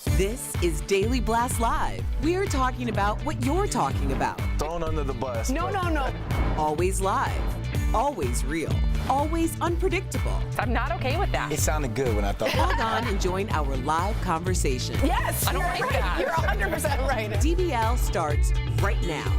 This is Daily Blast Live. We're talking about what you're talking about. Thrown under the bus. No. Always live, always real, always unpredictable. I'm not okay with that. It sounded good when I thought. Log on and join our live conversation. Yes, I don't like right. that. You're 100% right. DBL starts right now.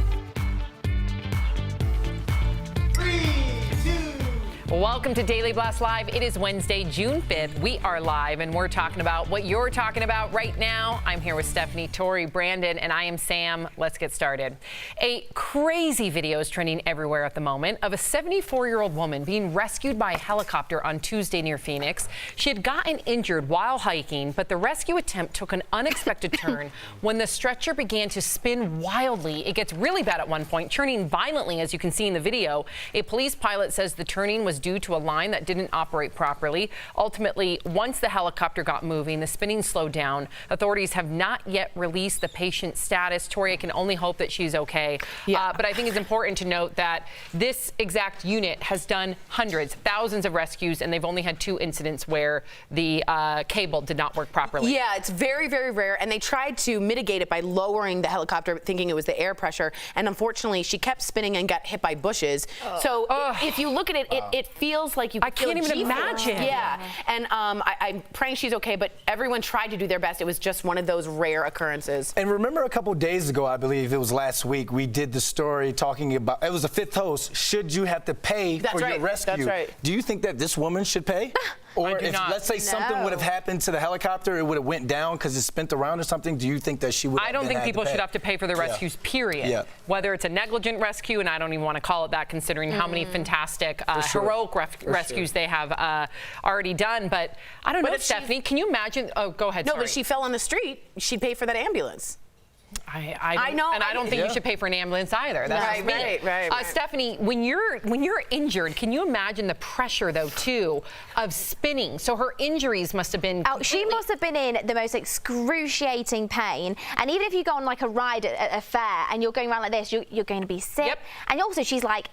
Welcome to Daily Blast Live. It is Wednesday, June 5th. We are live, and we're talking about what you're talking about right now. I'm here with Stephanie, Tori, Brandon, and I am Sam. Let's get started. A crazy video is trending everywhere at the moment of a 74-year-old woman being rescued by a helicopter on Tuesday near Phoenix. She had gotten injured while hiking, but the rescue attempt took an unexpected turn when the stretcher began to spin wildly. It gets really bad at one point, turning violently, as you can see in the video. A police pilot says the turning was due to a line that didn't operate properly. Ultimately, once the helicopter got moving, the spinning slowed down. Authorities have not yet released the patient's status. Tori, I can only hope that she's okay. Yeah. But I think it's important to note that this exact unit has done hundreds, thousands of rescues, and they've only had 2 incidents where the cable did not work properly. Yeah, it's very, very rare. And they tried to mitigate it by lowering the helicopter, thinking it was the air pressure. And unfortunately, she kept spinning and got hit by bushes. So if you look at it, it feels like you I can't even imagine. Yeah. And I'm praying she's okay, but everyone tried to do their best. It was just one of those rare occurrences. And remember a couple days ago, I believe it was last week, we did the story talking about, it was the 5th host, should you have to pay for your rescue? That's right. Do you think that this woman should pay? Or if, let's say, something would have happened to the helicopter, it would have went down because it spent around or something, do you think that she would have I don't think people should have to pay for the rescues, period. Yeah. Whether it's a negligent rescue, and I don't even want to call it that considering how many fantastic, heroic rescues they have already done. But I don't know, Stephanie, can you imagine? Oh, go ahead. No, sorry. but if she fell on the street, she'd pay for that ambulance. I know, and I don't think you should pay for an ambulance either. That's right. Stephanie, when you're injured, can you imagine the pressure though too of spinning? So her injuries must have been. She must have been in the most excruciating pain. And even if you go on like a ride at a fair and you're going around like this, you're going to be sick. Yep. And also she's like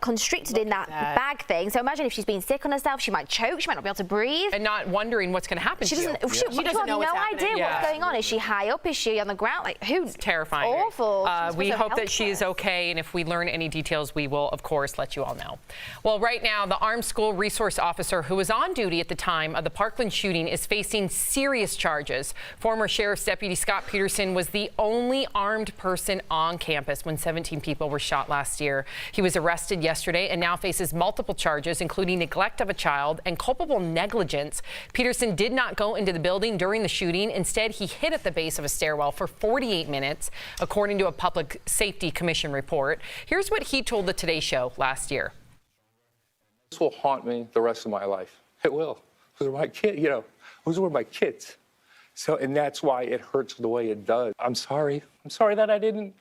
constricted in that bag thing. So imagine if she's been sick on herself, she might choke, she might not be able to breathe. And not wondering what's going to happen. She doesn't know what's no happening. idea what's going on. Is she high up? Is she on the ground? Like who? It's terrifying. Awful. We hope that she is okay, and if we learn any details, we will, of course, let you all know. Well, right now, the armed school resource officer who was on duty at the time of the Parkland shooting is facing serious charges. Former Sheriff's Deputy Scott Peterson was the only armed person on campus when 17 people were shot last year. He was arrested yesterday and now faces multiple charges, including neglect of a child and culpable negligence. Peterson did not go into the building during the shooting. Instead, he hid at the base of a stairwell for 48 minutes, according to a Public Safety Commission report. Here's what he told the Today Show last year. This will haunt me the rest of my life. It will. Those are my kids, those were my kids. So, and that's why it hurts the way it does. I'm sorry. I'm sorry that I didn't.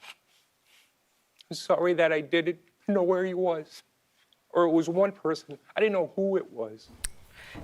I'm sorry that I didn't know where he was. Or it was one person. I didn't know who it was.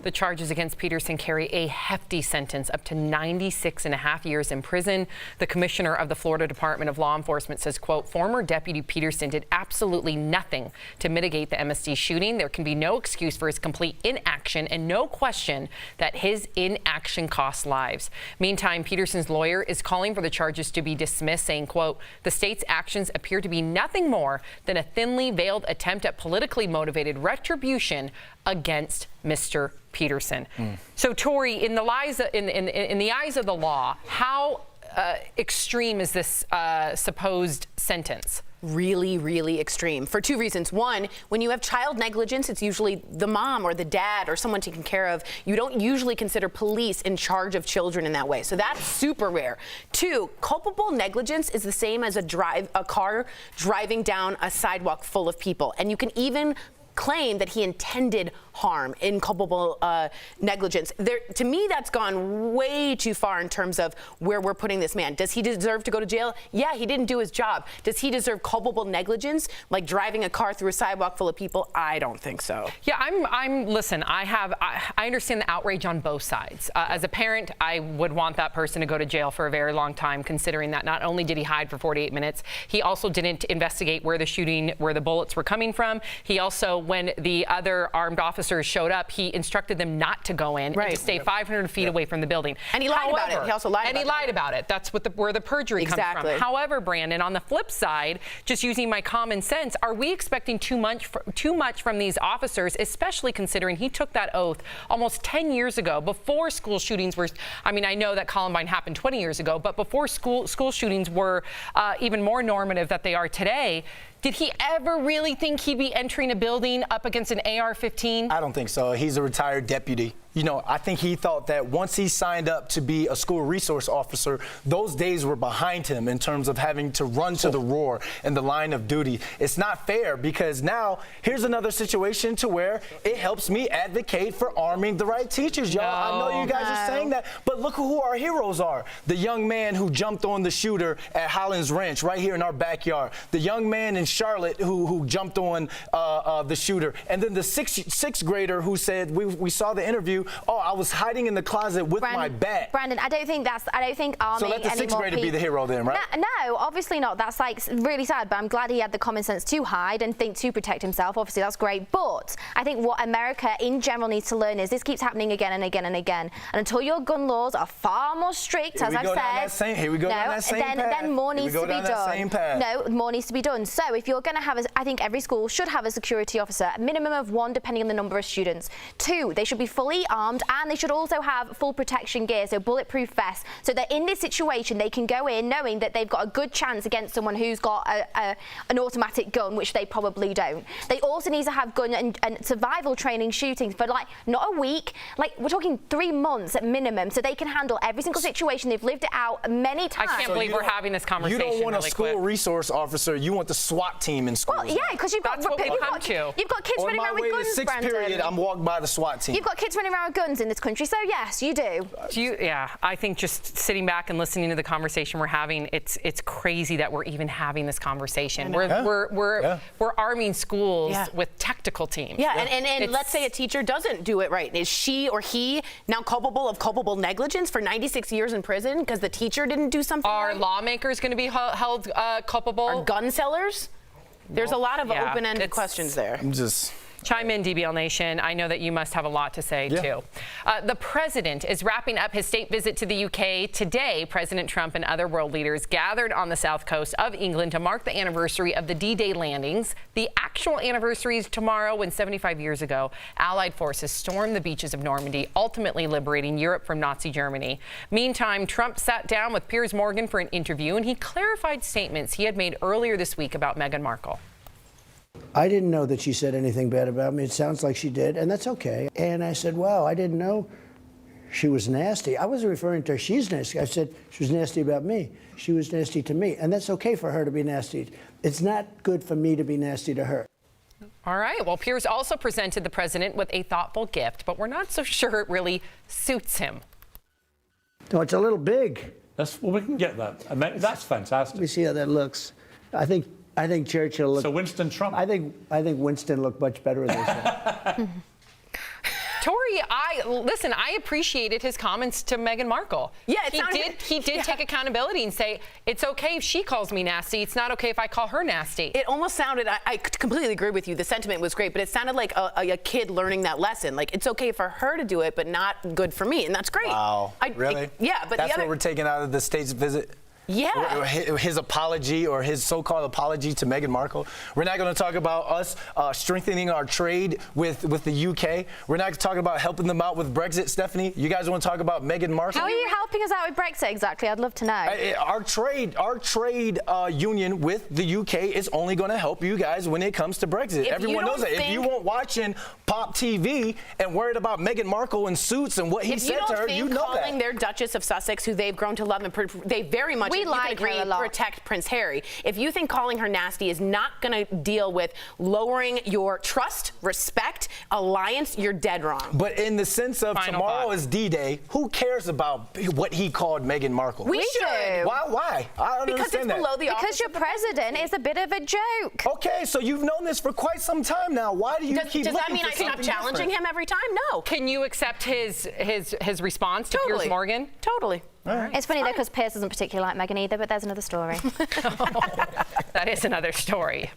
The charges against Peterson carry a hefty sentence, up to 96.5 years in prison. The commissioner of the Florida Department of Law Enforcement says, quote, former Deputy Peterson did absolutely nothing to mitigate the MSD shooting. There can be no excuse for his complete inaction and no question that his inaction cost lives. Meantime, Peterson's lawyer is calling for the charges to be dismissed, saying, quote, the state's actions appear to be nothing more than a thinly veiled attempt at politically motivated retribution against Mr. Peterson. So, Tori, in the eyes of the law, how extreme is this supposed sentence? Really, really extreme for 2 reasons. One, when you have child negligence, it's usually the mom or the dad or someone taken care of. You don't usually consider police in charge of children in that way. So that's super rare. 2, culpable negligence is the same as a car driving down a sidewalk full of people. And you can even claim that he intended harm in culpable negligence. To me, that's gone way too far in terms of where we're putting this man. Does he deserve to go to jail? Yeah, he didn't do his job. Does he deserve culpable negligence, like driving a car through a sidewalk full of people? I don't think so. Yeah, listen, I understand the outrage on both sides. As a parent, I would want that person to go to jail for a very long time, considering that not only did he hide for 48 minutes, he also didn't investigate where the bullets were coming from. He also when the other armed officers showed up, he instructed them not to go in and to stay 500 feet away from the building. And he lied about it. He also lied about it. And he lied about it. That's what where the perjury comes from. However, Brandon, on the flip side, just using my common sense, are we expecting too much from these officers, especially considering he took that oath almost 10 years ago, before school shootings were, I mean, I know that Columbine happened 20 years ago, but before school shootings were even more normative that they are today. Did he ever really think he'd be entering a building up against an AR-15? I don't think so. He's a retired deputy. You know, I think he thought that once he signed up to be a school resource officer, those days were behind him in terms of having to run to the roar and the line of duty. It's not fair, because now here's another situation to where it helps me advocate for arming the right teachers, y'all. I know you guys are saying that, but look who our heroes are. The young man who jumped on the shooter at Highlands Ranch right here in our backyard. The young man in Charlotte who jumped on the shooter. And then the sixth grader who said, we saw the interview, oh, I was hiding in the closet with my bat. Brandon, I don't think arming. So let the sixth grader be the hero then, right? No, obviously not. That's like really sad, but I'm glad he had the common sense to hide and think to protect himself. Obviously, that's great. But I think what America in general needs to learn is this keeps happening again and again and again. And until your gun laws are far more strict, as I've said, here we go down that same path. Then more needs to be done. No, more needs to be done. So if you're going to have, I think every school should have a security officer, a minimum of 1, depending on the number of students. 2, they should be fully armed, and they should also have full protection gear, so bulletproof vests, so that in this situation they can go in knowing that they've got a good chance against someone who's got an automatic gun, which they probably don't. They also need to have gun and survival training shootings for like not a week, like we're talking 3 months at minimum, so they can handle every single situation. They've lived it out many times. I can't believe we're having this conversation. You don't want a school resource officer, you want the SWAT team in school. Well, yeah, because you've got kids running around with guns, Brandon. Period, I'm walked by the SWAT team. You've got kids running around with guns in this country, so yes, you do. Yeah, I think just sitting back and listening to the conversation we're having, it's crazy that we're even having this conversation. We're arming schools with tactical teams. Yeah, and let's say a teacher doesn't do it right. Is she or he now culpable of culpable negligence for 96 years in prison because the teacher didn't do something right? Are lawmakers going to be held culpable? Are gun sellers? There's a lot of open-ended questions there. Chime in, DBL Nation. I know that you must have a lot to say, too. The president is wrapping up his state visit to the UK. Today, President Trump and other world leaders gathered on the south coast of England to mark the anniversary of the D-Day landings. The actual anniversary is tomorrow, when 75 years ago, Allied forces stormed the beaches of Normandy, ultimately liberating Europe from Nazi Germany. Meantime, Trump sat down with Piers Morgan for an interview, and he clarified statements he had made earlier this week about Meghan Markle. I didn't know that she said anything bad about me. It sounds like she did, and that's okay. And I said, wow, I didn't know she was nasty. I wasn't referring to her, she's nasty. I said she was nasty about me. She was nasty to me, and that's okay for her to be nasty. It's not good for me to be nasty to her. All right. Well, Piers also presented the president with a thoughtful gift, but we're not so sure it really suits him. No, it's a little big. Well, we can get that. I mean, that's fantastic. Let me see how that looks. I think Churchill looked. So Winston Trump. I think Winston looked much better than that. Tori, I appreciated his comments to Meghan Markle. Yeah, he did take accountability and say, it's okay if she calls me nasty. It's not okay if I call her nasty. It almost sounded, I completely agree with you. The sentiment was great, but it sounded like a kid learning that lesson. Like, it's okay for her to do it, but not good for me. And that's great. Wow. Really? But that's what we're taking out of the States visit? Yeah. His apology, or his so-called apology to Meghan Markle. We're not going to talk about us strengthening our trade with the UK. We're not talking about helping them out with Brexit, Stephanie. You guys want to talk about Meghan Markle? How are you helping us out with Brexit exactly? I'd love to know. Our trade union with the UK is only going to help you guys when it comes to Brexit. Everyone knows that. If you weren't watching Pop TV and worried about Meghan Markle and Suits and what he said to her, you know that. Calling their Duchess of Sussex, who they've grown to love and they very much protect Prince Harry. If you think calling her nasty is not going to deal with lowering your trust, respect, alliance, you're dead wrong. But in the sense of tomorrow is D-Day, who cares about what he called Meghan Markle? We should. Why? I don't understand that. Because your president is a bit of a joke. Okay, so you've known this for quite some time now. Why do you keep looking for something Does that mean I stop challenging him every time? No. Can you accept his response to Piers Morgan? Totally. It's funny though, because Piers doesn't particularly like Meghan either, but there's another story. That is another story.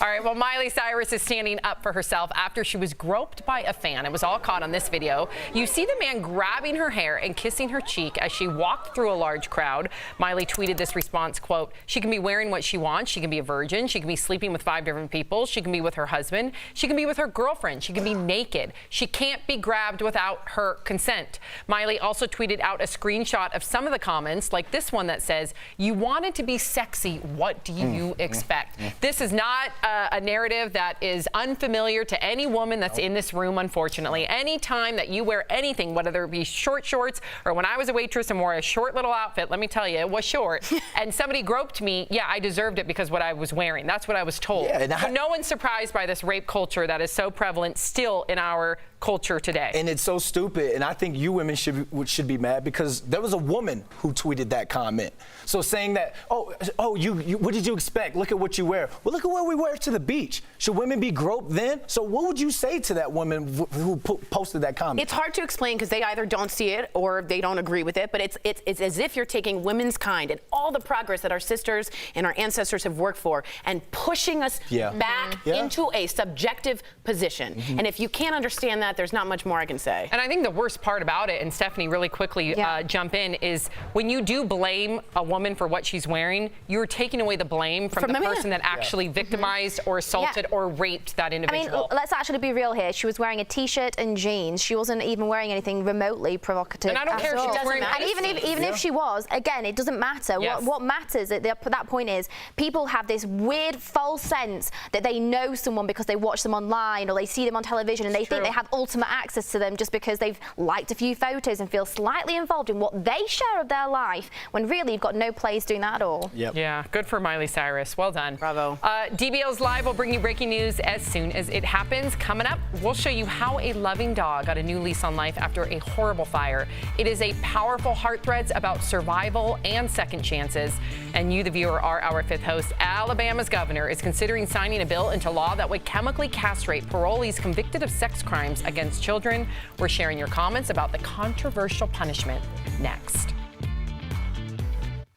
All right, well, Miley Cyrus is standing up for herself after she was groped by a fan. It was all caught on this video. You see the man grabbing her hair and kissing her cheek as she walked through a large crowd. Miley tweeted this response, quote, "She can be wearing what she wants. She can be a virgin. She can be sleeping with 5 different people. She can be with her husband. She can be with her girlfriend. She can be naked. She can't be grabbed without her consent." Miley also tweeted out a screenshot of some of the comments, like this one that says, "You wanted to be sexy. What do you expect?" This is not a narrative that is unfamiliar to any woman that's in this room, unfortunately. Anytime that you wear anything, whether it be short shorts or when I was a waitress and wore a short little outfit, let me tell you, it was short, and somebody groped me, yeah, I deserved it because what I was wearing. That's what I was told. So no one's surprised by this rape culture that is so prevalent still in our culture today. And it's so stupid, and I think you women should be mad because there was a woman who tweeted that comment. So saying that, you what did you expect? Look at what you wear. Well, look at what we wear to the beach. Should women be groped then? So what would you say to that woman who posted that comment? It's hard to explain because they either don't see it or they don't agree with it, but it's as if you're taking women's kind and all the progress that our sisters and our ancestors have worked for and pushing us back into a subjective position. And if you can't understand that, there's not much more I can say. And I think the worst part about it, and Stephanie, really quickly jump in, is when you do blame a woman for what she's wearing, you're taking away the blame from the person that actually victimized or assaulted or raped that individual. I mean, let's actually be real here. She was wearing a t-shirt and jeans. She wasn't even wearing anything remotely provocative. And I don't care if she's wearing. And even if she was, again, it doesn't matter. Yes. What matters at that point is people have this weird false sense that they know someone because they watch them online or they see them on television and they think they have ultimate access to them just because they've liked a few photos and feel slightly involved in what they share of their life, when really you've got no place doing that at all. Yeah, good for Miley Cyrus. Well done. Bravo. DBL's Live will bring you breaking news as soon as it happens. Coming up, we'll show you how a loving dog got a new lease on life after a horrible fire. It is a powerful heartthreads about survival and second chances. And you, the viewer, are our 5th host. Alabama's governor is considering signing a bill into law that would chemically castrate parolees convicted of sex crimes against children. We're sharing your comments about the controversial punishment next.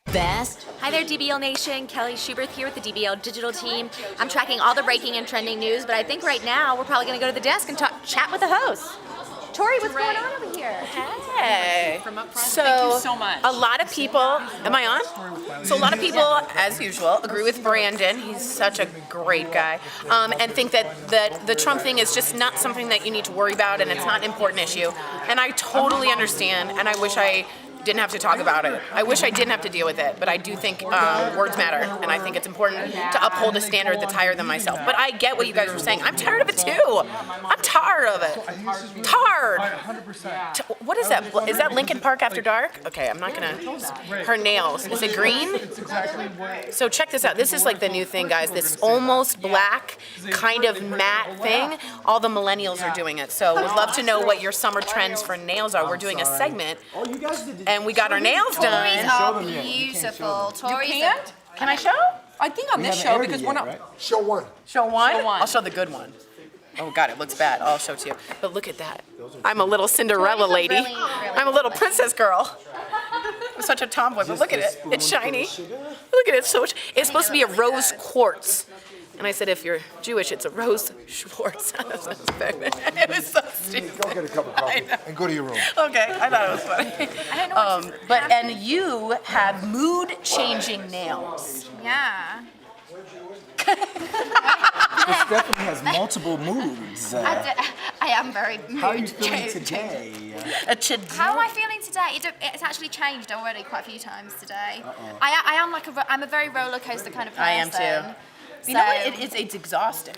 Best. Hi there, DBL Nation. Kelly Schuberth here with the DBL Digital Team. I'm tracking all the breaking and trending news, but I think right now we're probably going to go to the desk and chat with the host. Tori, what's going on over here? Hey. From up front. So, thank you so much. a lot of people, am I on? So a lot of people, as usual, agree with Brandon. He's such a great guy, and think that the Trump thing is just not something that you need to worry about, and it's not an important issue. And I totally understand, and I wish I didn't have to talk about it. I wish I didn't have to deal with it, but I do think words matter, and I think it's important to uphold a standard that's higher than myself. But I get what you guys were saying. I'm tired of it too. I'm tired of it. Tired. What is that? Is that Lincoln Park After Dark? Okay, I'm not gonna. Her nails. Is it green? So check this out. This is like the new thing, guys. This almost black kind of matte thing. All the millennials are doing it. So we'd love to know what your summer trends for nails are. We're doing a segment. And we got our nails done. Tori's are beautiful. Tori's Can I show? I think on this show, because we're not. Show one. Show one? Show one. I'll show the good one. Oh God, it looks bad. I'll show it to you. But look at that. I'm a little Cinderella lady. I'm a little princess girl. I'm such a tomboy, but look at it. It's shiny. Look at it. So it's supposed to be a rose quartz. And I said, if you're Jewish, it's a rose Schwartz. It was so stupid. Go get a cup of coffee and go to your room. Okay, I thought it was funny. I don't know And you have mood-changing nails. Yeah. Stephanie has multiple moods. I am very mood How are you feeling today? How am I feeling today? It's actually changed already quite a few times today. I am I'm a very roller coaster kind of person. I am too. You know what? It's exhausting.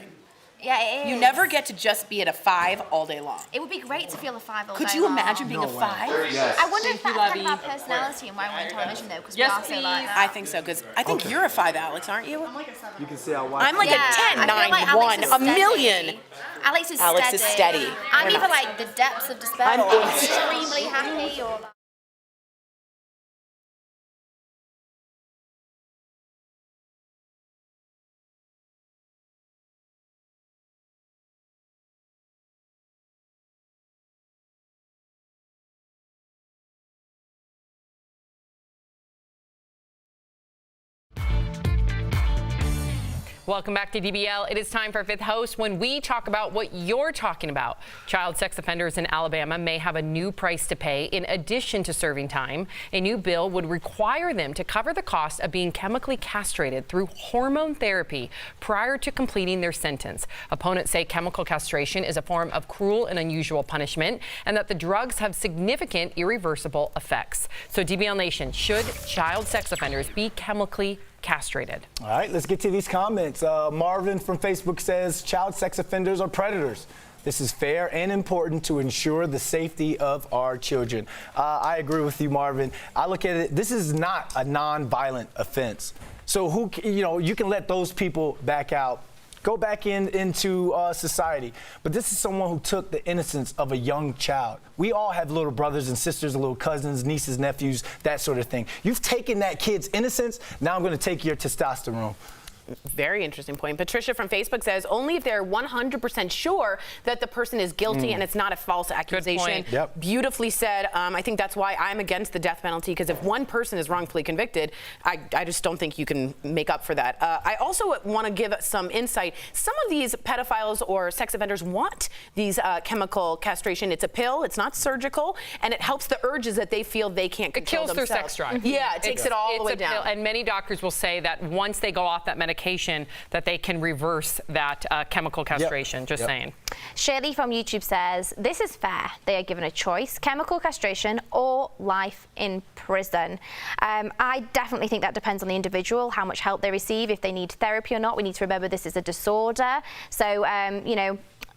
Yeah, it is. You never get to just be at a 5 all day long. It would be great to feel a 5 all day Could you imagine being a 5? Yes. I wonder if that's kind of our personality and why we're on television, though, because we are so like that. I think so, because I think you're a 5, Alex, aren't you? You can see how wide. I'm like a 10, I 9, feel like 1, Alex is a steady. million. Alex is steady. I'm We're either not. like the depths of despair I'm or honest. extremely happy or like Welcome back to DBL. It is time for Fifth Host when we talk about what you're talking about. Child sex offenders in Alabama may have a new price to pay in addition to serving time. A new bill would require them to cover the cost of being chemically castrated through hormone therapy prior to completing their sentence. Opponents say chemical castration is a form of cruel and unusual punishment and that the drugs have significant irreversible effects. So DBL Nation, should child sex offenders be chemically castrated? All right, let's get to these comments. Marvin from Facebook says child sex offenders are predators. This is fair and important to ensure the safety of our children. I agree with you, Marvin. I look at it, this is not a non-violent offense. So you can let those people back out, go back into society. But this is someone who took the innocence of a young child. We all have little brothers and sisters, little cousins, nieces, nephews, that sort of thing. You've taken that kid's innocence, now I'm going to take your testosterone. Very interesting point. Patricia from Facebook says only if they're 100% sure that the person is guilty and it's not a false accusation. Good point. Yep. Beautifully said. I think that's why I'm against the death penalty, because if one person is wrongfully convicted, I just don't think you can make up for that. I also want to give some insight. Some of these pedophiles or sex offenders want these chemical castration. It's a pill, it's not surgical, and it helps the urges that they feel they can't control themselves. It kills their sex drive. Yeah, it takes it all the way down. And many doctors will say that once they go off that medication, that they can reverse that chemical castration. Just saying. Shirley from YouTube says, this is fair. They are given a choice, chemical castration or life in prison. I definitely think that depends on the individual, how much help they receive, if they need therapy or not. We need to remember this is a disorder. So,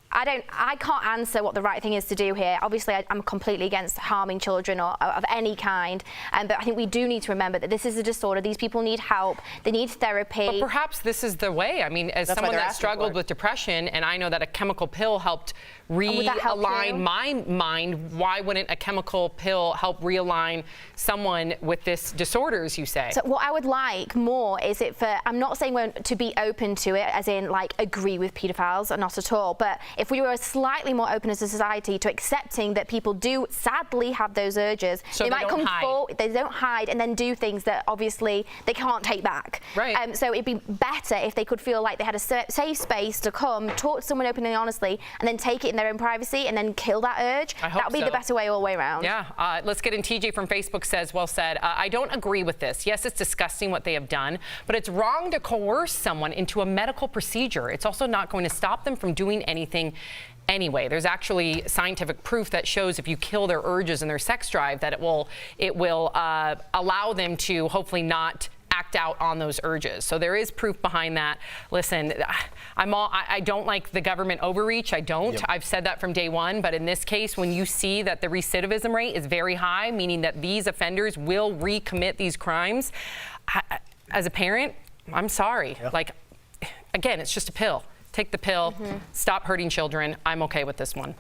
I can't answer what the right thing is to do here. Obviously, I'm completely against harming children or of any kind. But I think we do need to remember that this is a disorder. These people need help. They need therapy. But perhaps this is the way. I mean, as someone that struggled with depression, and I know that a chemical pill helped realign my mind, why wouldn't a chemical pill help realign someone with this disorder, as you say? So what I would like more is I'm not saying we're to be open to it, as in like agree with pedophiles, or not at all, but if we were slightly more open as a society to accepting that people do sadly have those urges, so they might come forward, they don't hide and then do things that obviously they can't take back. Right. So it'd be better if they could feel like they had a safe space to come, talk to someone openly and honestly, and then take it in their own privacy and then kill that urge. That would be the better way all the way around. Yeah. Let's get in. TJ from Facebook says, well said. I don't agree with this. Yes, it's disgusting what they have done, but it's wrong to coerce someone into a medical procedure. It's also not going to stop them from doing anything anyway. There's actually scientific proof that shows if you kill their urges and their sex drive, that it will allow them to hopefully not act out on those urges. So there is proof behind that. Listen, I don't like the government overreach. I don't. Yep. I've said that from day one. But in this case, when you see that the recidivism rate is very high, meaning that these offenders will recommit these crimes, as a parent, I'm sorry. Yep. Like, again, it's just a pill. Take the pill. Stop hurting children. I'm okay with this one.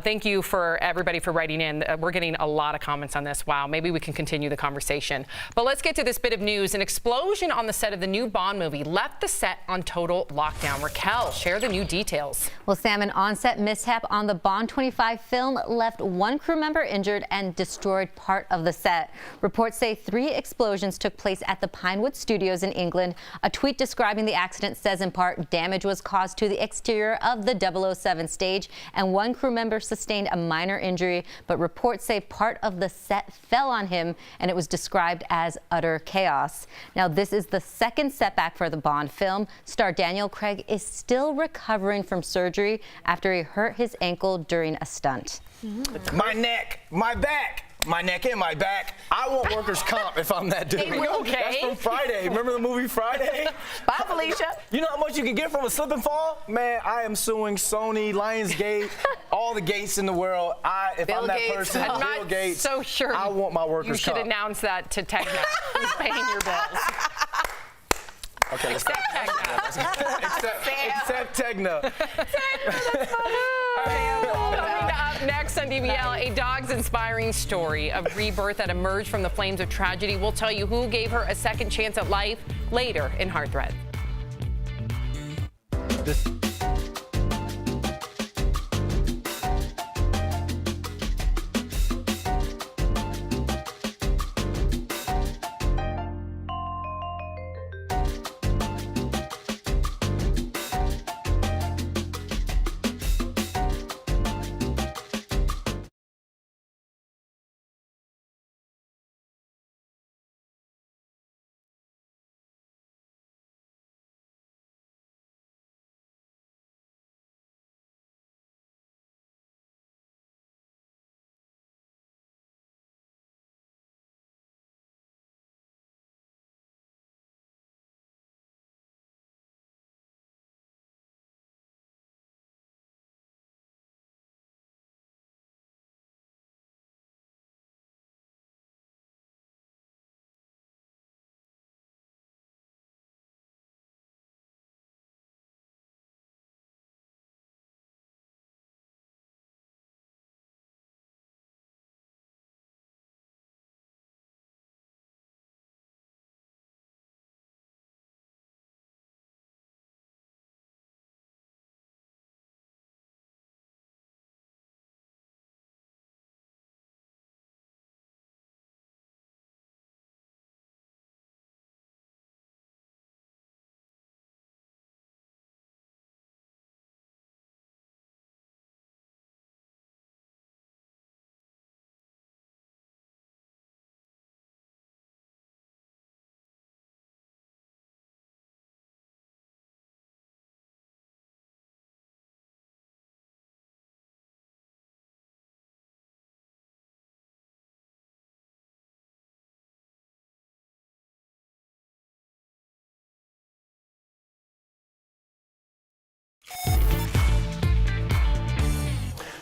Thank you for everybody for writing in. We're getting a lot of comments on this. Wow, maybe we can continue the conversation. But let's get to this bit of news. An explosion on the set of the new Bond movie left the set on total lockdown. Raquel, share the new details. Well, Sam, an on-set mishap on the Bond 25 film left one crew member injured and destroyed part of the set. Reports say 3 explosions took place at the Pinewood Studios in England. A tweet describing the accident says in part, damage was caused to the exterior of the 007 stage, and one crew member sustained a minor injury, but reports say part of the set fell on him and it was described as utter chaos. Now, this is the second setback for the Bond film. Star Daniel Craig is still recovering from surgery after he hurt his ankle during a stunt. My neck, my back. My neck and my back. I want workers' comp if I'm that dude. Hey, we're okay. That's from Friday. Remember the movie Friday? Bye, Felicia. You know how much you can get from a slip and fall? Man, I am suing Sony, Lionsgate, all the gates in the world. If Bill I'm that Gates. person, I'm Bill not Gates, so sure I want my workers' you should comp. announce that to Tegna. Who's paying your bills? Okay, let's Except Tegna. Except Tegna. Coming up next on DBL, a dog's inspiring story of rebirth that emerged from the flames of tragedy. We'll tell you who gave her a second chance at life later in Heart Thread.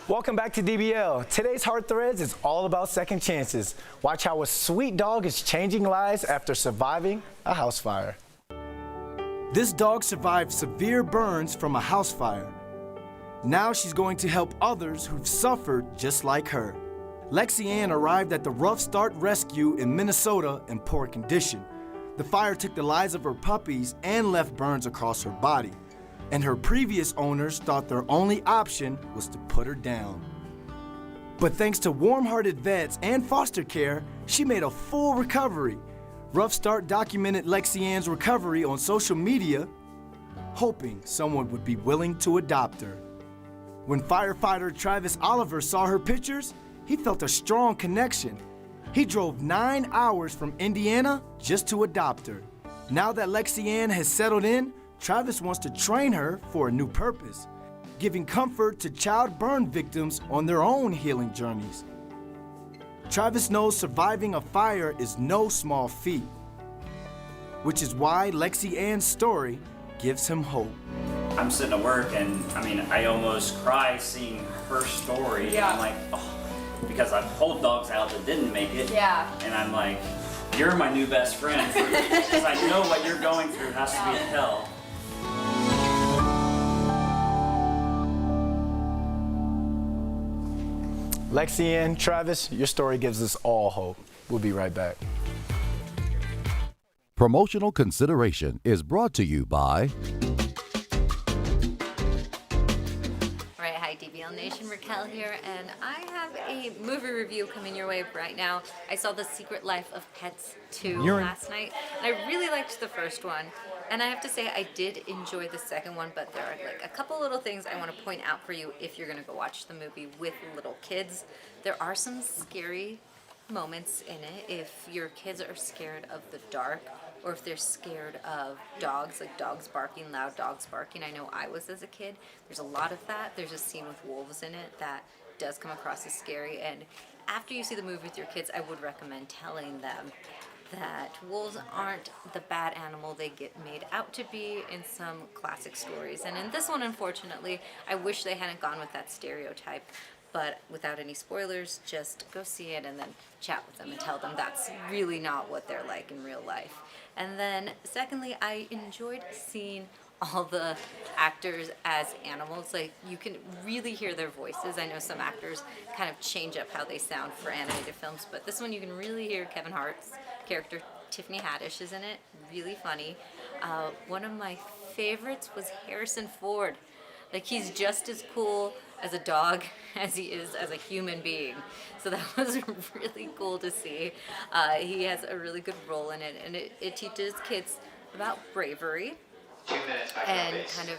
Welcome back to DBL. Today's Heart Threads is all about second chances. Watch how a sweet dog is changing lives after surviving a house fire. This dog survived severe burns from a house fire. Now she's going to help others who've suffered just like her. Lexi Ann arrived at the Rough Start Rescue in Minnesota in poor condition. The fire took the lives of her puppies and left burns across her body. And her previous owners thought their only option was to put her down. But thanks to warm-hearted vets and foster care, she made a full recovery. Rough Start documented Lexi Ann's recovery on social media, hoping someone would be willing to adopt her. When firefighter Travis Oliver saw her pictures, he felt a strong connection. He drove 9 hours from Indiana just to adopt her. Now that Lexi Ann has settled in, Travis wants to train her for a new purpose, giving comfort to child burn victims on their own healing journeys. Travis knows surviving a fire is no small feat, which is why Lexi Ann's story gives him hope. I'm sitting at work and I almost cry seeing her story. Yeah. I'm like, oh, because I've pulled dogs out that didn't make it. Yeah. And I'm like, you're my new best friend because I know what you're going through has to be hell. Lexi Ann, Travis, your story gives us all hope. We'll be right back. Promotional consideration is brought to you by... All right, hi DBL Nation, Raquel here, and I have a movie review coming your way right now. I saw The Secret Life of Pets 2 last night, and I really liked the first one. And I have to say, I did enjoy the second one, but there are like a couple little things I want to point out for you if you're going to go watch the movie with little kids. There are some scary moments in it. If your kids are scared of the dark, or if they're scared of dogs, like dogs barking, loud dogs barking. I know I was as a kid. There's a lot of that. There's a scene with wolves in it that does come across as scary. And after you see the movie with your kids, I would recommend telling them that wolves aren't the bad animal they get made out to be in some classic stories. And in this one, unfortunately, I wish they hadn't gone with that stereotype. But without any spoilers, just go see it and then chat with them and tell them that's really not what they're like in real life. And then secondly, I enjoyed seeing all the actors as animals. Like, you can really hear their voices. I know some actors kind of change up how they sound for animated films, but this one you can really hear Kevin Hart's character. Tiffany Haddish is in it, really funny. One of my favorites was Harrison Ford. Like, he's just as cool as a dog as he is as a human being. So that was really cool to see. He has a really good role in it, and it teaches kids about bravery and kind of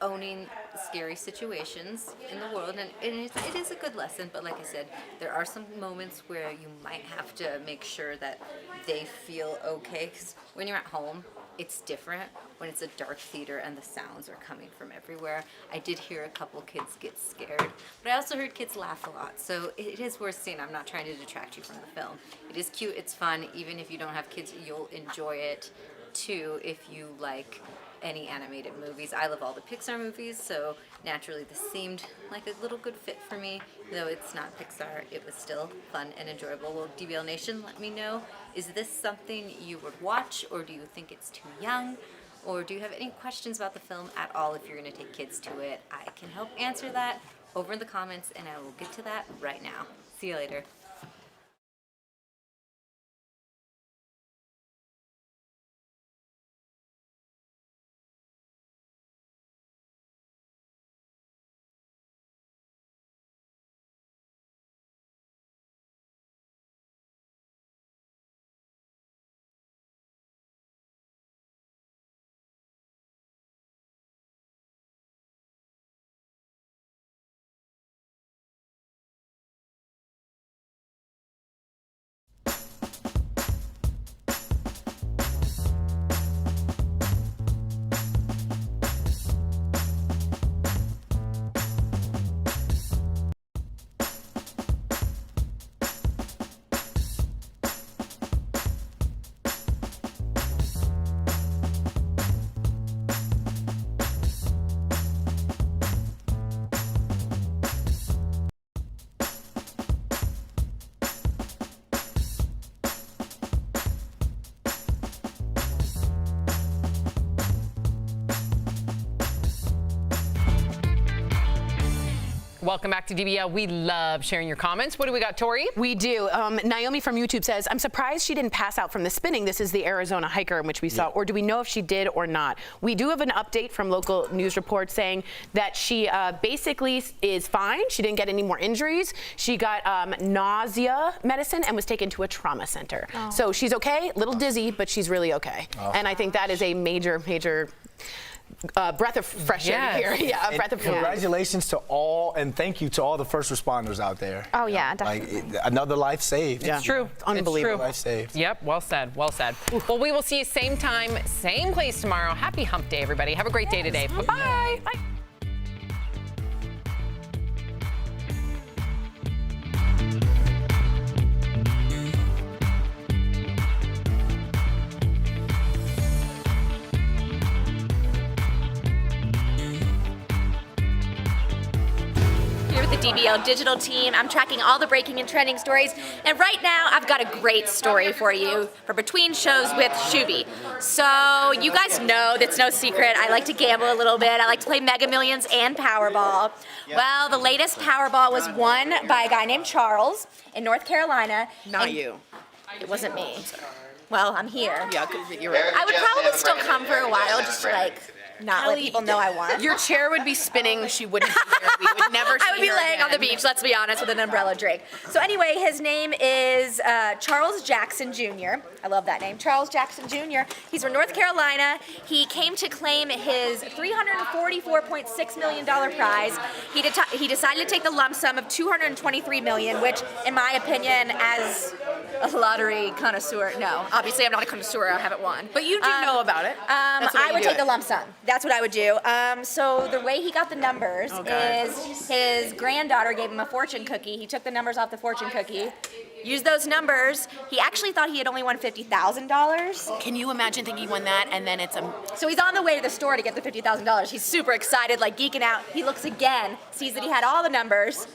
owning scary situations in the world. And it is a good lesson, but like I said, there are some moments where you might have to make sure that they feel okay, because when you're at home, it's different when it's a dark theater and the sounds are coming from everywhere. I did hear a couple kids get scared, but I also heard kids laugh a lot, so it is worth seeing. I'm not trying to detract you from the film. It is cute, it's fun. Even if you don't have kids, you'll enjoy it too if you like any animated movies. I love all the Pixar movies, so naturally this seemed like a little good fit for me. Though it's not Pixar, it was still fun and enjoyable. Well, DBL Nation, let me know, is this something you would watch, or do you think it's too young? Or do you have any questions about the film at all if you're going to take kids to it? I can help answer that over in the comments, and I will get to that right now. See you later. Welcome back to DBL. We love sharing your comments. What do we got, Tori? We do. Naomi from YouTube says, I'm surprised she didn't pass out from the spinning. This is the Arizona hiker in which we saw. Or do we know if she did or not? We do have an update from local news reports saying that she basically is fine. She didn't get any more injuries. She got nausea medicine and was taken to a trauma center. Oh. So she's okay, a little dizzy, but she's really okay. Oh. And I think that is a major breath of fresh air here. Yeah, breath of fresh air. Congratulations to all, and thank you to all the first responders out there. Oh yeah, definitely. Like, another life saved. It's true. It's unbelievable. Life saved. Yep, well said, well said. Well, we will see you same time, same place tomorrow. Happy hump day, everybody. Have a great day today. Bye-bye. Bye. The DBL digital team. I'm tracking all the breaking and trending stories. And right now, I've got a great story for you for Between Shows with Shuby. So you guys know, that's no secret, I like to gamble a little bit. I like to play Mega Millions and Powerball. Yep. Well, the latest Powerball was won by a guy named Charles in North Carolina. Not you. It wasn't me. Well, I'm here. Yeah, you're right. I would probably still come for a while just to not let people know I won. Your chair would be spinning. She wouldn't be here. We would never see I would be her laying again. on the beach, let's be honest, with an umbrella drink. So anyway, his name is Charles Jackson Jr. I love that name, Charles Jackson Jr. He's from North Carolina. He came to claim his $344.6 million prize. He decided to take the lump sum of $223 million, which, in my opinion, as a lottery connoisseur, no. Obviously, I'm not a connoisseur. I haven't won. But you do know about it. I would take the lump sum. That's what I would do. So the way he got the numbers is his granddaughter gave him a fortune cookie. He took the numbers off the fortune cookie, used those numbers. He actually thought he had only won $50,000. Can you imagine thinking he won that and then it's a... So he's on the way to the store to get the $50,000. He's super excited, like geeking out. He looks again, sees that he had all the numbers.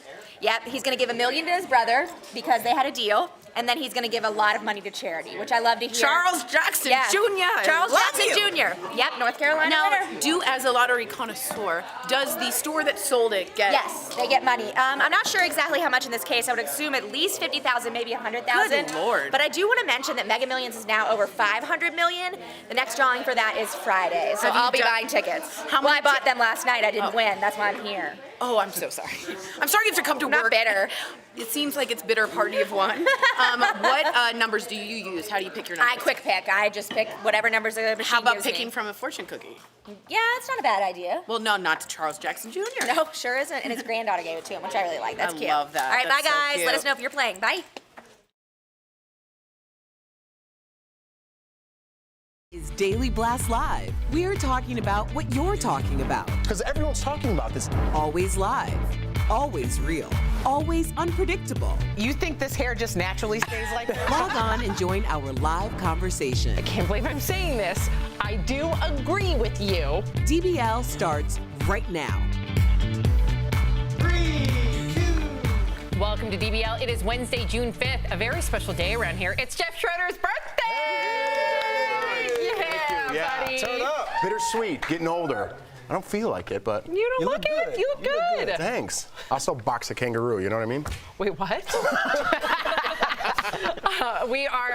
Yep, he's going to give $1 million to his brother because they had a deal. And then he's going to give a lot of money to charity, which I love to hear. Charles Jackson Jr. Charles Jackson Jr. Yep, North Carolina winner. As a lottery connoisseur, does the store that sold it get... Yes, they get money. I'm not sure exactly how much in this case. I would assume at least $50,000, maybe $100,000. Good Lord. But I do want to mention that Mega Millions is now over $500 million. The next drawing for that is Friday, so I'll be buying tickets. I bought them last night. I didn't win. That's why I'm here. Oh, I'm so sorry. I'm sorry you have to come to work. Not bitter. It seems like it's bitter party of one. What numbers do you use? How do you pick your numbers? I quick pick. I just pick whatever numbers the machine How about gives picking me. from a fortune cookie? Yeah, that's not a bad idea. Well, no, not to Charles Jackson Jr. No, sure isn't. And his granddaughter gave it to him, which I really like. That's cute. I love that. All right, That's bye guys. so cute. Let us know if you're playing. Bye. Is Daily Blast Live. We're talking about what you're talking about. Because everyone's talking about this. Always live, always real, always unpredictable. You think this hair just naturally stays like that? Log on and join our live conversation. I can't believe I'm saying this. I do agree with you. DBL starts right now. Welcome to DBL. It is Wednesday, June 5th, a very special day around here. It's Jeff Schroeder's birthday! Yeah, buddy. turn up. Bittersweet, getting older. I don't feel like it, but You don't look it. You look good. thanks. I'll still box a kangaroo, you know what I mean? Wait, what? We are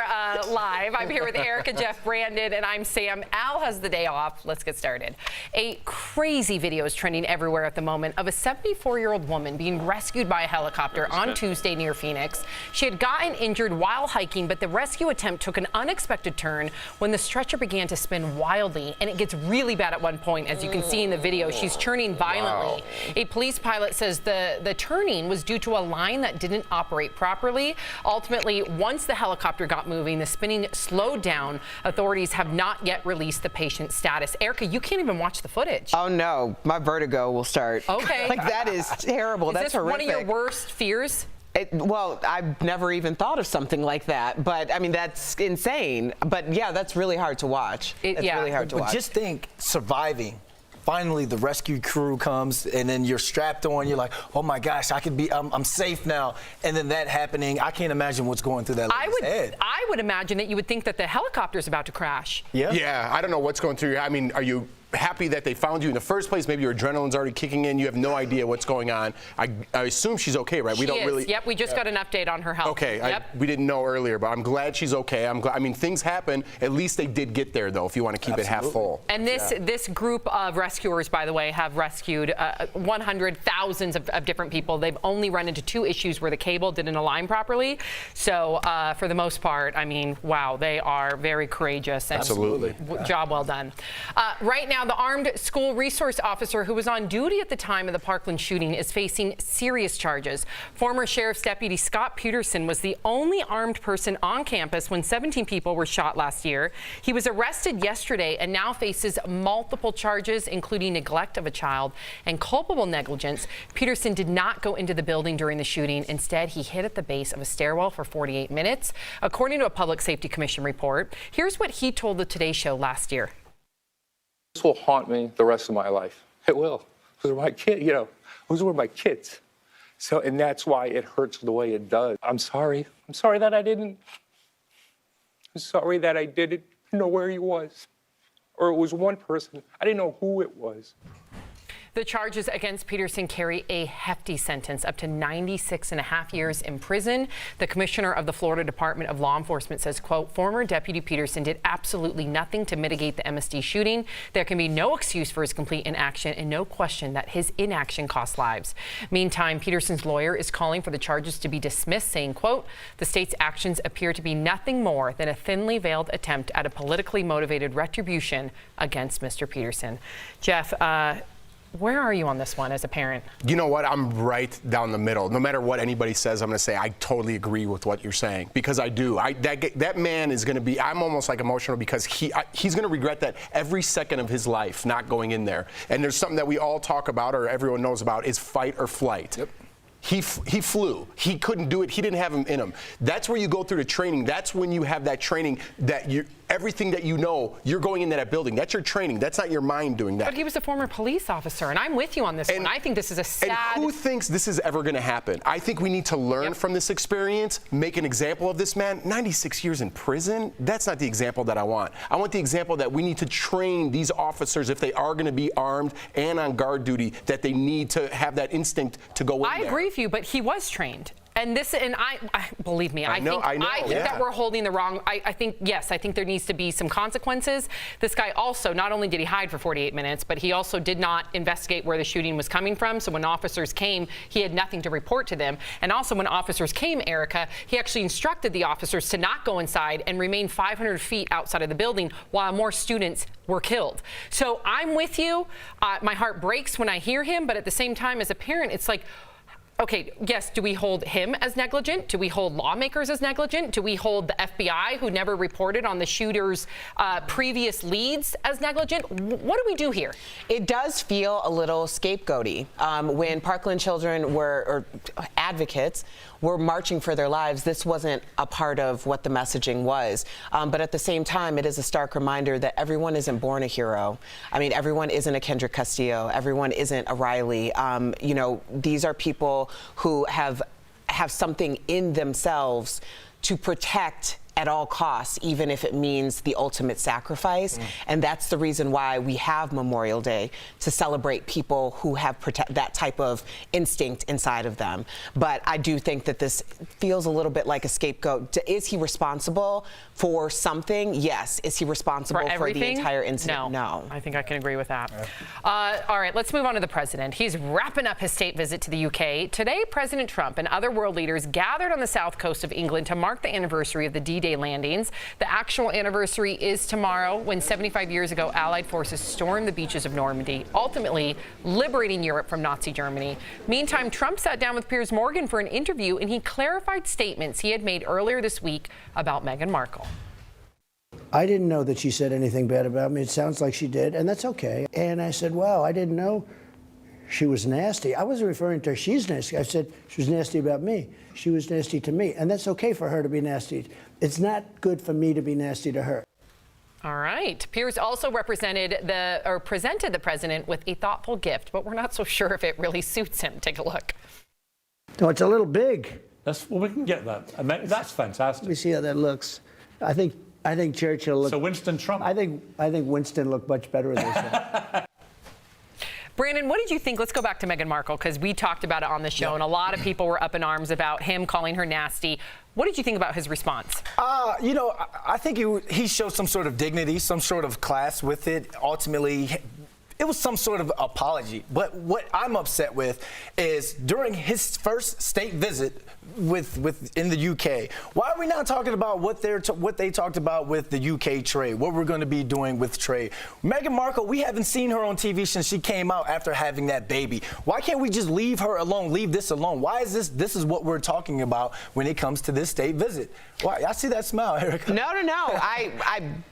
live. I'm here with Erica, Jeff, Brandon, and I'm Sam. Al has the day off. Let's get started. A crazy video is trending everywhere at the moment of a 74-year-old woman being rescued by a helicopter on Tuesday near Phoenix. She had gotten injured while hiking, but the rescue attempt took an unexpected turn when the stretcher began to spin wildly, and it gets really bad at one point. As you can see in the video, she's turning violently. Wow. A police pilot says the turning was due to a line that didn't operate properly. Ultimately, once the helicopter got moving, the spinning slowed down. Authorities have not yet released the patient's status. Erica, you can't even watch the footage. Oh no, my vertigo will start. Okay. Like that is terrible. That's horrific. One of your worst fears? Well, I've never even thought of something like that, but I mean, that's insane. But yeah, that's really hard to watch. It's really hard to watch. Just think, surviving. Finally, the rescue crew comes, and then you're strapped on. You're like, oh my gosh, I'm safe now. And then that happening, I can't imagine what's going through that lady's head. I would imagine that you would think that the helicopter's about to crash. Yeah. Yeah, I don't know what's going through your. I mean, are you happy that they found you in the first place. Maybe your adrenaline's already kicking in. You have no idea what's going on. I assume she's okay, right? She is. Yep, we just got an update on her health. Okay, yep. we didn't know earlier, but I'm glad she's okay. I'm glad. I mean, things happen. At least they did get there, though, if you want to keep it half full. And this group of rescuers, by the way, have rescued thousands of different people. They've only run into 2 issues where the cable didn't align properly. So for the most part, I mean, wow, they are very courageous. And Absolutely. Job well done. Right now, the armed school resource officer who was on duty at the time of the Parkland shooting is facing serious charges. Former Sheriff's Deputy Scott Peterson was the only armed person on campus when 17 people were shot last year. He was arrested yesterday and now faces multiple charges, including neglect of a child and culpable negligence. Peterson did not go into the building during the shooting. Instead, he hid at the base of a stairwell for 48 minutes. According to a Public Safety Commission report, here's what he told the Today Show last year. This will haunt me the rest of my life. It will. Those are my kids, you know. Those were my kids. So, and that's why it hurts the way it does. I'm sorry. I'm sorry that I didn't. I'm sorry that I didn't know where he was. Or it was one person. I didn't know who it was. The charges against Peterson carry a hefty sentence, up to 96.5 years in prison. The commissioner of the Florida Department of Law Enforcement says, quote, former Deputy Peterson did absolutely nothing to mitigate the MSD shooting. There can be no excuse for his complete inaction and no question that his inaction cost lives. Meantime, Peterson's lawyer is calling for the charges to be dismissed, saying, quote, the state's actions appear to be nothing more than a thinly veiled attempt at a politically motivated retribution against Mr. Peterson. Jeff, where are you on this one as a parent? You know what? I'm right down the middle. No matter what anybody says, I'm going to say I totally agree with what you're saying, because I do. That man is going to be, I'm almost like emotional because he's going to regret that every second of his life not going in there. And there's something that we all talk about, or everyone knows about, is fight or flight. Yep. He flew. He couldn't do it. He didn't have him in him. That's where you go through the training. That's when you have that training that everything that you know, you're going into that building. That's your training. That's not your mind doing that. But he was a former police officer, and I'm with you on this one. I think this is a sad... And who thinks this is ever going to happen? I think we need to learn from this experience, make an example of this man. 96 years in prison? That's not the example that I want. I want the example that we need to train these officers, if they are going to be armed and on guard duty, that they need to have that instinct to go in there. I agree with you, but he was trained. And I believe me, I think that we're holding the wrong. I think there needs to be some consequences. This guy also, not only did he hide for 48 minutes, but he also did not investigate where the shooting was coming from. So when officers came, he had nothing to report to them. And also when officers came, Erica, he actually instructed the officers to not go inside and remain 500 feet outside of the building while more students were killed. So I'm with you. My heart breaks when I hear him, but at the same time, as a parent, it's like, okay, yes, do we hold him as negligent? Do we hold lawmakers as negligent? Do we hold the FBI, who never reported on the shooter's previous leads, as negligent? What do we do here? It does feel a little scapegoaty. When Parkland children or advocates were marching for their lives, this wasn't a part of what the messaging was. But at the same time, it is a stark reminder that everyone isn't born a hero. I mean, everyone isn't a Kendrick Castillo. Everyone isn't a Riley. You know, these are people who have something in themselves to protect at all costs, even if it means the ultimate sacrifice. And that's the reason why we have Memorial Day, to celebrate people who have that type of instinct inside of them. But I do think that this feels a little bit like a scapegoat. Is he responsible for something? Yes. Is he responsible for the entire incident? No. I think I can agree with that. All right, let's move on to the president. He's wrapping up his state visit to the UK. Today, President Trump and other world leaders gathered on the south coast of England to mark the anniversary of the D-Day landings. The actual anniversary is tomorrow, when 75 years ago, Allied forces stormed the beaches of Normandy, ultimately liberating Europe from Nazi Germany. Meantime, Trump sat down with Piers Morgan for an interview, and he clarified statements he had made earlier this week about Meghan Markle. I didn't know that she said anything bad about me. It sounds like she did, and that's okay. And I said, wow, I didn't know she was nasty. I wasn't referring to her, she's nasty. I said she was nasty about me. She was nasty to me, and that's okay for her to be nasty. It's not good for me to be nasty to her. All right. Piers also presented the president with a thoughtful gift, but we're not so sure if it really suits him. Take a look. No, it's a little big. Well, we can get that. That's fantastic. Let me see how that looks. I think I think Churchill looked. So Winston Trump. I think Winston looked much better this way. Brandon, what did you think? Let's go back to Meghan Markle, because we talked about it on the show, and a lot of people were up in arms about him calling her nasty. What did you think about his response? You know, I think he showed some sort of dignity, some sort of class with it. Ultimately, it was some sort of apology. But what I'm upset with is during his first state visit in the UK, why are we not talking about what they talked about with the UK trade, what we're going to be doing with trade? Meghan Markle, we haven't seen her on TV since she came out after having that baby. Why can't we just leave her alone, leave this alone? Why is this is what we're talking about when it comes to this state visit? Why? I see that smile, Erica. No.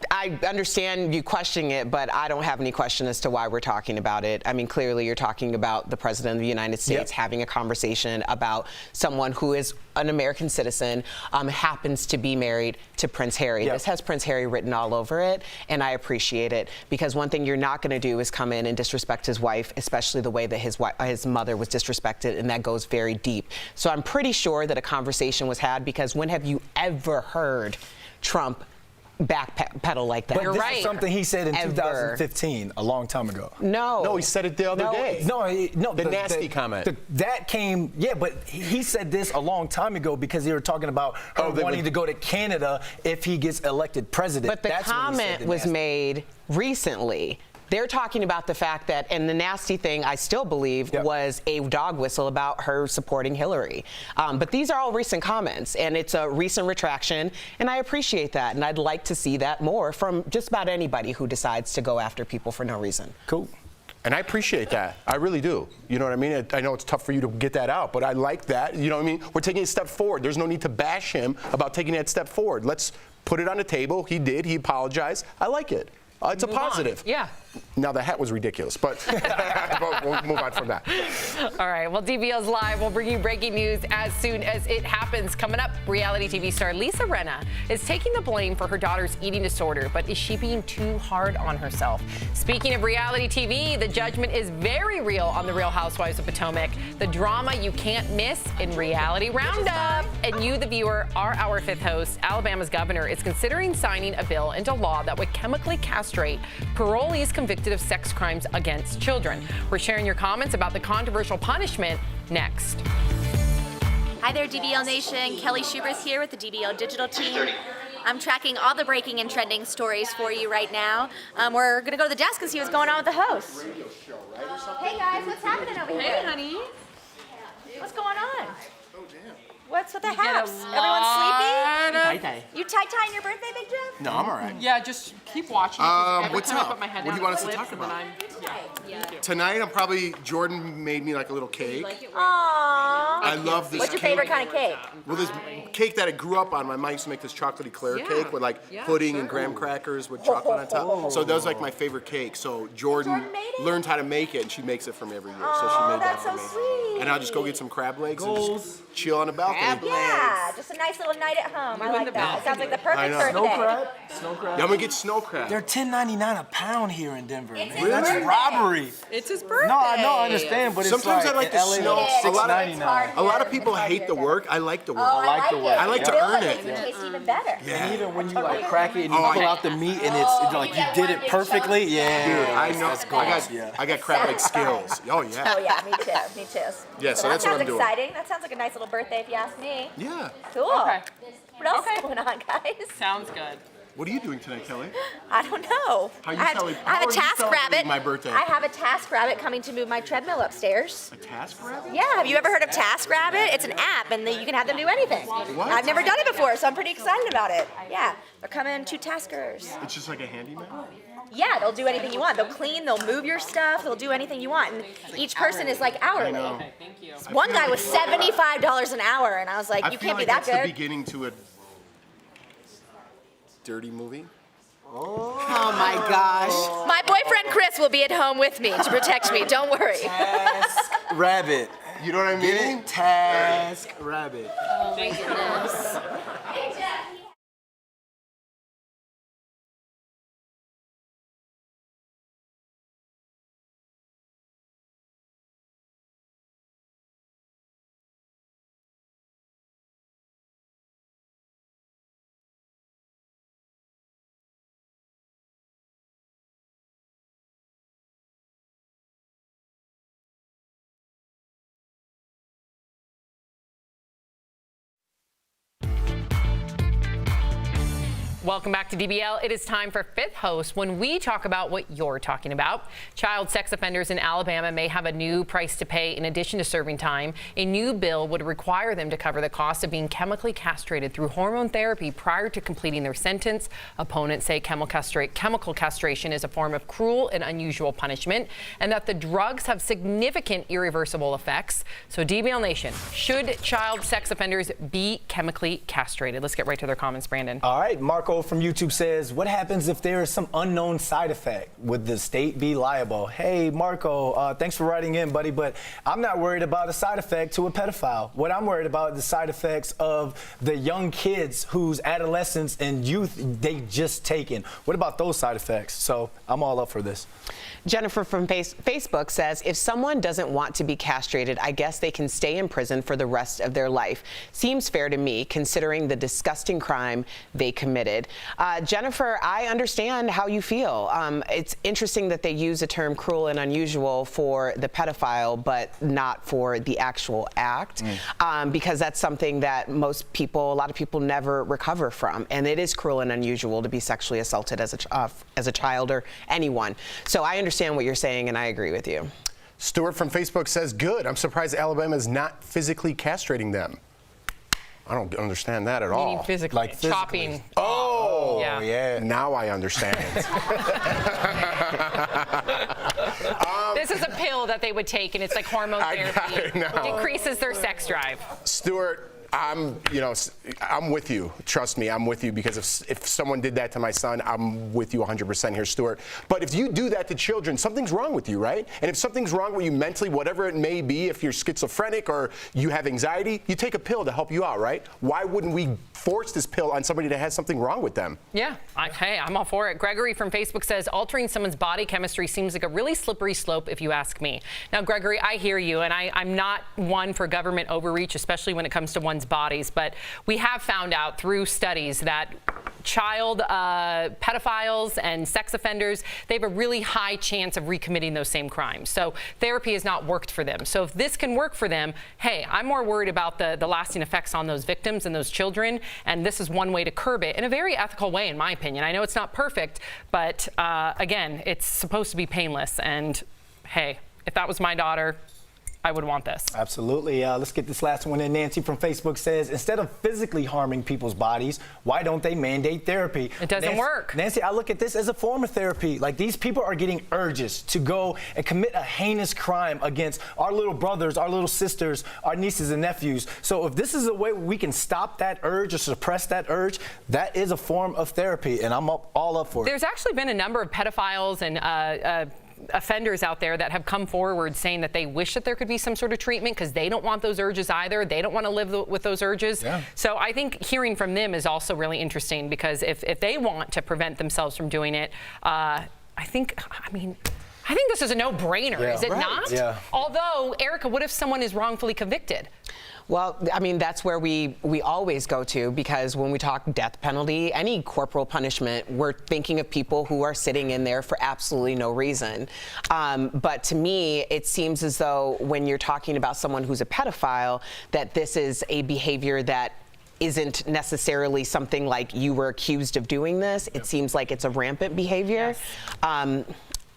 I understand you questioning it, but I don't have any question as to why we're talking about it. I mean, clearly you're talking about the President of the United States having a conversation about someone who is an American citizen, happens to be married to Prince Harry. This has Prince Harry written all over it, and I appreciate it, because one thing you're not going to do is come in and disrespect his wife, especially the way that his mother was disrespected, and that goes very deep. So I'm pretty sure that a conversation was had, because when have you ever heard Trump backpedal like that? But this is something he said in 2015, a long time ago. No, he said it the other day. No, the nasty comment. That came, but he said this a long time ago because they were talking about her wanting to go to Canada if he gets elected president. But the comment was made recently. They're talking about the fact that, and the nasty thing, I still believe, was a dog whistle about her supporting Hillary. But these are all recent comments, and it's a recent retraction, and I appreciate that. And I'd like to see that more from just about anybody who decides to go after people for no reason. Cool. And I appreciate that. I really do. You know what I mean? I know it's tough for you to get that out, but I like that. You know what I mean? We're taking a step forward. There's no need to bash him about taking that step forward. Let's put it on the table. He did. He apologized. I like it. It's a positive. Yeah. Now, the hat was ridiculous, but we'll move on from that. All right. Well, DBL's Live will bring you breaking news as soon as it happens. Coming up, reality TV star Lisa Rinna is taking the blame for her daughter's eating disorder, but is she being too hard on herself? Speaking of reality TV, the judgment is very real on The Real Housewives of Potomac. The drama you can't miss in Reality Roundup. And you, the viewer, are our fifth host. Alabama's governor is considering signing a bill into law that would chemically castrate parolees convicted of sex crimes against children. We're sharing your comments about the controversial punishment next. Hi there, DBL Nation. Kelly Schubers here with the DBL Digital team. I'm tracking all the breaking and trending stories for you right now. We're going to go to the desk and see what's going on with the host. Hey guys, what's happening over here? Hey, honey. What's going on? What's with the house? Everyone sleepy? You tie-tying your birthday, Big Jeff? No, I'm all right. Yeah, just keep watching. What's up? What do you want us to talk about? Tonight, Jordan made me like a little cake. Aww. I love this What's your cake. favorite kind of cake? Well, this cake that I grew up on, my mom used to make this chocolate eclair cake with like pudding and graham crackers with chocolate on top. So that was like my favorite cake. So Jordan learned how to make it, and she makes it for me every year. So she made that for me. Sweet. And I'll just go get some crab legs and just chill on the balcony. Yeah, just a nice little night at home. I like that. It sounds like the perfect birthday. Snow crab? Yeah, I'm gonna get snow crab. They're $10.99 a pound here in Denver. It's Man. That's birthday. robbery. It's his birthday. No, I know, I understand, but Sometimes it's I like the in LA, snow. $6.99. A lot of people hate the work. I like the work. Oh, I like the work. I like to earn it. It tastes even better. Yeah. And even when you like crack it and you pull out the meat and it's like you did it perfectly, Dude, I know. That's gold. I got crab leg skills. Oh yeah. Oh yeah, me too. Me too. Yeah, so that's what I'm doing. That sounds exciting. That sounds like a nice little birthday if you ask me. Yeah. Cool. Okay. What else is going on, guys? Sounds good. What are you doing tonight, Kelly? I don't know. How you I have a task rabbit. My birthday. I have a task rabbit coming to move my treadmill upstairs. A task rabbit? Yeah, have you ever heard of Task Rabbit? It's an app, and you can have them do anything. What? I've never done it before, so I'm pretty excited about it. Yeah, they're coming to taskers. It's just like a handyman? Yeah, they'll do anything you want. They'll clean, they'll move your stuff, they'll do anything you want. And each person is like hourly. I know. One guy was $75 an hour, and I was like, you can't be that that's the good. beginning to a dirty movie. Oh my gosh. My boyfriend Chris will be at home with me to protect me. Don't worry. Task rabbit. You know what I mean? Get it? Task rabbit. Oh my goodness. Welcome back to DBL. It is time for Fifth Host when we talk about what you're talking about. Child sex offenders in Alabama may have a new price to pay in addition to serving time. A new bill would require them to cover the cost of being chemically castrated through hormone therapy prior to completing their sentence. Opponents say chemical castration is a form of cruel and unusual punishment, and that the drugs have significant irreversible effects. So DBL Nation, should child sex offenders be chemically castrated? Let's get right to their comments, Brandon. All right, Marco from YouTube says, what happens if there is some unknown side effect? Would the state be liable? Hey, Marco, thanks for writing in, buddy, but I'm not worried about a side effect to a pedophile. What I'm worried about is the side effects of the young kids whose adolescence and youth they just taken. What about those side effects? So I'm all up for this. Jennifer from Facebook says, if someone doesn't want to be castrated, I guess they can stay in prison for the rest of their life. Seems fair to me, considering the disgusting crime they committed. Jennifer, I understand how you feel. It's interesting that they use the term cruel and unusual for the pedophile, but not for the actual act, because that's something that a lot of people never recover from. And it is cruel and unusual to be sexually assaulted as a child or anyone. So I understand what you're saying, and I agree with you. Stuart from Facebook says, good. I'm surprised Alabama is not physically castrating them. I don't understand that at all. Meaning physically, like physically. Chopping. Oh, yeah. Now I understand. This is a pill that they would take, and it's like hormone therapy. It decreases their sex drive. Stuart, I'm with you. Trust me, I'm with you, because if someone did that to my son, I'm with you 100% here, Stuart. But if you do that to children, something's wrong with you, right? And if something's wrong with you mentally, whatever it may be, if you're schizophrenic or you have anxiety, you take a pill to help you out, right? Why wouldn't we force this pill on somebody that has something wrong with them? Yeah, hey, I'm all for it. Gregory from Facebook says, altering someone's body chemistry seems like a really slippery slope, if you ask me. Now, Gregory, I hear you, and I'm not one for government overreach, especially when it comes to one's bodies, but we have found out through studies that child pedophiles and sex offenders, they have a really high chance of recommitting those same crimes. So therapy has not worked for them. So if this can work for them, hey, I'm more worried about the lasting effects on those victims and those children, and this is one way to curb it in a very ethical way, in my opinion. I know it's not perfect, but again, it's supposed to be painless, and hey, if that was my daughter, I would want this. Absolutely. Let's get this last one in. Nancy from Facebook says, instead of physically harming people's bodies, why don't they mandate therapy? It doesn't work. Nancy, I look at this as a form of therapy. Like, these people are getting urges to go and commit a heinous crime against our little brothers, our little sisters, our nieces and nephews. So if this is a way we can stop that urge or suppress that urge, that is a form of therapy, and I'm all up for it. There's actually been a number of pedophiles and offenders out there that have come forward saying that they wish that there could be some sort of treatment because they don't want those urges either. They don't want to live with those urges. Yeah. So I think hearing from them is also really interesting, because if they want to prevent themselves from doing it, I think this is a no-brainer, is it not? Yeah. Although, Erica, what if someone is wrongfully convicted? Well, I mean, that's where we always go to, because when we talk death penalty, any corporal punishment, we're thinking of people who are sitting in there for absolutely no reason. But to me, it seems as though when you're talking about someone who's a pedophile, that this is a behavior that isn't necessarily something like you were accused of doing this. It seems like it's a rampant behavior. Yes.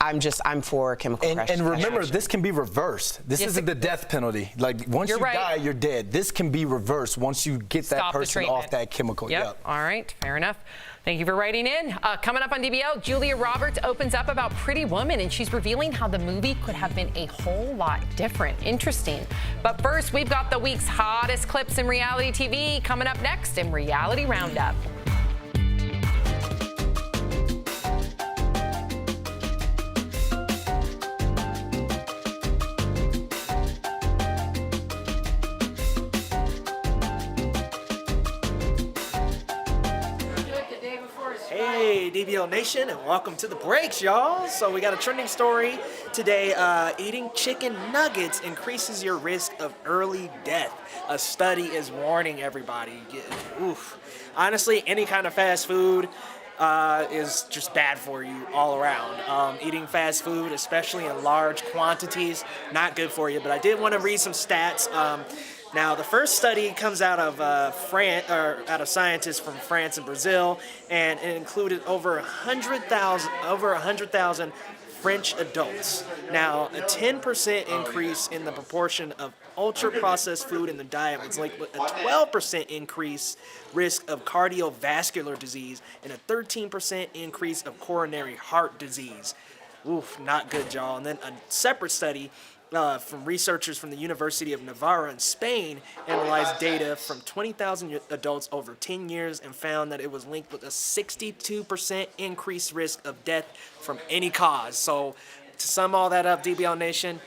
I'm for chemical castration. And remember, this can be reversed. This isn't the death penalty. Like, once you die, you're dead. This can be reversed once you get that person off that chemical. Yep. All right. Fair enough. Thank you for writing in. Coming up on DBL, Julia Roberts opens up about Pretty Woman, and she's revealing how the movie could have been a whole lot different. Interesting. But first, we've got the week's hottest clips in reality TV coming up next in Reality Roundup. Hey, DBL Nation, and welcome to the breaks, y'all. So we got a trending story today. Eating chicken nuggets increases your risk of early death. A study is warning everybody. Honestly, any kind of fast food is just bad for you all around. Eating fast food, especially in large quantities, not good for you. But I did want to read some stats. Now, the first study comes out of out of scientists from France and Brazil, and it included over 100,000 French adults. Now, a 10% increase in the proportion of ultra-processed food in the diet was linked with a 12% increase risk of cardiovascular disease and a 13% increase of coronary heart disease. Oof, not good, y'all. And then a separate study from researchers from the University of Navarra in Spain analyzed data from 20,000 adults over 10 years and found that it was linked with a 62% increased risk of death from any cause. So to sum all that up, DBL Nation,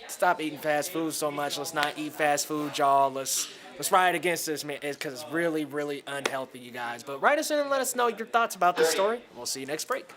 stop eating fast food so much. Let's not eat fast food, y'all. Let's ride against this, man, because it's really, really unhealthy, you guys. But write us in and let us know your thoughts about this story. We'll see you next break.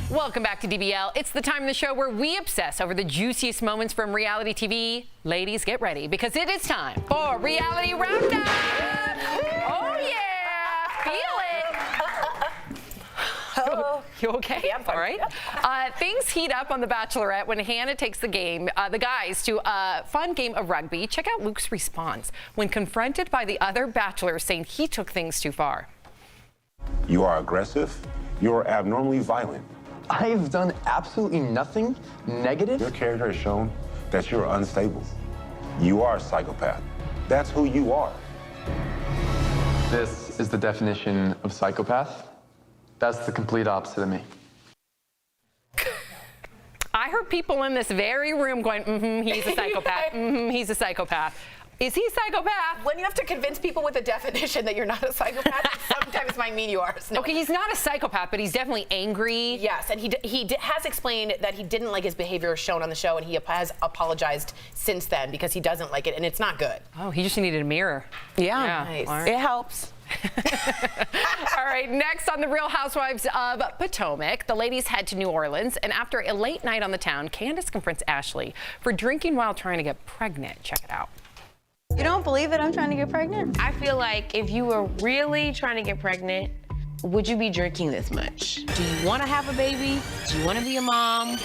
Welcome back to DBL. It's the time of the show where we obsess over the juiciest moments from reality TV. Ladies, get ready, because it is time for Reality Roundup. Oh, yeah. Feel it. You okay? Yeah, I'm fine. All right. Things heat up on The Bachelorette when Hannah takes the guys to a fun game of rugby. Check out Luke's response when confronted by the other bachelors saying he took things too far. You are aggressive. You are abnormally violent. I've done absolutely nothing negative. Your character has shown that you're unstable. You are a psychopath. That's who you are. This is the definition of psychopath. That's the complete opposite of me. I heard people in this very room going, he's a psychopath. He's a psychopath. Is he a psychopath? When you have to convince people with a definition that you're not a psychopath, it sometimes might mean you are. No. Okay, he's not a psychopath, but he's definitely angry. Yes, and he has explained that he didn't like his behavior shown on the show, and he has apologized since then because he doesn't like it, and it's not good. Oh, he just needed a mirror. Yeah, nice. Right. It helps. All right, next on The Real Housewives of Potomac, the ladies head to New Orleans, and after a late night on the town, Candace confronts Ashley for drinking while trying to get pregnant. Check it out. You don't believe it? I'm trying to get pregnant? I feel like if you were really trying to get pregnant, would you be drinking this much? Do you want to have a baby? Do you want to be a mom?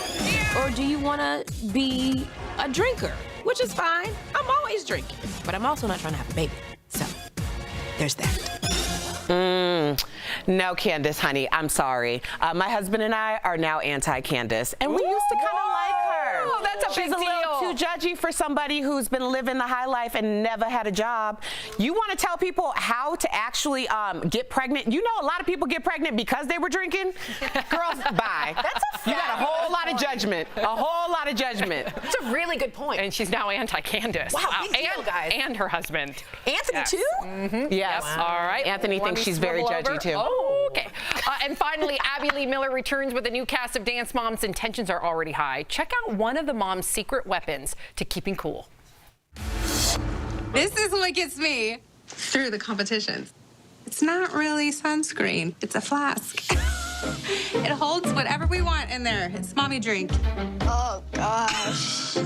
Or do you want to be a drinker? Which is fine. I'm always drinking. But I'm also not trying to have a baby. So, there's that. No, Candace, honey, I'm sorry. My husband and I are now anti-Candace, and we used to kind of like her. Oh, that's a She's big a little deal. too judgy for somebody who's been living the high life and never had a job. You want to tell people how to actually get pregnant? You know, a lot of people get pregnant because they were drinking. Girls, bye. That's a You got a whole lot of judgment. A whole lot of judgment. It's a really good point. And she's now anti-Candace. Wow, big deal, guys. And her husband. Anthony, Yes. too? Yes. Wow. All right. Anthony Let thinks me she's very swivel judgy, over. too. Oh, okay. And finally, Abby Lee Miller returns with a new cast of Dance Moms, and tensions are already high. Check out one of the mom's secret weapons to keeping cool. This is what gets me through the competitions. It's not really sunscreen, it's a flask. It holds whatever we want in there. It's mommy drink. Oh, gosh.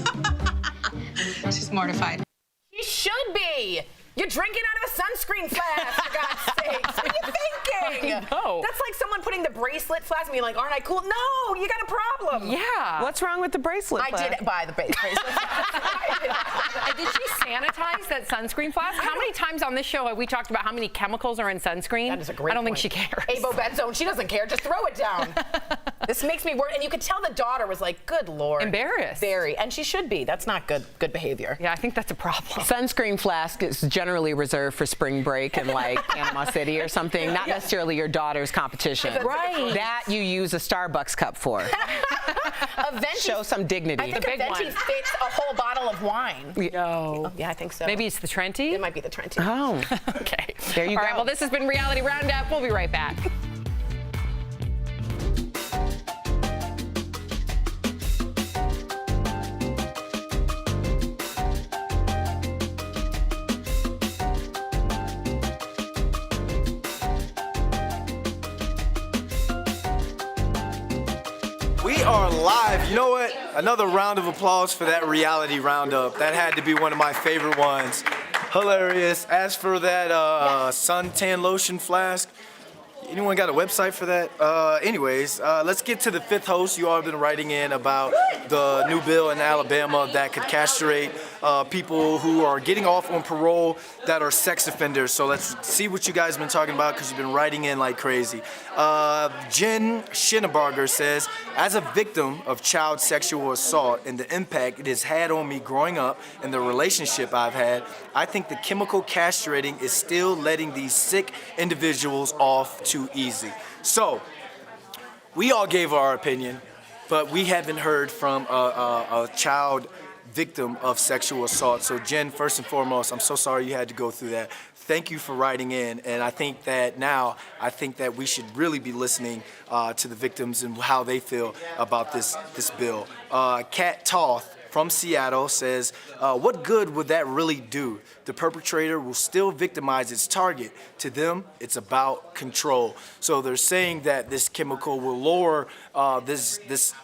She's mortified. He should be. You're drinking out of a sunscreen flask, for God's sakes. What are you thinking? I know. That's like someone putting the bracelet flask and being like, aren't I cool? No, you got a problem. Yeah. What's wrong with the bracelet? I did buy the bracelet. Did she sanitize that sunscreen flask? How many times on this show have we talked about how many chemicals are in sunscreen? That is a great I don't point. think she cares. Avobenzone, she doesn't care. Just throw it down. This makes me worried. And you could tell the daughter was like, good Lord. Embarrassed. Very. And she should be. That's not good behavior. Yeah, I think that's a problem. Sunscreen flask is generally reserved for spring break in like Panama City or something, not necessarily your daughter's competition. Right. That you use a Starbucks cup for. A Venti, Show some dignity. I think The a big Venti one. fits a whole bottle of wine. No. Oh, yeah, I think so. Maybe it's the Trenti? It might be the Trenti. Oh, Okay. there you All go. right, well, this has been Reality Roundup. We'll be right back. We are live. You know what? Another round of applause for that reality roundup. That had to be one of my favorite ones. Hilarious. As for that suntan lotion flask, anyone got a website for that? Anyways, let's get to the fifth host. You all have been writing in about the new bill in Alabama that could castrate people who are getting off on parole that are sex offenders. So let's see what you guys have been talking about because you've been writing in like crazy. Jen Schinnebarger says, as a victim of child sexual assault and the impact it has had on me growing up and the relationship I've had, I think the chemical castrating is still letting these sick individuals off too easy. So, we all gave our opinion, but we haven't heard from a child victim of sexual assault. So Jen, first and foremost, I'm so sorry you had to go through that. Thank you for writing in, and I think that we should really be listening to the victims and how they feel about this bill. Kat Toth from Seattle says, what good would that really do? The perpetrator will still victimize its target. To them, it's about control. So they're saying that this chemical will lower this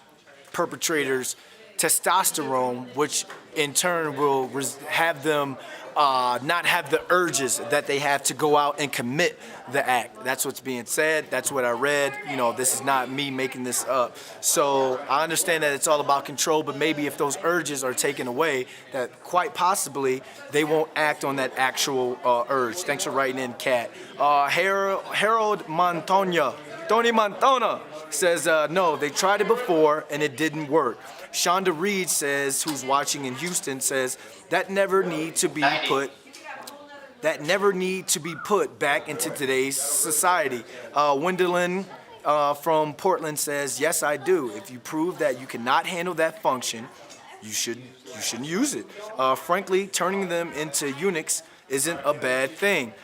perpetrator's testosterone, which in turn will have them not have the urges that they have to go out and commit the act. That's what's being said. That's what I read. You know, this is not me making this up. So I understand that it's all about control, but maybe if those urges are taken away, that quite possibly they won't act on that actual urge. Thanks for writing in, Kat. Harold Montoya, Tony Montona says, no, they tried it before and it didn't work. Shonda Reed says, who's watching in Houston, says that never need to be put back into today's society. Wendelin from Portland says, yes, I do. If you prove that you cannot handle that function, you shouldn't use it. Frankly, turning them into eunuchs isn't a bad thing.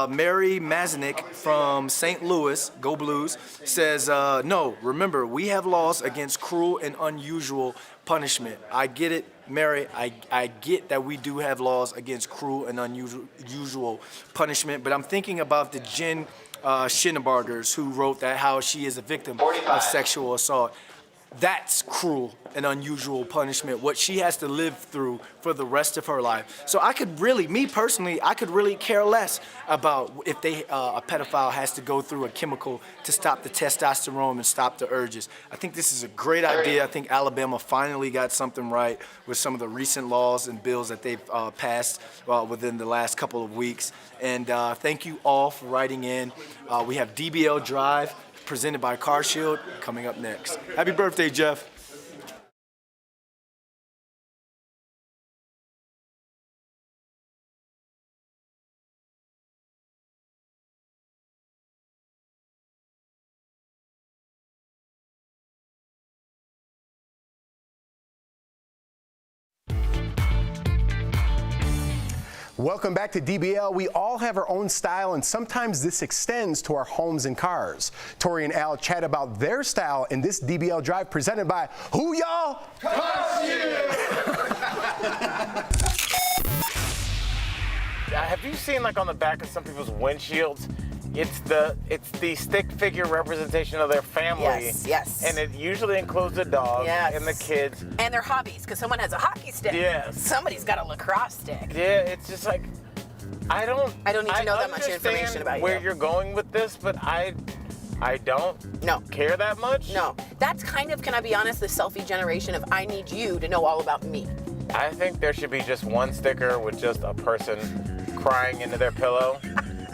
Mary Mazanik from St. Louis, Go Blues, says, no, remember, we have laws against cruel and unusual punishment. I get it, Mary, I get that we do have laws against cruel and unusual punishment, but I'm thinking about the Jen Schinnebargers who wrote that how she is a victim of sexual assault. That's cruel and unusual punishment, what she has to live through for the rest of her life. So I could really, me personally, I could really care less about if a pedophile has to go through a chemical to stop the testosterone and stop the urges. I think this is a great idea. I think Alabama finally got something right with some of the recent laws and bills that they've passed within the last couple of weeks. And thank you all for writing in. We have DBL Drive, presented by CarShield, coming up next. Happy birthday, Jeff. Welcome back to DBL. We all have our own style, and sometimes this extends to our homes and cars. Tori and Al chat about their style in this DBL Drive presented by who, y'all? Have you seen, like, on the back of some people's windshields, it's the stick figure representation of their family. Yes, yes. And it usually includes the dog and the kids. And their hobbies, because someone has a hockey stick. Yes. Somebody's got a lacrosse stick. Yeah, it's just like, I don't need to know that much information about where you're going with this, but I don't care that much. No. That's kind of, can I be honest, the selfie generation of I need you to know all about me. I think there should be just one sticker with just a person crying into their pillow.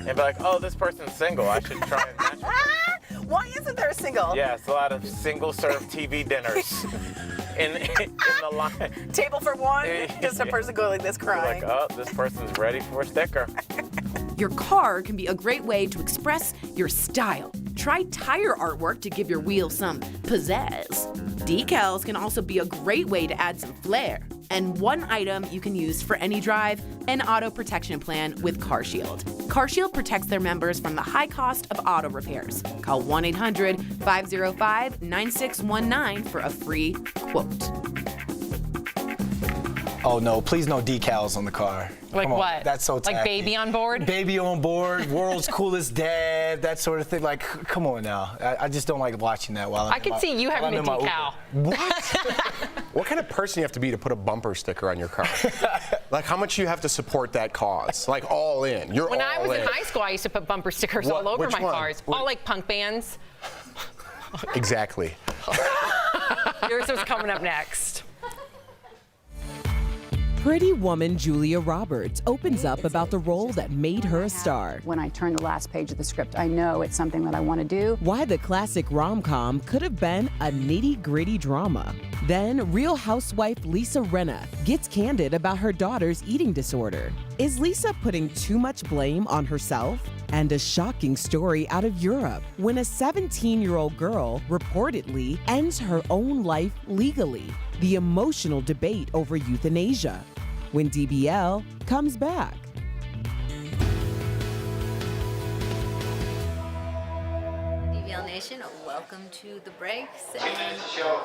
And be like, oh, this person's single. I should try and match with them. Why isn't there a single? Yeah, it's a lot of single-serve TV dinners in the line. Table for one, just a person going like this crying. You're like, oh, this person's ready for a sticker. Your car can be a great way to express your style. Try tire artwork to give your wheels some pizzazz. Decals can also be a great way to add some flair. And one item you can use for any drive, an auto protection plan with CarShield. CarShield protects their members from the high cost of auto repairs. Call 1-800-505-9619 for a free quote. Oh no, please no decals on the car. Like Come on, what? That's so tacky. Like baby on board? Baby on board, world's coolest dad, that sort of thing. Like, come on now. I just don't like watching that while I'm I can see you having a decal. What? What kind of person you have to be to put a bumper sticker on your car? Like, how much you have to support that cause? Like, all in. You're When all I was in. in high school, I used to put bumper stickers all over Which my one? cars. All like punk bands. Exactly. Yours was coming up next. Pretty woman Julia Roberts opens up about the role that made her a star. When I turn the last page of the script, I know it's something that I want to do. Why the classic rom-com could have been a nitty-gritty drama. Then Real Housewife Lisa Rinna gets candid about her daughter's eating disorder. Is Lisa putting too much blame on herself? And a shocking story out of Europe when a 17-year-old girl reportedly ends her own life legally. The emotional debate over euthanasia. When DBL comes back. DBL Nation, welcome to The Breaks, and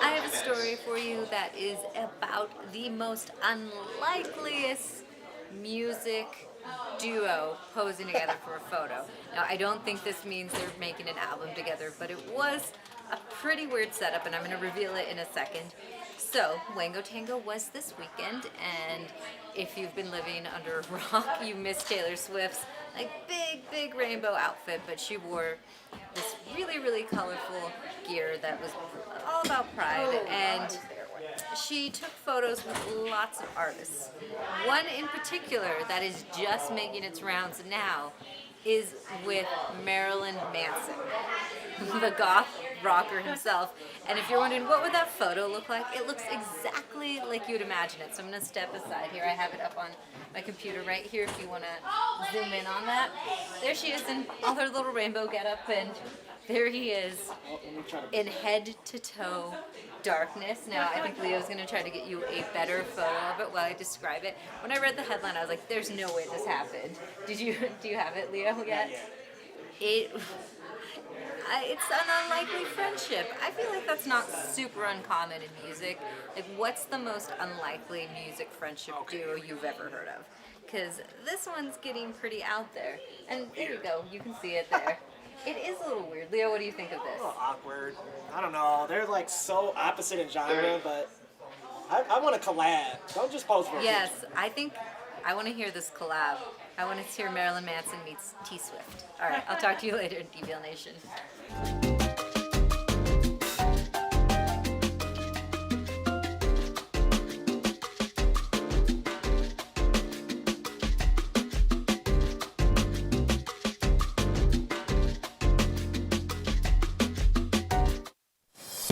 I have a story for you that is about the most unlikeliest music duo posing together for a photo. Now, I don't think this means they're making an album together, but it was a pretty weird setup, and I'm going to reveal it in a second. So, Wango Tango was this weekend, and if you've been living under a rock, you missed Taylor Swift's like big rainbow outfit, but she wore this really colorful gear that was all about pride, and she took photos with lots of artists. One in particular that is just making its rounds now is with Marilyn Manson, the goth rocker himself. And if you're wondering what would that photo look like, it looks exactly like you would imagine it. So I'm going to step aside here. I have it up on my computer right here if you want to zoom in on that. There she is in all her little rainbow getup, and there he is in head-to-toe darkness. Now, I think Leo's going to try to get you a better photo of it while I describe it. When I read the headline, I was like, there's no way this happened. Do you have it, Leo, yet? It's an unlikely friendship. I feel like that's not super uncommon in music. Like, what's the most unlikely music friendship duo you've ever heard of? Because this one's getting pretty out there. And there you go. You can see it there. It is a little weird. Leo, what do you think of this? A little awkward. I don't know. They're like so opposite in genre, but I want to collab. Don't just pose for a Yes, picture. I think I want to hear this collab. I want to hear Marilyn Manson meets T Swift. All right, I'll talk to you later in DBL Nation.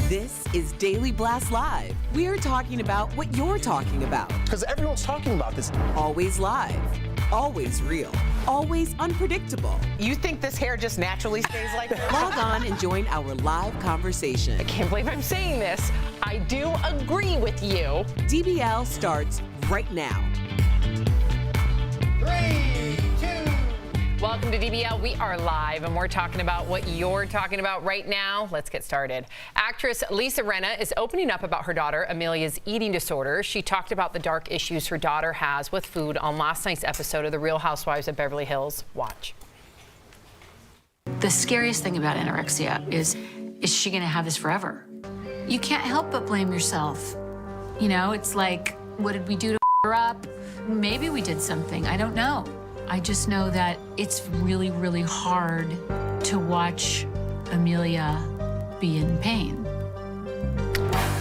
This is Daily Blast Live. We're talking about what you're talking about. Because everyone's talking about this. Always live, always real, always unpredictable. You think this hair just naturally stays like that? Log on and join our live conversation. I can't believe I'm saying this. I do agree with you. DBL starts right now. 3, 2. Welcome to DBL. We are live, and we're talking about what you're talking about right now. Let's get started. Actress Lisa Rinna is opening up about her daughter Amelia's eating disorder. She talked about the dark issues her daughter has with food on last night's episode of The Real Housewives of Beverly Hills. Watch. The scariest thing about anorexia is she going to have this forever? You can't help but blame yourself. You know, it's like, what did we do to her up? Maybe we did something. I don't know. I just know that it's really hard to watch Amelia be in pain.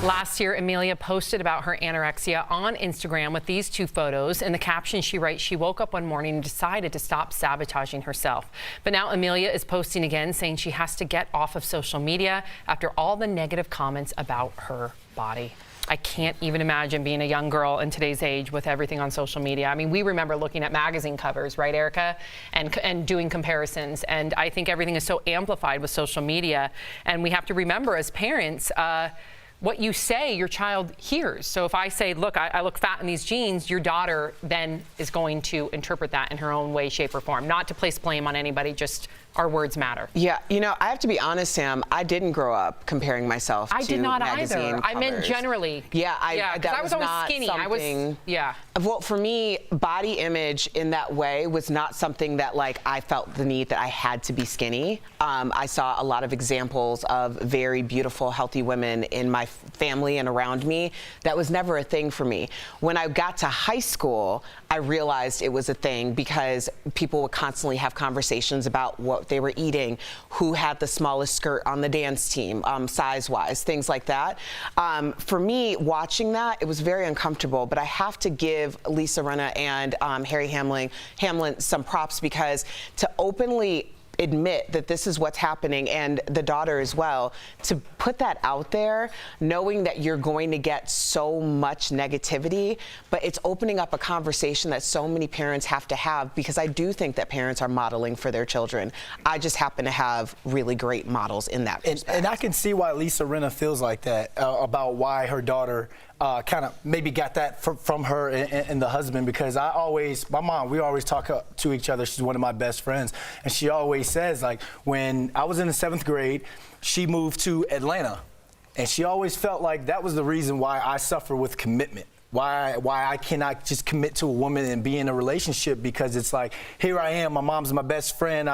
Last year, Amelia posted about her anorexia on Instagram with these two photos. In the caption, she writes, she woke up one morning and decided to stop sabotaging herself. But now Amelia is posting again, saying she has to get off of social media after all the negative comments about her body. I can't even imagine being a young girl in today's age with everything on social media. I mean, we remember looking at magazine covers, right, Erica, and doing comparisons. And I think everything is so amplified with social media. And we have to remember as parents, what you say, your child hears. So if I say, look, I look fat in these jeans, your daughter then is going to interpret that in her own way, shape, or form. Not to place blame on anybody, just our words matter. Yeah, you know, I have to be honest, Sam, I didn't grow up comparing myself to I did not magazine either. I meant covers. generally. Yeah, because I was always not skinny. something- Yeah. Well, for me, body image in that way was not something that, like, I felt the need that I had to be skinny. I saw a lot of examples of very beautiful, healthy women in my family and around me. That was never a thing for me. When I got to high school, I realized it was a thing because people would constantly have conversations about what they were eating, who had the smallest skirt on the dance team, size-wise, things like that. For me, watching that, it was very uncomfortable, but I have to give Lisa Rinna and Harry Hamlin some props because to openly admit that this is what's happening, and the daughter as well, to put that out there, knowing that you're going to get so much negativity, but it's opening up a conversation that so many parents have to have, because I do think that parents are modeling for their children. I just happen to have really great models in that respect. And I can see why Lisa Rinna feels like that about why her daughter kind of maybe got that from her and the husband, because my mom, we always talk to each other. She's one of my best friends. And she always says, like, when I was in the 7th grade, she moved to Atlanta. And she always felt like that was the reason why I suffer with commitment. Why I cannot just commit to a woman and be in a relationship, because it's like, here I am, my mom's my best friend.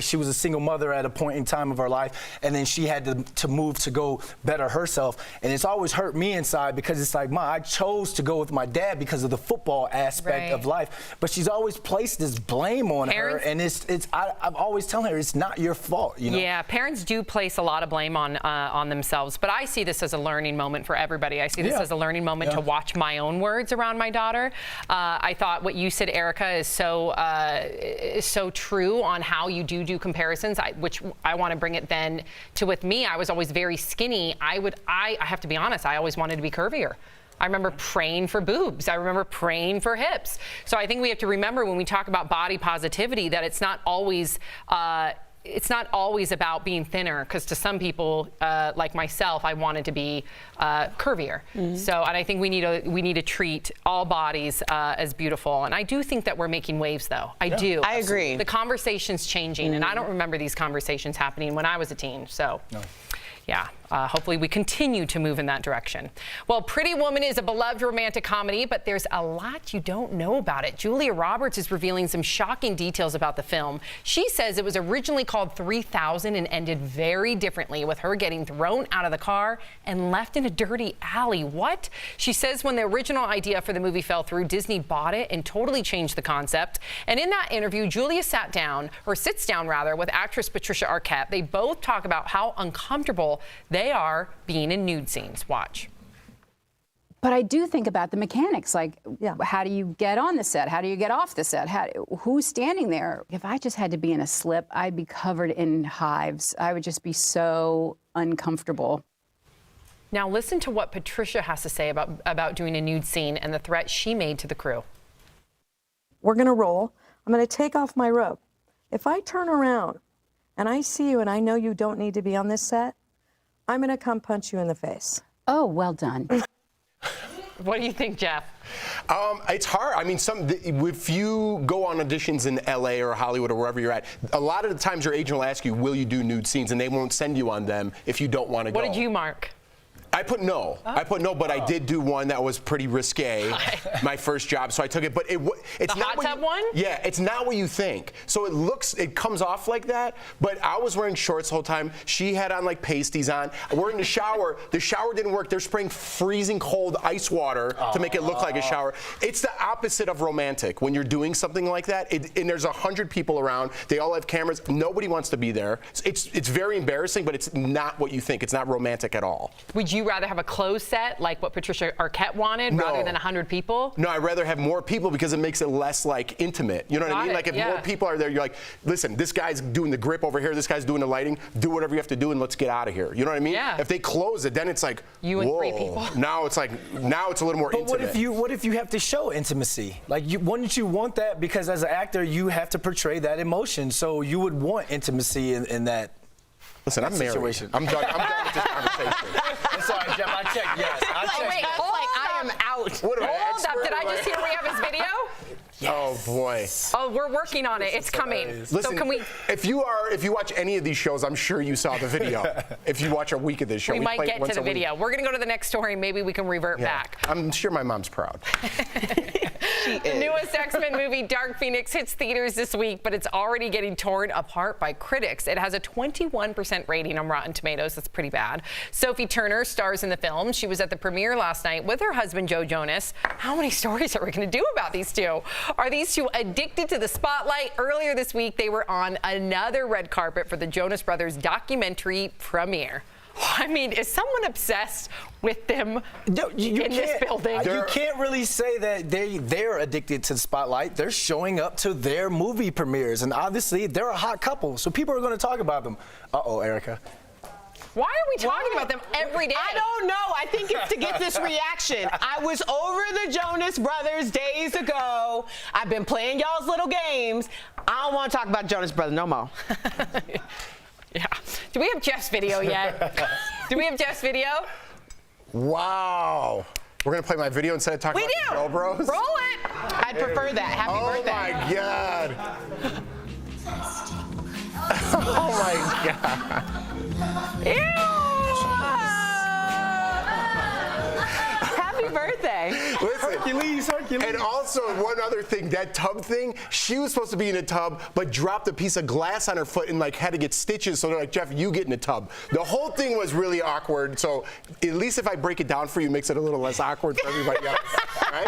She was a single mother at a point in time of her life, and then she had to move to go better herself. And it's always hurt me inside, because it's like, I chose to go with my dad because of the football aspect of life. But she's always placed this blame on her, and I'm always telling her it's not your fault. You know? Yeah, parents do place a lot of blame on themselves, but I see this as a learning moment for everybody. I see this as a learning moment to watch my own words around my daughter. I thought what you said, Erica, is so true on how you do comparisons, which I want to bring it then to with me. I was always very skinny. I have to be honest, I always wanted to be curvier. I remember praying for boobs. I remember praying for hips. So I think we have to remember when we talk about body positivity that it's not always about being thinner, because to some people, like myself, I wanted to be curvier. So, and I think we need to treat all bodies as beautiful. And I do think that we're making waves, though. I do. I agree. The conversation's changing, and I don't remember these conversations happening when I was a teen. So. No. Yeah, hopefully we continue to move in that direction. Well, Pretty Woman is a beloved romantic comedy, but there's a lot you don't know about it. Julia Roberts is revealing some shocking details about the film. She says it was originally called 3000 and ended very differently, with her getting thrown out of the car and left in a dirty alley. What? She says when the original idea for the movie fell through, Disney bought it and totally changed the concept. And in that interview, Julia sits down with actress Patricia Arquette. They both talk about how uncomfortable they are being in nude scenes. Watch. But I do think about the mechanics, like how do you get on the set? How do you get off the set? Who's standing there? If I just had to be in a slip, I'd be covered in hives. I would just be so uncomfortable. Now listen to what Patricia has to say about doing a nude scene and the threat she made to the crew. We're gonna roll. I'm gonna take off my robe. If I turn around and I see you and I know you don't need to be on this set, I'm going to come punch you in the face. Oh, well done. What do you think, Jeff? It's hard. I mean, if you go on auditions in LA or Hollywood or wherever you're at, a lot of the times your agent will ask you, will you do nude scenes? And they won't send you on them if you don't want to go. What did you mark? I put no. But I did do one that was pretty risque, my first job, so I took it. But it's the not hot tub one? Yeah, it's not what you think. So it comes off like that, but I was wearing shorts the whole time. She had on like pasties on. We're in the shower. The shower didn't work. They're spraying freezing cold ice water to make it look like a shower. It's the opposite of romantic when you're doing something like that. And there's 100 people around. They all have cameras. Nobody wants to be there. It's very embarrassing, but it's not what you think. It's not romantic at all. Would you rather have a closed set like what Patricia Arquette wanted rather than 100 people? No, I'd rather have more people because it makes it less like intimate. You know what I mean? Like if more people are there, you're like, listen, this guy's doing the grip over here, this guy's doing the lighting, do whatever you have to do and let's get out of here. You know what I mean? Yeah. If they close it, then it's like, you and 3 people. Now it's a little more intimate. But what if you have to show intimacy? Like, wouldn't you want that? Because as an actor, you have to portray that emotion. So you would want intimacy in that. Listen, I'm married. Situation. I'm done with this conversation. I'm sorry, Jeff. I checked. Yes, I checked. Wait, hold I am out. Hold up. Did I just hear we have his video? Oh boy. Oh, we're working on it. It's coming. Listen, so can we? If you watch any of these shows, I'm sure you saw the video. If you watch a week of this show, We might play it get once to the a week. video. We're gonna go to the next story. Maybe we can revert back. I'm sure my mom's proud. The newest X-Men movie, Dark Phoenix, hits theaters this week, but it's already getting torn apart by critics. It has a 21% rating on Rotten Tomatoes. That's pretty bad. Sophie Turner stars in the film. She was at the premiere last night with her husband, Joe Jonas. How many stories are we going to do about these two? Are these two addicted to the spotlight? Earlier this week, they were on another red carpet for the Jonas Brothers documentary premiere. I mean, is someone obsessed with them in this building? You can't really say that they're addicted to the spotlight. They're showing up to their movie premieres, and obviously they're a hot couple, so people are going to talk about them. Uh-oh, Erica. Why are we talking about them every day? I don't know. I think it's to get this reaction. I was over the Jonas Brothers days ago. I've been playing y'all's little games. I don't want to talk about Jonas Brothers no more. Yeah. Do we have Jeff's video yet? Do we have Jeff's video? Wow. We're going to play my video instead of talking about the Joe Bros? Roll it. I'd prefer that. Happy birthday. Oh, my God. Oh, my God. Ew! Happy birthday. Listen, Hercules. And also, one other thing, that tub thing, she was supposed to be in a tub, but dropped a piece of glass on her foot and like had to get stitches. So they're like, Jeff, you get in a tub. The whole thing was really awkward. So at least if I break it down for you, it makes it a little less awkward for everybody else. Right?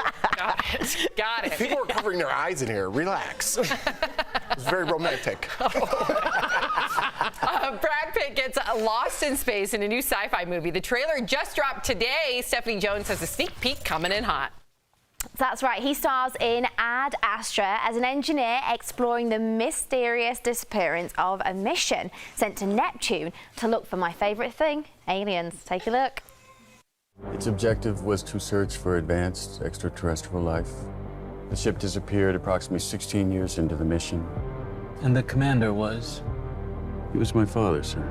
Got it. People were covering their eyes in here. Relax. It was very romantic. Brad Pitt gets lost in space in a new sci-fi movie. The trailer just dropped today. Stephanie Jones has a sneak peek coming in hot. That's right. He stars in Ad Astra as an engineer exploring the mysterious disappearance of a mission sent to Neptune to look for my favorite thing, aliens. Take a look. Its objective was to search for advanced extraterrestrial life. The ship disappeared approximately 16 years into the mission. And the commander was? He was my father, sir.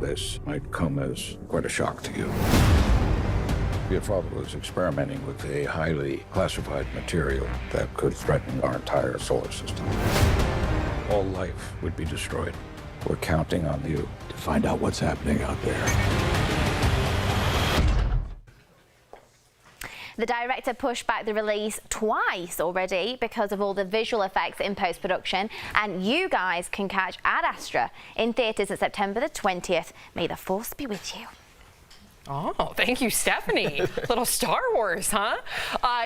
This might come as quite a shock to you. Your father was experimenting with a highly classified material that could threaten our entire solar system. All life would be destroyed. We're counting on you to find out what's happening out there. The director pushed back the release twice already because of all the visual effects in post-production, and you guys can catch Ad Astra in theaters at September the 20th. May the force be with you. Oh, thank you, Stephanie. Little Star Wars, huh?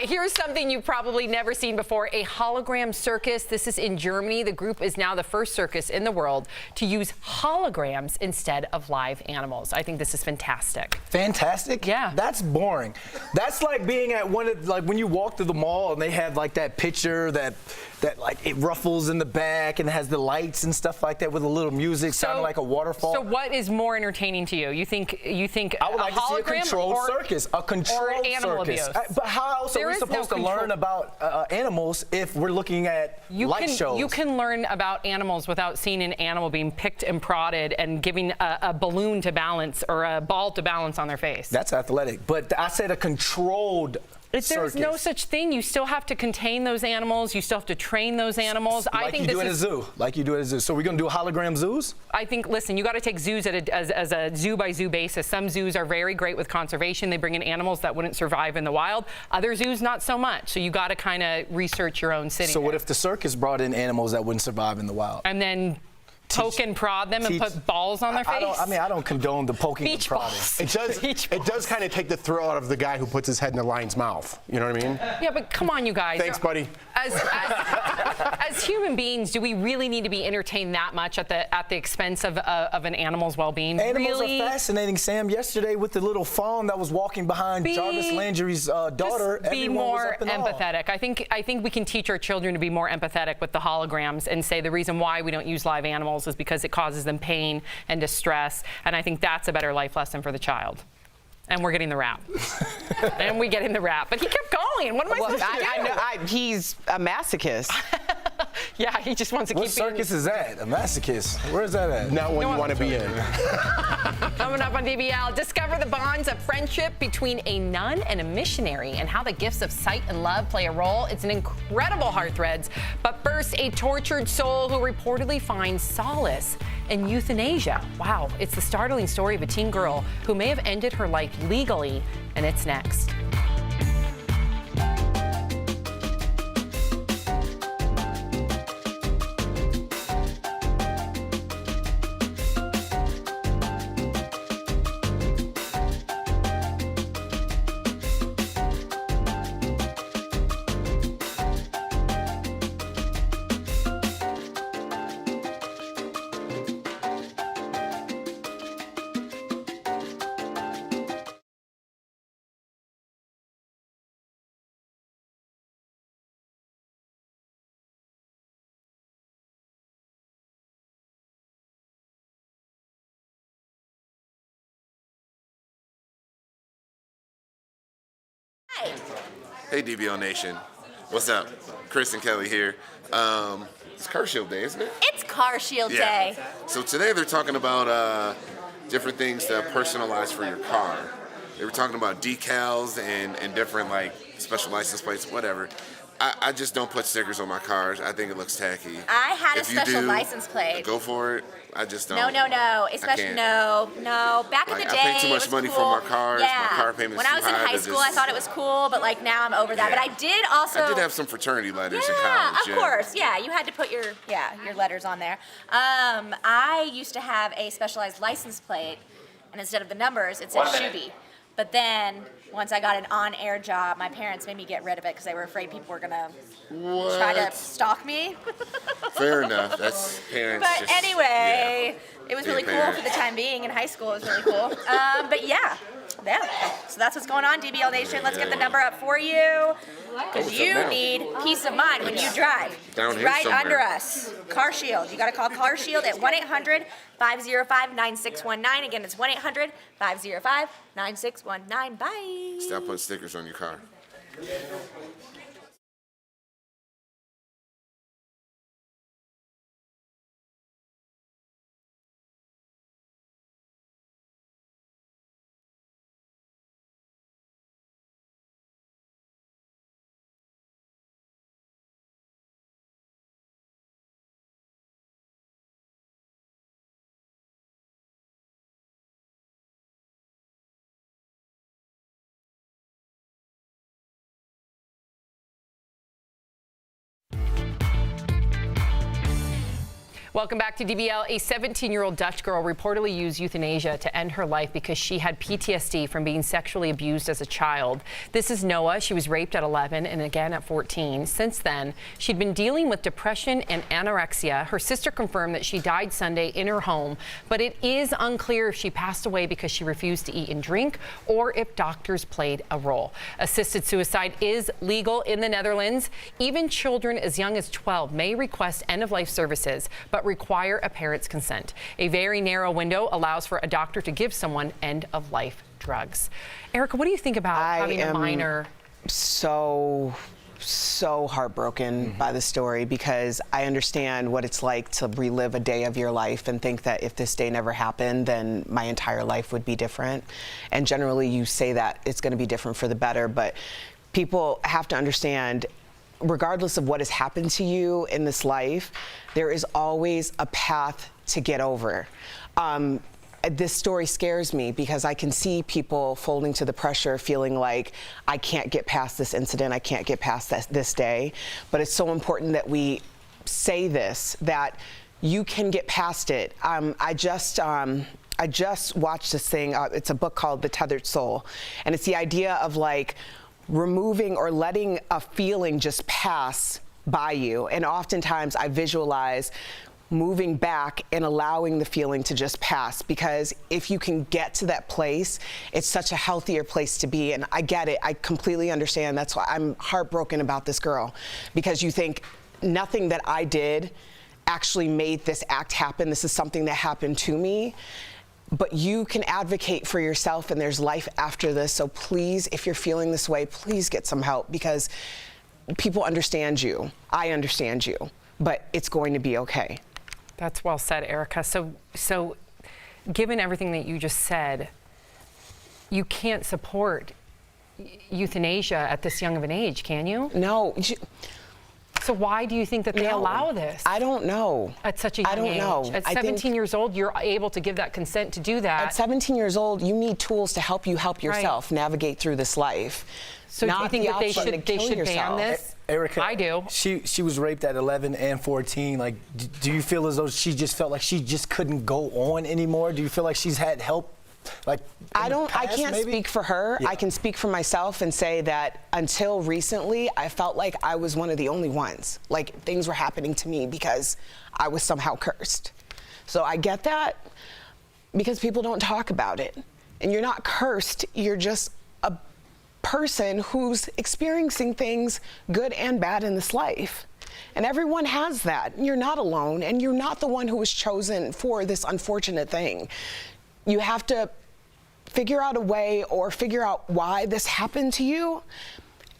Here's something you've probably never seen before, a hologram circus. This is in Germany. The group is now the first circus in the world to use holograms instead of live animals. I think this is fantastic. Fantastic? Yeah. That's boring. That's like being at one of, like when you walk through the mall and they have like that picture that like it ruffles in the back and has the lights and stuff like that with a little music sounding like a waterfall. So what is more entertaining to you? You think I would like to see a controlled circus, a controlled animal circus. abuse? But how else are we supposed to learn about animals if we're looking at light shows? You can learn about animals without seeing an animal being picked and prodded and giving a balloon to balance or a ball to balance on their face. That's athletic. But I said a controlled There's no such thing. You still have to contain those animals. You still have to train those animals. Like you do at a zoo. Like you do at a zoo. So we're going to do hologram zoos? I think, listen, you got to take zoos as a zoo-by-zoo basis. Some zoos are very great with conservation. They bring in animals that wouldn't survive in the wild. Other zoos, not so much. So you got to kind of research your own city. So what if the circus brought in animals that wouldn't survive in the wild? And then poke and prod them and put balls on their face? I don't condone the poking and prodding. It does kind of take the thrill out of the guy who puts his head in the lion's mouth. You know what I mean? Yeah, but come on, you guys. Thanks, buddy. As human beings, do we really need to be entertained that much at the expense of an animal's well-being? Animals are fascinating, Sam. Yesterday with the little fawn that was walking behind Jarvis Landry's daughter, just be more was up in awe. empathetic. I think we can teach our children to be more empathetic with the holograms and say the reason why we don't use live animals is because it causes them pain and distress. And I think that's a better life lesson for the child. And we're getting the rap. And we getting the rap. But he kept going. What am I supposed to do? He's a masochist. Yeah, he just wants to What keep being. circus is that? A masochist? Where's that at? Not one you want to be in. Coming up on DBL, discover the bonds of friendship between a nun and a missionary and how the gifts of sight and love play a role. It's an incredible Heart Threads. But first, a tortured soul who reportedly finds solace in euthanasia. Wow, it's the startling story of a teen girl who may have ended her life legally, and it's next. Hey DBL Nation, what's up? Chris and Kelly here. It's Car Shield Day, isn't it? It's Car Shield Yeah. Day. So today they're talking about different things to personalize for your car. They were talking about decals and different like special license plates, whatever. I just don't put stickers on my cars. I think it looks tacky. I had If a you special do, license plate. Go for it. I just don't. No. Especially no. Back in the Like, day, I pay too much it was money cool. for my cars. Yeah. My car payment's When I too was in high high to school, I just- thought it was cool, but like now I'm over that. Yeah. But I did also. I did have some fraternity letters in Yeah, college. of course. Yeah, you had to put your letters on there. I used to have a specialized license plate, and instead of the numbers, it said Shuby. But then once I got an on-air job, my parents made me get rid of it because they were afraid people were gonna try to stalk me. Fair enough. That's parents. But anyway, it was Being really a cool parent. for the time being. In high school, it was really cool. But yeah. So that's what's going on, DBL Nation. Let's get the number up for you because What's up you now? need peace of mind when you drive. Down It's here right somewhere. under us. Car Shield. You got to call Car Shield at 1-800-505-9619. Again, it's 1-800-505-9619. Bye. Stop putting stickers on your car. Welcome back to DBL. A 17-year-old Dutch girl reportedly used euthanasia to end her life because she had PTSD from being sexually abused as a child. This is Noah. She was raped at 11 and again at 14. Since then, she'd been dealing with depression and anorexia. Her sister confirmed that she died Sunday in her home, but it is unclear if she passed away because she refused to eat and drink or if doctors played a role. Assisted suicide is legal in the Netherlands. Even children as young as 12 may request end-of-life services, but require a parent's consent. A very narrow window allows for a doctor to give someone end-of-life drugs. Erica, what do you think about having a minor? So heartbroken by the story because I understand what it's like to relive a day of your life and think that if this day never happened, then my entire life would be different. And generally you say that it's going to be different for the better, but people have to understand, regardless of what has happened to you in this life, there is always a path to get over. This story scares me because I can see people folding to the pressure, feeling like I can't get past this incident, I can't get past this day. But it's so important that we say this, that you can get past it. I just watched this thing. It's a book called The Tethered Soul, and it's the idea of like removing or letting a feeling just pass by you. And oftentimes I visualize moving back and allowing the feeling to just pass, because if you can get to that place, it's such a healthier place to be. And I get it, I completely understand. That's why I'm heartbroken about this girl, because you think nothing that I did actually made this act happen. This is something that happened to me. But you can advocate for yourself, and there's life after this. So please, if you're feeling this way, please get some help, because people understand you. I understand you. but it's going to be okay. That's well said, Erica. So given everything that you just said, you can't support euthanasia at this young of an age, can you? No. So why do you think that they allow this? I don't know. At such a young age? know. At 17 years old, you're able to give that consent to do that. At 17 years old, you need tools to help you help yourself navigate through this life. So do you think that they should ban this? Erica, I do. She was raped at 11 and 14. Like, do you feel as though she just felt like she just couldn't go on anymore? Do you feel like she's had help? Like, I can't speak for her. Yeah. I can speak for myself and say that until recently, I felt like I was one of the only ones. Like, things were happening to me because I was somehow cursed. So I get that because people don't talk about it. And you're not cursed, you're just a person who's experiencing things good and bad in this life. And everyone has that. You're not alone, and you're not the one who was chosen for this unfortunate thing. You have to figure out a way or figure out why this happened to you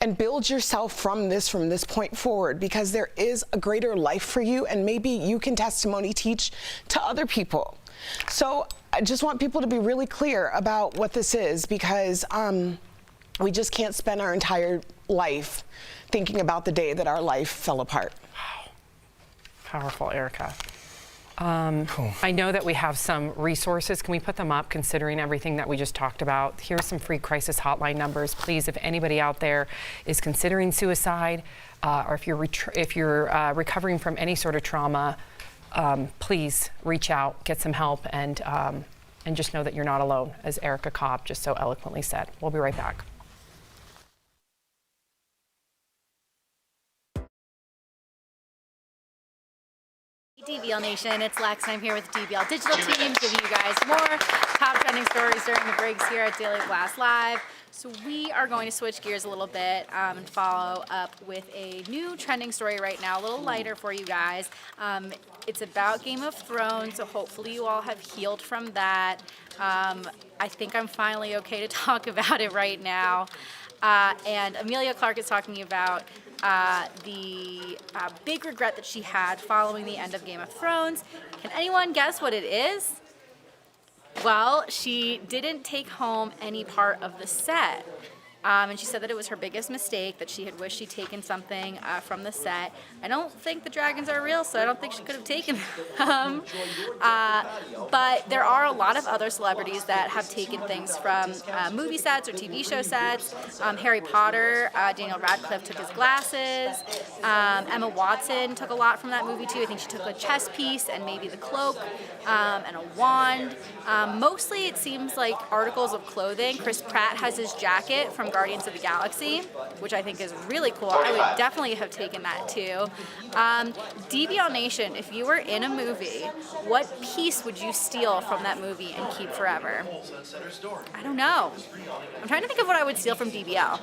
and build yourself from this point forward, because there is a greater life for you, and maybe you can testimony teach to other people. So I just want people to be really clear about what this is, because we just can't spend our entire life thinking about the day that our life fell apart. Wow. Powerful, Erica. I know that we have some resources. Can we put them up, considering everything that we just talked about? Here's some free crisis hotline numbers. Please, if anybody out there is considering suicide, or if you're recovering from any sort of trauma, please reach out, get some help, and just know that you're not alone, as Erica Cobb just so eloquently said. We'll be right back. DBL Nation, it's Lex, and I'm here with the DBL Digital team, giving you guys more top trending stories during the breaks here at Daily Blast Live. So we are going to switch gears a little bit and follow up with a new trending story right now, a little lighter for you guys. It's about Game of Thrones, so hopefully you all have healed from that. I think I'm finally okay to talk about it right now. And Emilia Clarke is talking about the big regret that she had following the end of Game of Thrones. Can anyone guess what it is? Well, she didn't take home any part of the set. And she said that it was her biggest mistake, that she had wished she'd taken something from the set. I don't think the dragons are real, so I don't think she could have taken them. But there are a lot of other celebrities that have taken things from movie sets or TV show sets. Harry Potter, Daniel Radcliffe took his glasses. Emma Watson took a lot from that movie too. I think she took a chess piece and maybe the cloak and a wand. Mostly it seems like articles of clothing. Chris Pratt has his jacket from Guardians of the Galaxy, which I think is really cool. I would definitely have taken that too. DBL Nation, if you were in a movie, what piece would you steal from that movie and keep forever? I don't know. I'm trying to think of what I would steal from DBL.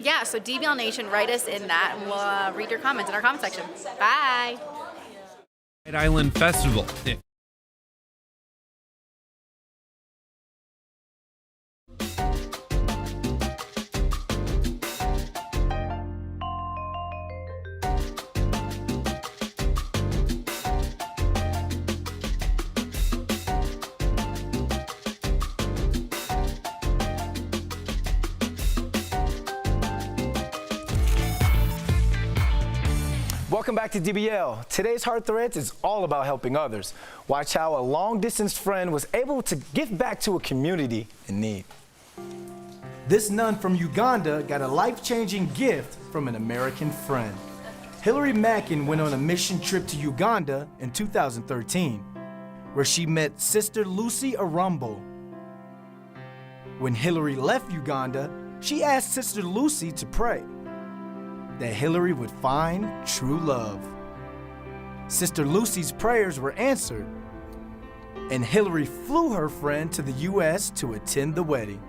Yeah, so DBL Nation, write us in that, and we'll read your comments in our comment section. Bye. Island Festival. Welcome back to DBL. Today's Heart Threads is all about helping others. Watch how a long-distance friend was able to give back to a community in need. This nun from Uganda got a life-changing gift from an American friend. Hillary Mackin went on a mission trip to Uganda in 2013, where she met Sister Lucy Arumbo. When Hillary left Uganda, she asked Sister Lucy to pray that Hillary would find true love. Sister Lucy's prayers were answered, and Hillary flew her friend to the U.S. to attend the wedding.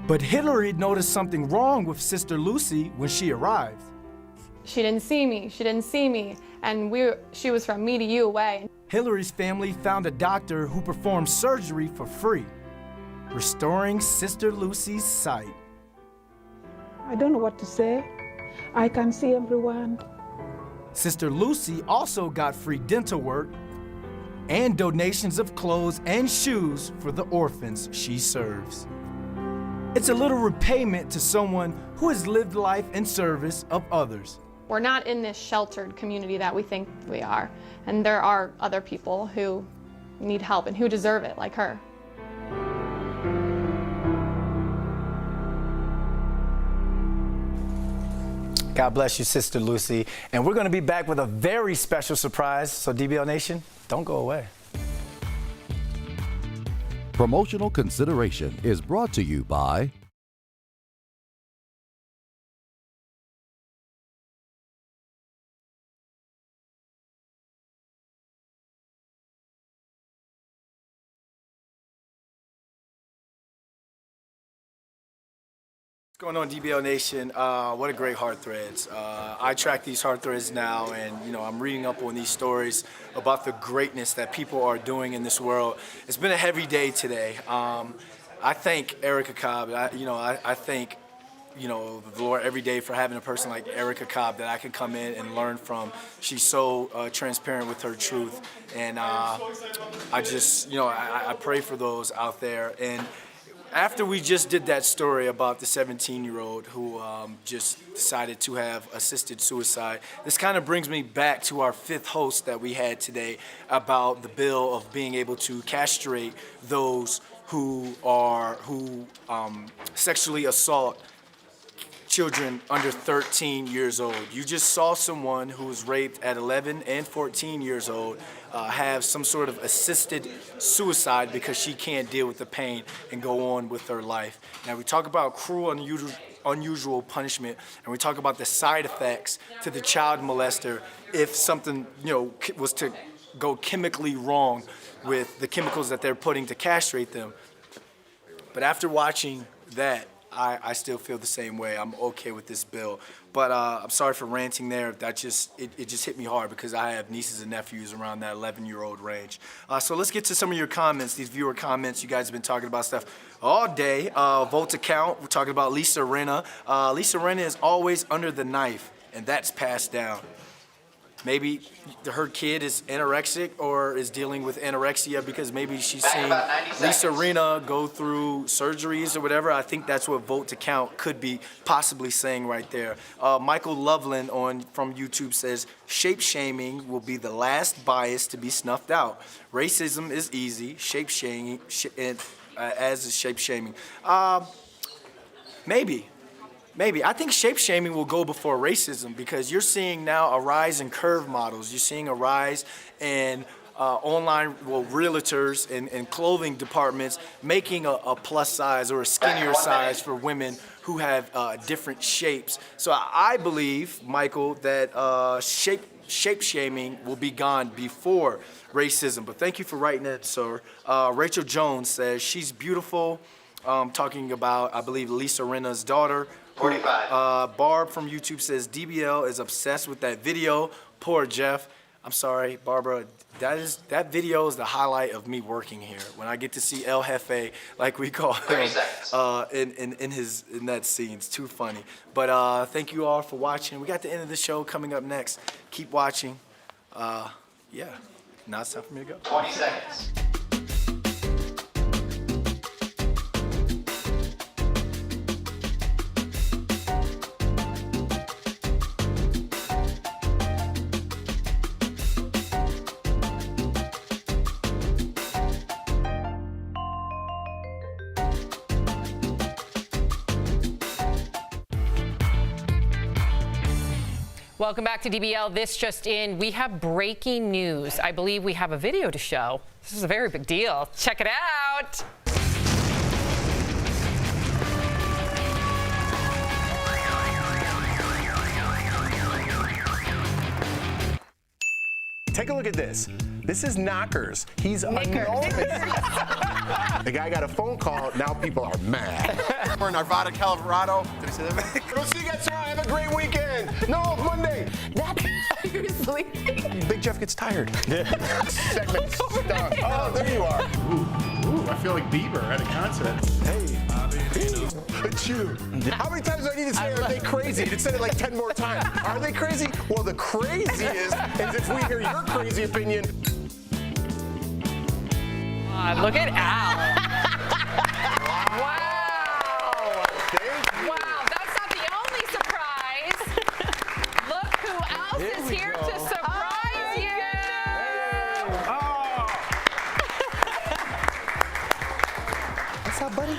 But Hillary noticed something wrong with Sister Lucy when she arrived. She didn't see me, and she was from me to you away. Hillary's family found a doctor who performed surgery for free, restoring Sister Lucy's sight. I don't know what to say. I can see everyone. Sister Lucy also got free dental work and donations of clothes and shoes for the orphans she serves. It's a little repayment to someone who has lived life in service of others. We're not in this sheltered community that we think we are, and there are other people who need help and who deserve it, like her. God bless you, Sister Lucy. And we're going to be back with a very special surprise. So DBL Nation, don't go away. Promotional consideration is brought to you by What's going on, DBL Nation? What a great Heart Threads. I track these Heart Threads now, and I'm reading up on these stories about the greatness that people are doing in this world. It's been a heavy day today. I thank Erica Cobb. I thank the Lord every day for having a person like Erica Cobb that I can come in and learn from. She's so transparent with her truth, and I just I pray for those out there. And after we just did that story about the 17-year-old who just decided to have assisted suicide, this kind of brings me back to our fifth host that we had today about the bill of being able to castrate those who sexually assault children under 13 years old. You just saw someone who was raped at 11 and 14 years old have some sort of assisted suicide because she can't deal with the pain and go on with her life. Now, we talk about cruel, unusual punishment, and we talk about the side effects to the child molester if something was to go chemically wrong with the chemicals that they're putting to castrate them. But after watching that, I still feel the same way. I'm okay with this bill. But I'm sorry for ranting there. That just hit me hard because I have nieces and nephews around that 11-year-old range. So let's get to some of your comments, these viewer comments. You guys have been talking about stuff all day. Vote to count. We're talking about Lisa Rinna. Lisa Rinna is always under the knife, and that's passed down. Maybe her kid is anorexic or is dealing with anorexia because maybe she's seen Lisa Rinna go through surgeries or whatever. I think that's what Vote to Count could be possibly saying right there. Michael Loveland from YouTube says, shape-shaming will be the last bias to be snuffed out. Racism is easy, shape-shaming, as is shape-shaming. Maybe. I think shape-shaming will go before racism because you're seeing now a rise in curve models. You're seeing a rise in online realtors and clothing departments making a plus size or a skinnier size for women who have different shapes. So I believe, Michael, that shape-shaming will be gone before racism. But thank you for writing it, sir. Rachel Jones says, she's beautiful. Talking about, I believe, Lisa Rinna's daughter. 45. Barb from YouTube says, DBL is obsessed with that video. Poor Jeff. I'm sorry, Barbara. That video is the highlight of me working here. When I get to see El Jefe, like we call him, in that scene. It's too funny. But thank you all for watching. We got the end of the show coming up next. Keep watching. Now it's time for me to go. 20 seconds. Welcome back to DBL. This just in, we have breaking news. I believe we have a video to show. This is a very big deal. Check it out. Take a look at this. This is Knockers. He's enormous. The guy got a phone call. Now people are mad. We're in Arvada, Colorado. Did I say that? We'll see you guys tomorrow. Have a great weekend. No, Monday. Seriously. Big Jeff gets tired. Segment's done. Oh, there you are. Ooh, I feel like Bieber at a concert. Hey. It's you. How many times do I need to say, are they crazy? You said it like 10 more times. Are they crazy? Well, the crazy is if we hear your crazy opinion. Look at Al. Wow. Thank you. Wow, that's not the only surprise. Look who else is here to surprise you. What's up, buddy?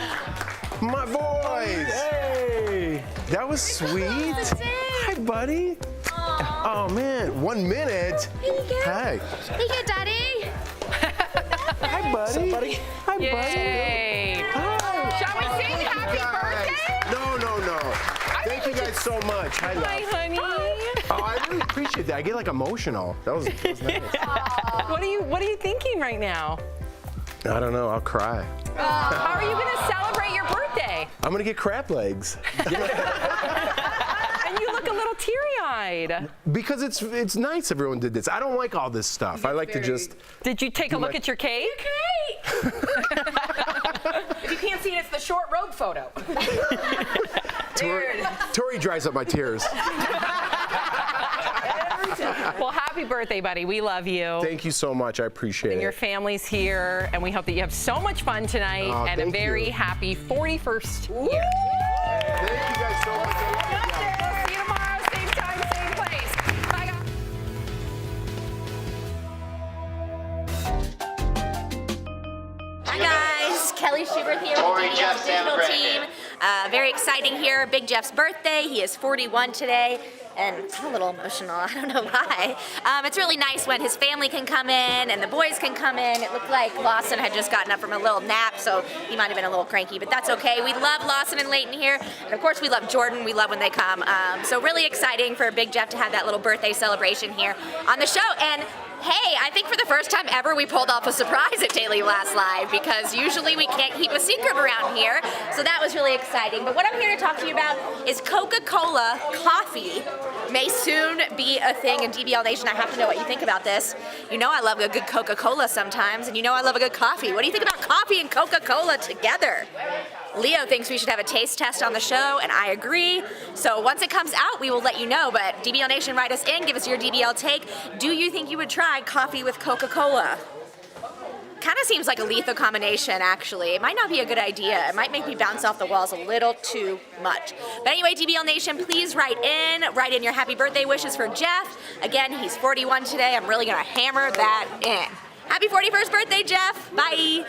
My boys. Hey. That was sweet. Hi, buddy. Oh, man. 1 minute. Here you go. Hi. Here you go, Daddy. Hi, buddy. Hi, buddy. Yay. Hi. Shall we sing happy birthday? No. Thank you guys so much. Hi, love. Hi, honey. Oh, I really appreciate that. I get like emotional. That was nice. What are you thinking right now? I don't know. I'll cry. How are you going to celebrate your birthday? I'm gonna get crab legs. And you look a little teary-eyed. Because it's nice everyone did this. I don't like all this stuff. I like to just. Did you take a look at your cake? If you can't see it, it's the short robe photo. Tori dries up my tears. Well, happy birthday, buddy. We love you. Thank you so much. I appreciate And it. your family's here, and we hope that you have so much fun tonight and a thank very you. happy 41st year. Thank you guys so much. We'll see you tomorrow, same time, same place. Bye, guys. Hi guys, Kelly Schubert here with the DBL Digital team. Very exciting here, Big Jeff's birthday. He is 41 today. And I'm a little emotional, I don't know why. It's really nice when his family can come in and the boys can come in. It looked like Lawson had just gotten up from a little nap, so he might have been a little cranky, but that's okay. We love Lawson and Leighton here. And of course we love Jordan, we love when they come. So really exciting for Big Jeff to have that little birthday celebration here on the show. And hey, I think for the first time ever we pulled off a surprise at Daily Blast Live because usually we can't keep a secret around here. So that was really exciting. But what I'm here to talk to you about is Coca-Cola coffee may soon be a thing in DBL Nation. I have to know what you think about this. You know I love a good Coca-Cola sometimes, and you know I love a good coffee. What do you think about coffee and Coca-Cola together? Leo thinks we should have a taste test on the show, and I agree. So once it comes out, we will let you know. But DBL Nation, write us in, give us your DBL take. Do you think you would try coffee with Coca-Cola? Kind of seems like a lethal combination, actually. It might not be a good idea. It might make me bounce off the walls a little too much. But anyway, DBL Nation, please write in your happy birthday wishes for Jeff. Again, he's 41 today. I'm really gonna hammer that in. Happy 41st birthday, Jeff. Bye.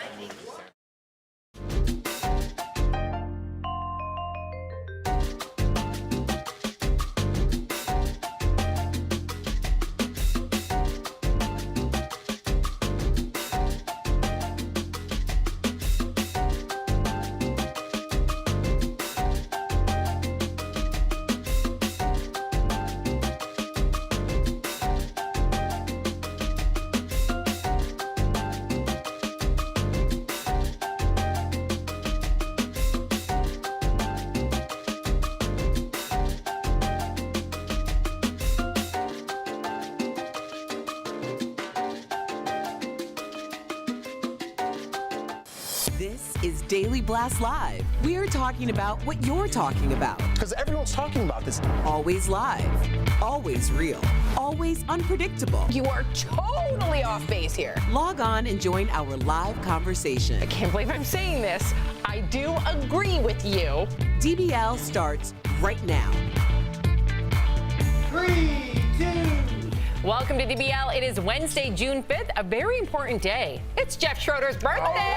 This is Daily Blast Live. We're talking about what you're talking about. Because everyone's talking about this. Always live, always real, always unpredictable. You are totally off base here. Log on and join our live conversation. I can't believe I'm saying this. I do agree with you. DBL starts right now. 3, 2. Welcome to DBL. It is Wednesday, June 5th, a very important day. It's Jeff Schroeder's birthday.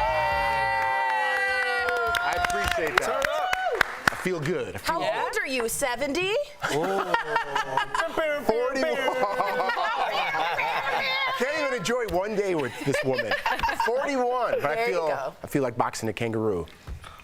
I appreciate that. Turn up. I feel good. How old are you, 70? Oh. 41. I can't even enjoy one day with this woman. 41. But There you go. I feel like boxing a kangaroo.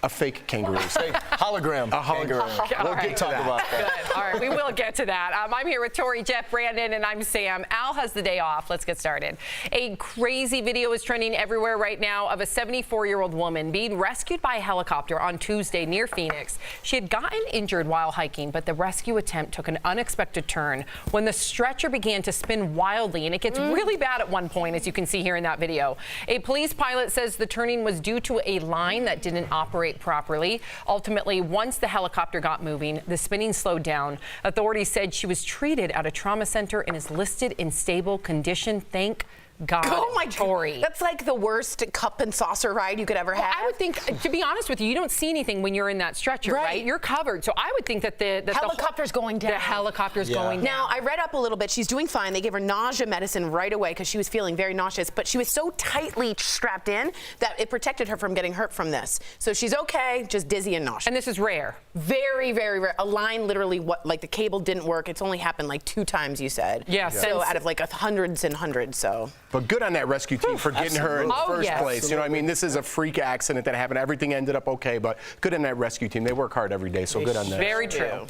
A fake kangaroo. Hologram. A hologram. We'll get talk about that. Good. All right, we will get to that. I'm here with Tori, Jeff, Brandon, and I'm Sam. Al has the day off. Let's get started. A crazy video is trending everywhere right now of a 74-year-old woman being rescued by a helicopter on Tuesday near Phoenix. She had gotten injured while hiking, but the rescue attempt took an unexpected turn when the stretcher began to spin wildly, and it gets really bad at one point, as you can see here in that video. A police pilot says the turning was due to a line that didn't operate properly. Ultimately, once the helicopter got moving, the spinning slowed down. Authorities said she was treated at a trauma center and is listed in stable condition. Thank God. Oh my Tori. That's like the worst cup and saucer ride you could ever have. I would think, to be honest with you, you don't see anything when you're in that stretcher, right? You're covered. So I would think that the helicopter's going down. The helicopter's going down. Now, I read up a little bit. She's doing fine. They gave her nausea medicine right away because she was feeling very nauseous, but she was so tightly strapped in that it protected her from getting hurt from this. So she's okay, just dizzy and nauseous. And this is rare. Very, very rare. A line literally, like the cable didn't work. It's only happened like 2 times, you said. Yeah. So out of like hundreds and hundreds, so. But good on that rescue team for getting her in the first place. You know what I mean? This is a freak accident that happened. Everything ended up okay, but good on that rescue team. They work hard every day, so good on that. Very true.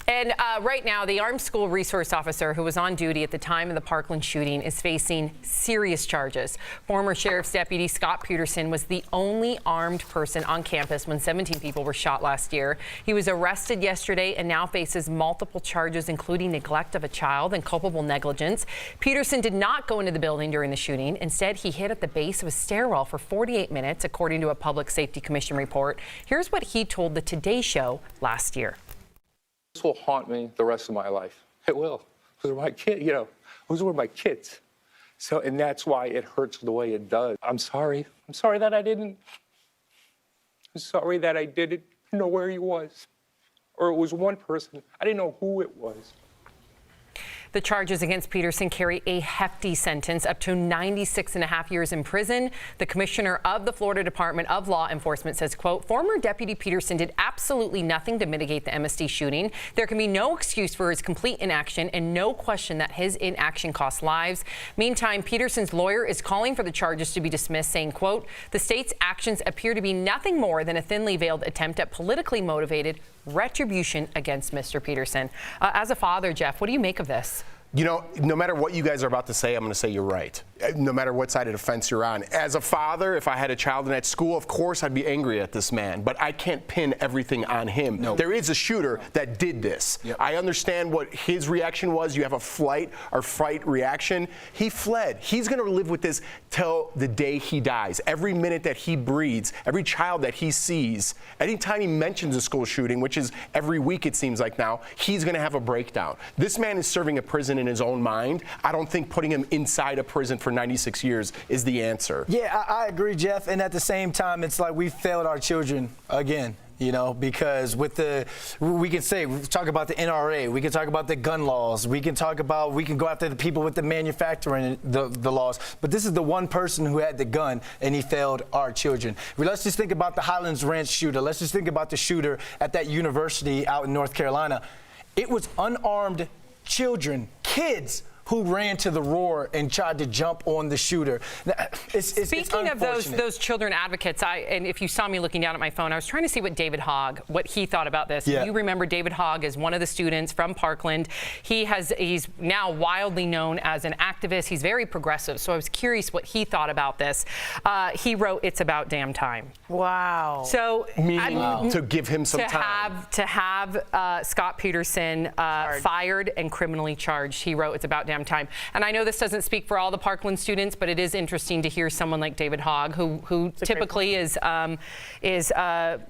And right now, the armed school resource officer who was on duty at the time of the Parkland shooting is facing serious charges. Former Sheriff's Deputy Scott Peterson was the only armed person on campus when 17 people were shot last year. He was arrested yesterday and now faces multiple charges, including neglect of a child and culpable negligence. Peterson did not go into the building during the shooting. Instead, he hid at the base of a stairwell for 48 minutes, according to a Public Safety Commission report. Here's what he told the Today Show last year. This will haunt me the rest of my life. It will. Those are my kids, you know. Those were my kids. So, and that's why it hurts the way it does. I'm sorry. I'm sorry that I didn't. I'm sorry that I didn't know where he was. Or it was one person. I didn't know who it was. The charges against Peterson carry a hefty sentence, up to 96.5 years in prison. The commissioner of the Florida Department of Law Enforcement says, quote, former Deputy Peterson did absolutely nothing to mitigate the MSD shooting. There can be no excuse for his complete inaction and no question that his inaction cost lives. Meantime, Peterson's lawyer is calling for the charges to be dismissed, saying, quote, the state's actions appear to be nothing more than a thinly veiled attempt at politically motivated retribution against Mr. Peterson. As a father, Jeff, what do you make of this? You know, no matter what you guys are about to say, I'm going to say you're right. No matter what side of the fence you're on. As a father, if I had a child in that school, of course I'd be angry at this man, but I can't pin everything on him. No. There is a shooter that did this. Yep. I understand what his reaction was. You have a flight or fight reaction. He fled. He's going to live with this till the day he dies. Every minute that he breathes, every child that he sees, anytime he mentions a school shooting, which is every week it seems like now, he's going to have a breakdown. This man is serving a prison in his own mind. I don't think putting him inside a prison for 96 years is the answer. Yeah, I agree, Jeff. And at the same time, it's like we failed our children again. You know, because we can talk about the NRA, we can talk about the gun laws, we can go after the people with the manufacturing the laws, but this is the one person who had the gun and he failed our children. Let's just think about the Highlands Ranch shooter. Let's just think about the shooter at that university out in North Carolina. It was unarmed children, kids, who ran to the roar and tried to jump on the shooter. Speaking of those children advocates, and if you saw me looking down at my phone, I was trying to see what David Hogg, what he thought about this. Yeah. You remember David Hogg is one of the students from Parkland. He's now wildly known as an activist. He's very progressive. So I was curious what he thought about this. He wrote, "It's about damn time." Wow. So to give him some time. To have Scott Peterson fired and criminally charged. He wrote, "It's about damn time." And I know this doesn't speak for all the Parkland students, but it is interesting to hear someone like David Hogg, who typically is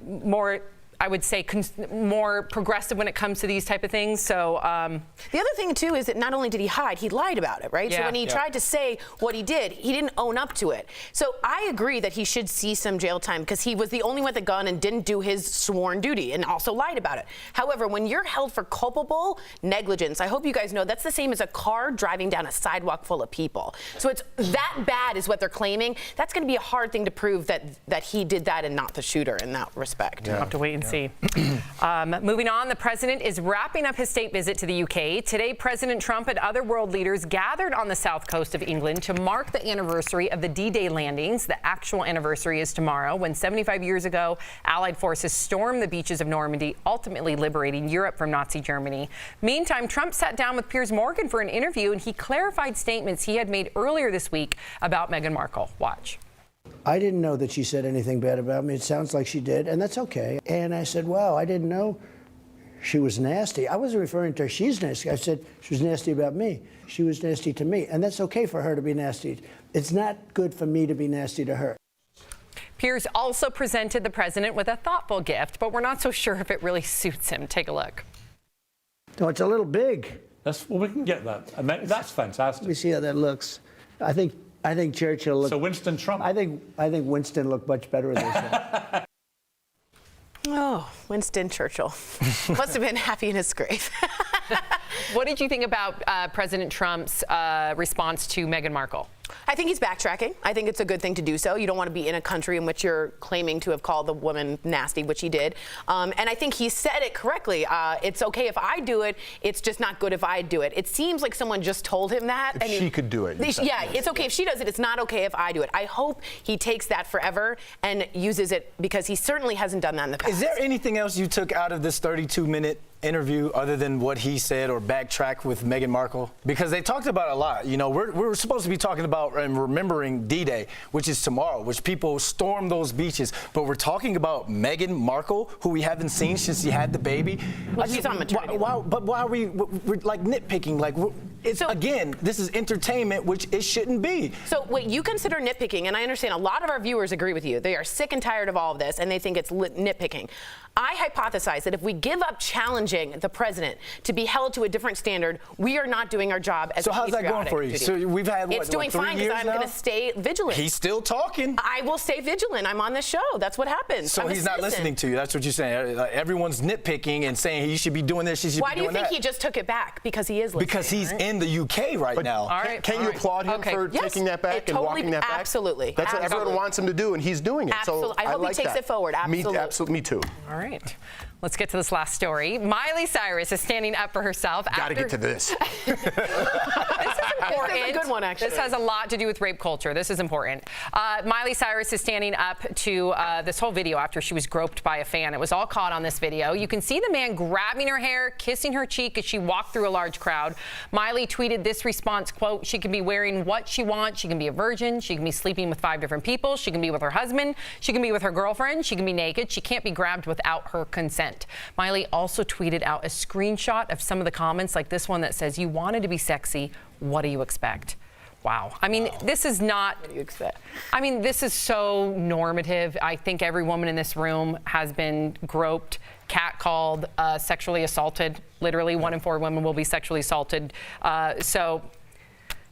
more, I would say, more progressive when it comes to these type of things. So the other thing too is that not only did he hide, he lied about it, right? Yeah. So when he tried to say what he did, he didn't own up to it. So I agree that he should see some jail time because he was the only one with a gun and didn't do his sworn duty and also lied about it. However, when you're held for culpable negligence, I hope you guys know that's the same as a car driving down a sidewalk full of people. So it's that bad is what they're claiming. That's going to be a hard thing to prove that he did that and not the shooter in that respect. We'll have to wait and see. see. Moving on, the president is wrapping up his state visit to the UK. Today, President Trump and other world leaders gathered on the south coast of England to mark the anniversary of the D-Day landings. The actual anniversary is tomorrow, when 75 years ago, Allied forces stormed the beaches of Normandy, ultimately liberating Europe from Nazi Germany. Meantime, Trump sat down with Piers Morgan for an interview, and he clarified statements he had made earlier this week about Meghan Markle. Watch. I didn't know that she said anything bad about me. It sounds like she did, and that's okay. And I said, wow, I didn't know she was nasty. I wasn't referring to her, she's nasty. I said she was nasty about me. She was nasty to me, and that's okay for her to be nasty. It's not good for me to be nasty to her. Piers also presented the president with a thoughtful gift, but we're not so sure if it really suits him. Take a look. No, it's a little big. Well, we can get that. I mean, that's fantastic. Let me see how that looks. I think Churchill looked. So Winston Trump. I think Winston looked much better in this one. Oh, Winston Churchill. Must have been happy in his grave. What did you think about President Trump's response to Meghan Markle? I think he's backtracking. I think it's a good thing to do so. You don't want to be in a country in which you're claiming to have called the woman nasty, which he did. And I think he said it correctly. It's okay if I do it. It's just not good if I do it. It seems like someone just told him that. If she could do it. Yeah, it's okay if she does it. It's not okay if I do it. I hope he takes that forever and uses it, because he certainly hasn't done that in the past. Is there anything else you took out of this 32-minute interview other than what he said or backtrack with Meghan Markle? Because they talked about a lot. You know, we're supposed to be talking about and remembering D-Day, which is tomorrow, which people stormed those beaches. But we're talking about Meghan Markle, who we haven't seen since she had the baby. Well, she's on maternity. Why are we're like nitpicking? Like, again, this is entertainment, which it shouldn't be. So what you consider nitpicking, and I understand a lot of our viewers agree with you. They are sick and tired of all of this, and they think it's nitpicking. I hypothesize that if we give up challenging the president to be held to a different standard, we are not doing our job as a patriotic. So how's that going for you? Duty. So we've had it's doing fine because I'm going to stay vigilant. He's still talking. I will stay vigilant. I'm on this show. That's what happens. So he's not listening to you. That's what you're saying. Everyone's nitpicking and saying he should be doing this. He should Why be doing that. Why do you think he just took it back? Because he is listening. Because he's in the UK right now. All right. Can you applaud him for taking that back and walking that back? Absolutely. That's what everyone wants him to do, and he's doing it. Absolutely. So I hope like he takes it forward. Absolutely. Me too. All right. Let's get to this last story. Miley Cyrus is standing up for herself. Got to get to this. This is important. This is a good one, actually. This has a lot to do with rape culture. This is important. Miley Cyrus is standing up to this whole video after she was groped by a fan. It was all caught on this video. You can see the man grabbing her hair, kissing her cheek as she walked through a large crowd. Miley tweeted this response, quote, "She can be wearing what she wants. She can be a virgin. She can be sleeping with 5 different people. She can be with her husband. She can be with her girlfriend. She can be naked. She can't be grabbed without her consent." Miley also tweeted out a screenshot of some of the comments, like this one that says, "You wanted to be sexy. What do you expect?" Wow. I mean, this is not. What do you expect? I mean, this is so normative. I think every woman in this room has been groped, catcalled, sexually assaulted. Literally, 1 in 4 women will be sexually assaulted. So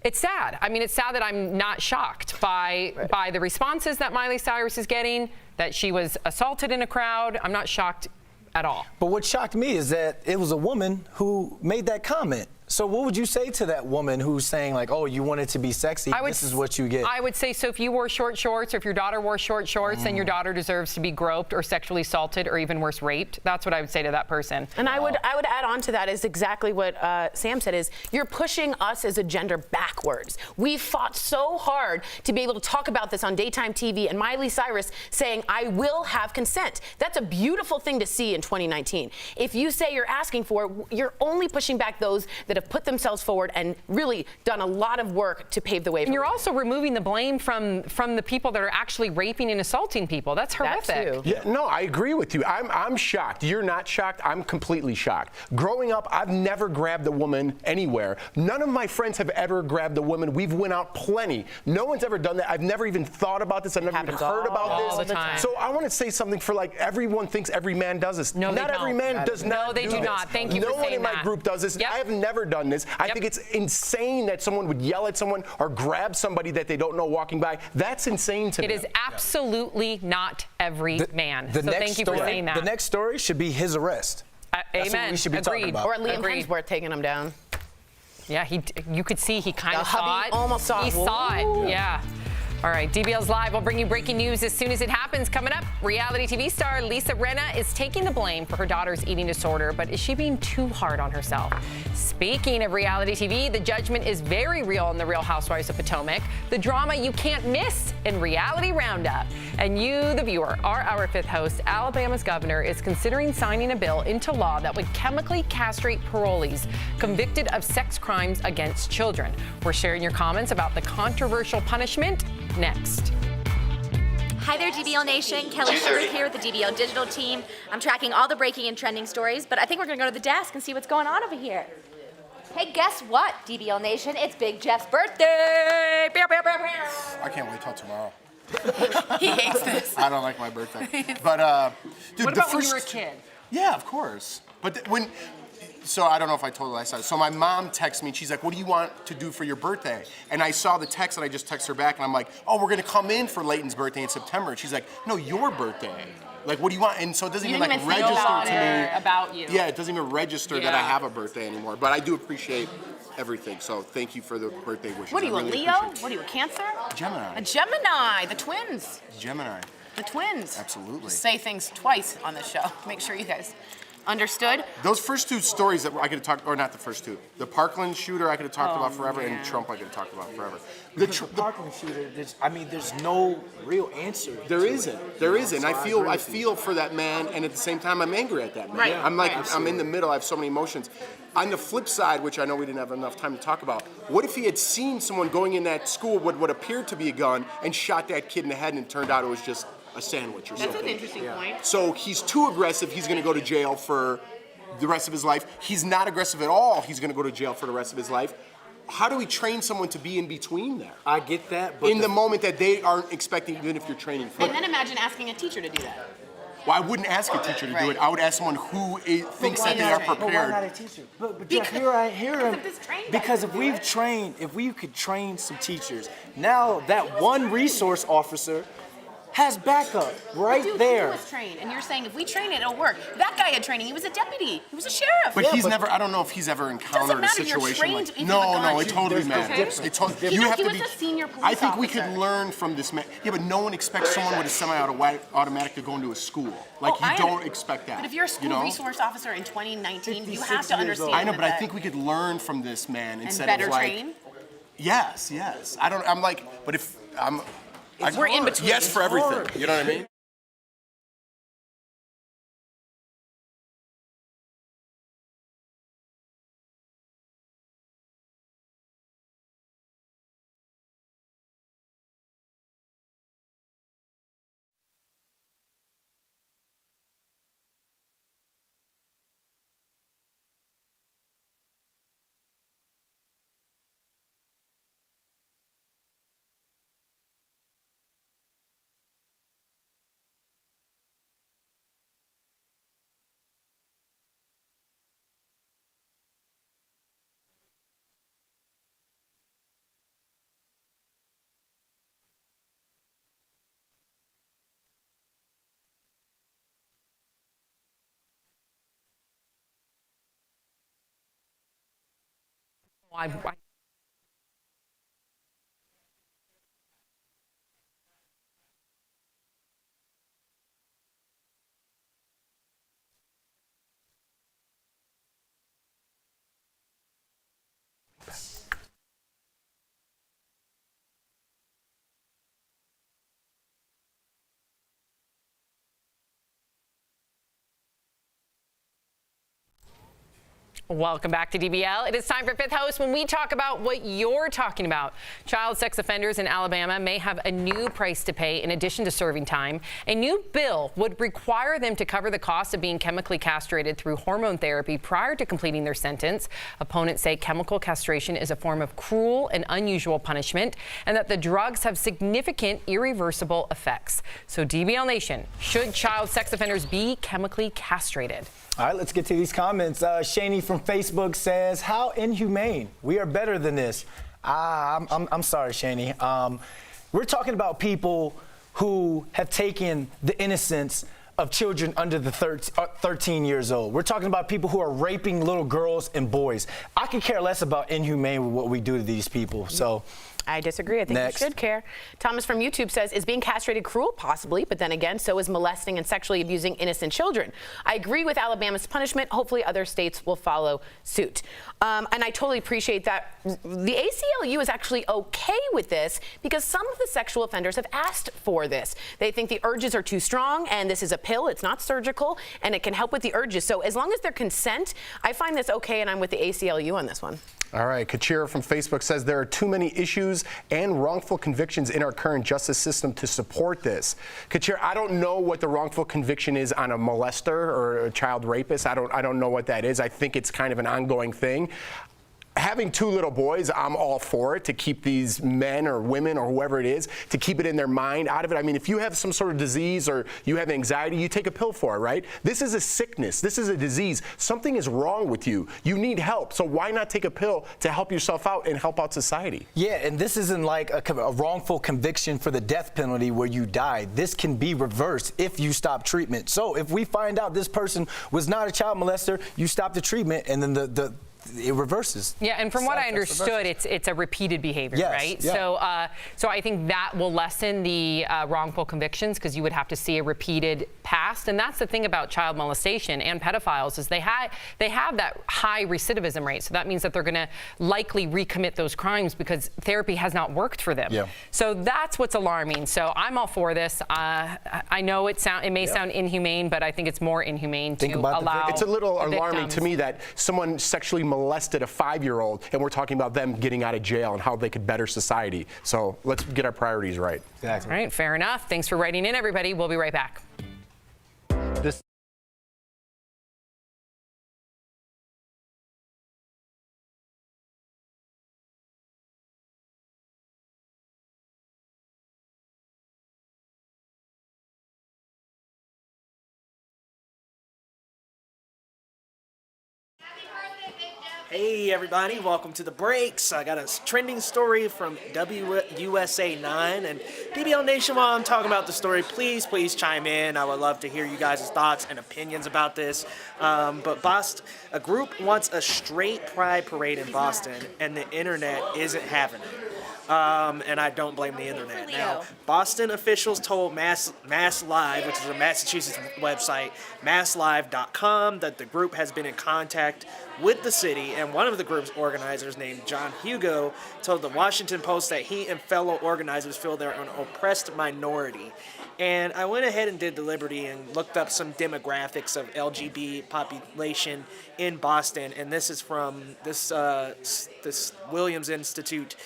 it's sad. I mean, it's sad that I'm not shocked by the responses that Miley Cyrus is getting, that she was assaulted in a crowd. I'm not shocked at all. But what shocked me is that it was a woman who made that comment. So what would you say to that woman who's saying, like, oh, you want it to be sexy, this is what you get? I would say, so if you wore short shorts, or if your daughter wore short shorts, then your daughter deserves to be groped or sexually assaulted or even worse, raped. That's what I would say to that person. And I would add on to that is exactly what Sam said, is you're pushing us as a gender backwards. We fought so hard to be able to talk about this on daytime TV, and Miley Cyrus saying, "I will have consent." That's a beautiful thing to see in 2019. If you say you're asking for it, you're only pushing back those that have put themselves forward and really done a lot of work to pave the way. And you're also removing the blame from the people that are actually raping and assaulting people. That's horrific. That too. Yeah, no, I agree with you. I'm shocked. You're not shocked. I'm completely shocked. Growing up, I've never grabbed a woman anywhere. None of my friends have ever grabbed a woman. We've went out plenty. No one's ever done that. I've never even thought about this. I've never even heard about this. All the time. So I want to say something for, like, everyone thinks every man does this. No, not every man does not. No, they do not. Thank you for saying that. No one in my group does this. Yep. I have never done this. I think it's insane that someone would yell at someone or grab somebody that they don't know walking by. That's insane to me. It is absolutely not every man. So thank you for saying that. The next story should be his arrest. That's Amen. what we should be talking about. Or Liam Hemsworth taking him down. Yeah, you could see he kind of saw it. Almost saw it. He saw it. Yeah. All right, DBL's Live will bring you breaking news as soon as it happens. Coming up, reality TV star Lisa Rinna is taking the blame for her daughter's eating disorder, but is she being too hard on herself? Speaking of reality TV, the judgment is very real in The Real Housewives of Potomac. The drama you can't miss in Reality Roundup. And you, the viewer, are our fifth host. Alabama's governor is considering signing a bill into law that would chemically castrate parolees convicted of sex crimes against children. We're sharing your comments about the controversial punishment next. Hi there, DBL Nation. Kelly Stewart here with the DBL Digital team. I'm tracking all the breaking and trending stories, but I think we're going to go to the desk and see what's going on over here. Hey, guess what, DBL Nation? It's Big Jeff's birthday! I can't wait till tomorrow. He hates this. I don't like my birthday. But, dude, What about when you were a kid? Yeah, of course. But so I don't know if I told the last time. So my mom texted me and she's like, what do you want to do for your birthday? And I saw the text and I just texted her back and I'm like, oh, we're gonna come in for Leighton's birthday in September. And she's like, no, your birthday. Like, what do you want? And so it doesn't even like register to me. About you. Yeah, it doesn't even register that I have a birthday anymore. But I do appreciate everything. So thank you for the birthday wishes. What are you, I really a Leo? appreciate it. What are you, a Cancer? Gemini. A Gemini, the twins. Gemini. The twins. Absolutely. Say things twice on this show. Make sure you guys understood. Those first two stories that I could have talked, or not the first two, the Parkland shooter I could have talked about forever, and Trump I could have talked about forever. The Parkland shooter, there's no real answer. There isn't. There isn't. I feel for that man, and at the same time, I'm angry at that man. Right. I'm like, I'm in the middle. I have so many emotions. On the flip side, which I know we didn't have enough time to talk about, what if he had seen someone going in that school with what appeared to be a gun and shot that kid in the head, and it turned out it was just a sandwich or something? That's an interesting point. So he's too aggressive. He's going to go to jail for the rest of his life. He's not aggressive at all. He's going to go to jail for the rest of his life. How do we train someone to be in between there? I get that, but in the moment that they aren't expecting, even if you're training for And it. then imagine asking a teacher to do that. Well, I wouldn't ask a teacher to do it. I would ask someone who thinks that they are But why not prepared. a teacher? But Jeff, here I am. Because if we could train some teachers, now that one resource officer has backup right there. He was trained, and you're saying if we train it, it'll work. That guy had training. He was a deputy. He was a sheriff. But he's never. I don't know if he's ever encountered a situation like. If No, it totally matters. Okay. It totally. He You have to was be. a senior police I think we officer. could learn from this man. Yeah, but no one expects someone with a semi-automatic to go into a school. Like you don't expect that. But if you're a school you know? resource officer in 2019, you have to understand. I know, but I that- think we could learn from this man and instead better of like. train. Yes. I don't. I'm like, but if I'm. We're in between. Yes for everything. You know what I mean? Why? Welcome back to DBL. It is time for Fifth Host when we talk about what you're talking about. Child sex offenders in Alabama may have a new price to pay in addition to serving time. A new bill would require them to cover the cost of being chemically castrated through hormone therapy prior to completing their sentence. Opponents say chemical castration is a form of cruel and unusual punishment and that the drugs have significant irreversible effects. So DBL Nation, should child sex offenders be chemically castrated? All right, let's get to these comments. Shani from Facebook says, how inhumane. We are better than this. I'm sorry, Shani. We're talking about people who have taken the innocence of children under the 13 years old. We're talking about people who are raping little girls and boys. I could care less about inhumane with what we do to these people. So I disagree. I think Next. you should care. Thomas from YouTube says, is being castrated cruel? Possibly, but then again, so is molesting and sexually abusing innocent children. I agree with Alabama's punishment. Hopefully other states will follow suit. And I totally appreciate that the ACLU is actually okay with this because some of the sexual offenders have asked for this. They think the urges are too strong, and this is a pill. It's not surgical, and it can help with the urges. So as long as their consent, I find this okay, and I'm with the ACLU on this one. All right, Kachira from Facebook says there are too many issues and wrongful convictions in our current justice system to support this. Kachira, I don't know what the wrongful conviction is on a molester or a child rapist. I don't know what that is. I think it's kind of an ongoing thing. Having 2 little boys, I'm all for it, to keep these men or women or whoever it is, to keep it in their mind out of it. I mean, if you have some sort of disease or you have anxiety, you take a pill for it, right? This is a sickness. This is a disease. Something is wrong with you. You need help. So why not take a pill to help yourself out and help out society? Yeah, and this isn't like a wrongful conviction for the death penalty where you die. This can be reversed if you stop treatment. So if we find out this person was not a child molester, you stop the treatment, and then it reverses. Yeah, and from what I understood, it's a repeated behavior, yes, right? Yeah. So I think that will lessen the wrongful convictions because you would have to see a repeated past. And that's the thing about child molestation and pedophiles is they have that high recidivism rate. So that means that they're going to likely recommit those crimes because therapy has not worked for them. Yeah. So that's what's alarming. So I'm all for this. I know it may sound inhumane, but I think it's more inhumane to allow. It's a little alarming to me that someone sexually molested a 5-year-old, and we're talking about them getting out of jail and how they could better society. So let's get our priorities right. Exactly. All right, fair enough. Thanks for writing in, everybody. We'll be right back. Hey everybody, welcome to The Breaks. I got a trending story from WUSA 9 and DBL Nation. While I'm talking about the story, please chime in. I would love to hear you guys' thoughts and opinions about this. But Boston, a group wants a straight pride parade in Boston, and the internet isn't having it. And I don't blame the internet. Now, Boston officials told Mass Live, which is a Massachusetts website, masslive.com, that the group has been in contact with the city, and one of the group's organizers, named John Hugo, told the Washington Post that he and fellow organizers feel they're an oppressed minority. And I went ahead and did the liberty and looked up some demographics of LGBT population in Boston, and this is from this Williams Institute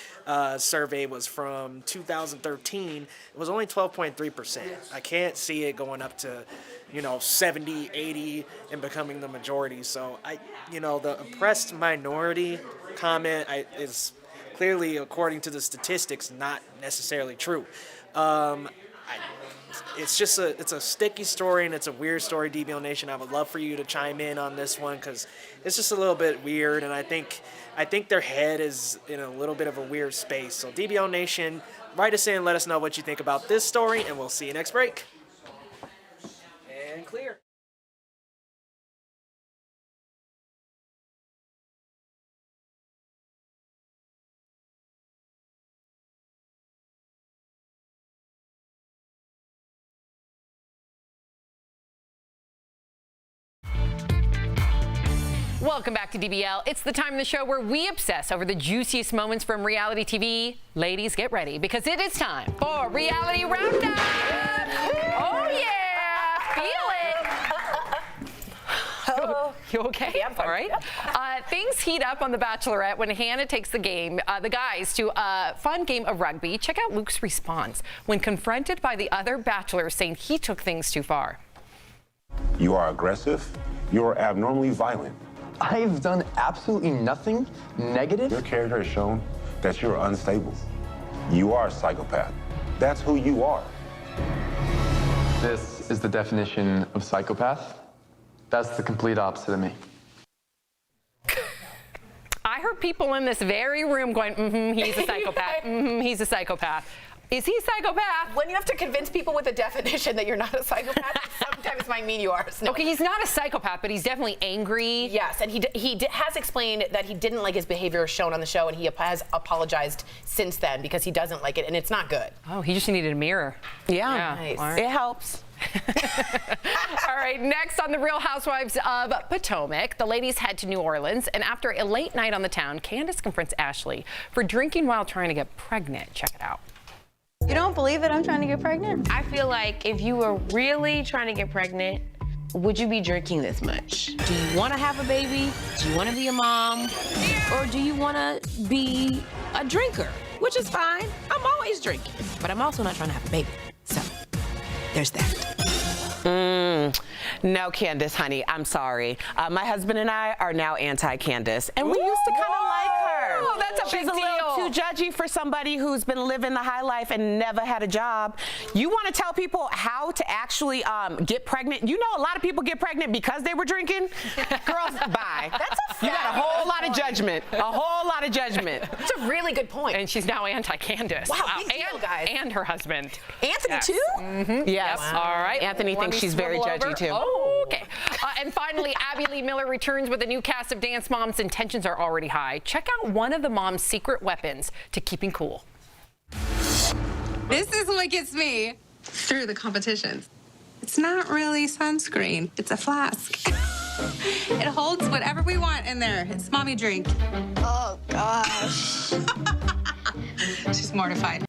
survey was from 2013. It was only 12.3%. I can't see it going up to 70, 80 and becoming the majority. So the oppressed minority comment is clearly, according to the statistics, not necessarily true. It's a sticky story and it's a weird story, DBL Nation. I would love for you to chime in on this one because it's just a little bit weird, and I think their head is in a little bit of a weird space. So DBL Nation, write us in, let us know what you think about this story, and we'll see you next break. And clear. Welcome back to DBL. It's the time of the show where we obsess over the juiciest moments from reality TV. Ladies, get ready because it is time for Reality Roundup. Oh yeah, feel it. You okay? Yeah, I'm fine. All right. Things heat up on The Bachelorette when Hannah takes the guys to a fun game of rugby. Check out Luke's response when confronted by the other bachelors saying he took things too far. You are aggressive. You are abnormally violent. I've done absolutely nothing negative. Your character has shown that you're unstable. You are a psychopath. That's who you are. This is the definition of psychopath. That's the complete opposite of me. I heard people in this very room going, he's a psychopath. He's a psychopath. Is he a psychopath? When you have to convince people with a definition that you're not a psychopath, Sometimes might mean you are. No. Okay, he's not a psychopath, but he's definitely angry. Yes, and he has explained that he didn't like his behavior shown on the show, and he has apologized since then because he doesn't like it, and it's not good. Oh, he just needed a mirror. Yeah, Nice. it helps. All right, next on the Real Housewives of Potomac, the ladies head to New Orleans, and after a late night on the town, Candace confronts Ashley for drinking while trying to get pregnant. Check it out. You don't believe that I'm trying to get pregnant? I feel like if you were really trying to get pregnant, would you be drinking this much? Do you want to have a baby? Do you want to be a mom? Or do you want to be a drinker? Which is fine. I'm always drinking. But I'm also not trying to have a baby. So, there's that. No, Candace, honey, I'm sorry. My husband and I are now anti-Candace, and we used to kind of like her. Oh, that's a She's big a little deal. too judgy for somebody who's been living the high life and never had a job. You want to tell people how to actually get pregnant? You know, a lot of people get pregnant because they were drinking. Girls, bye. That's a You got a whole lot of judgment. A whole lot of judgment. That's a really good point. And she's now anti-Candace. Wow, big deal, guys. And her husband. Anthony, Yes. too? Mm-hmm. Yes. Yep. All right. Anthony Let thinks me she's very swivel judgy, over. too. Oh, okay. And finally, Abby Lee Miller returns with a new cast of Dance Moms, and tensions are already high. Check out one of the mom's secret weapons to keeping cool. This is what gets me through the competitions. It's not really sunscreen, it's a flask. It holds whatever we want in there. It's mommy drink. Oh, gosh. She's mortified.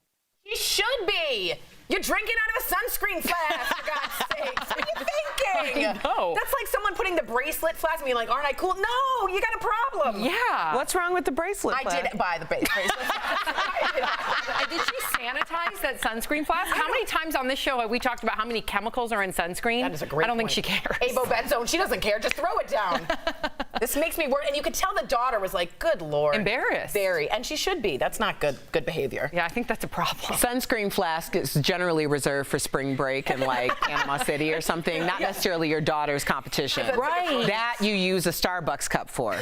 You should be. You're drinking out of a sunscreen flask, for God's sakes. What are you thinking? I know. That's like someone putting the bracelet flask and being like, aren't I cool? No, you got a problem. Yeah. What's wrong with the bracelet? I did buy the bracelet. Did she sanitize that sunscreen flask? How many times on this show have we talked about how many chemicals are in sunscreen? That is a great I don't think point. she cares. Avobenzone, she doesn't care. Just throw it down. This makes me worried. And you could tell the daughter was like, good Lord. Embarrassed. Very. And she should be. That's not good behavior. Yeah, I think that's a problem. Sunscreen flask is generally reserved for spring break in like Panama City or something, not necessarily your daughter's competition. Right. That you use a Starbucks cup for.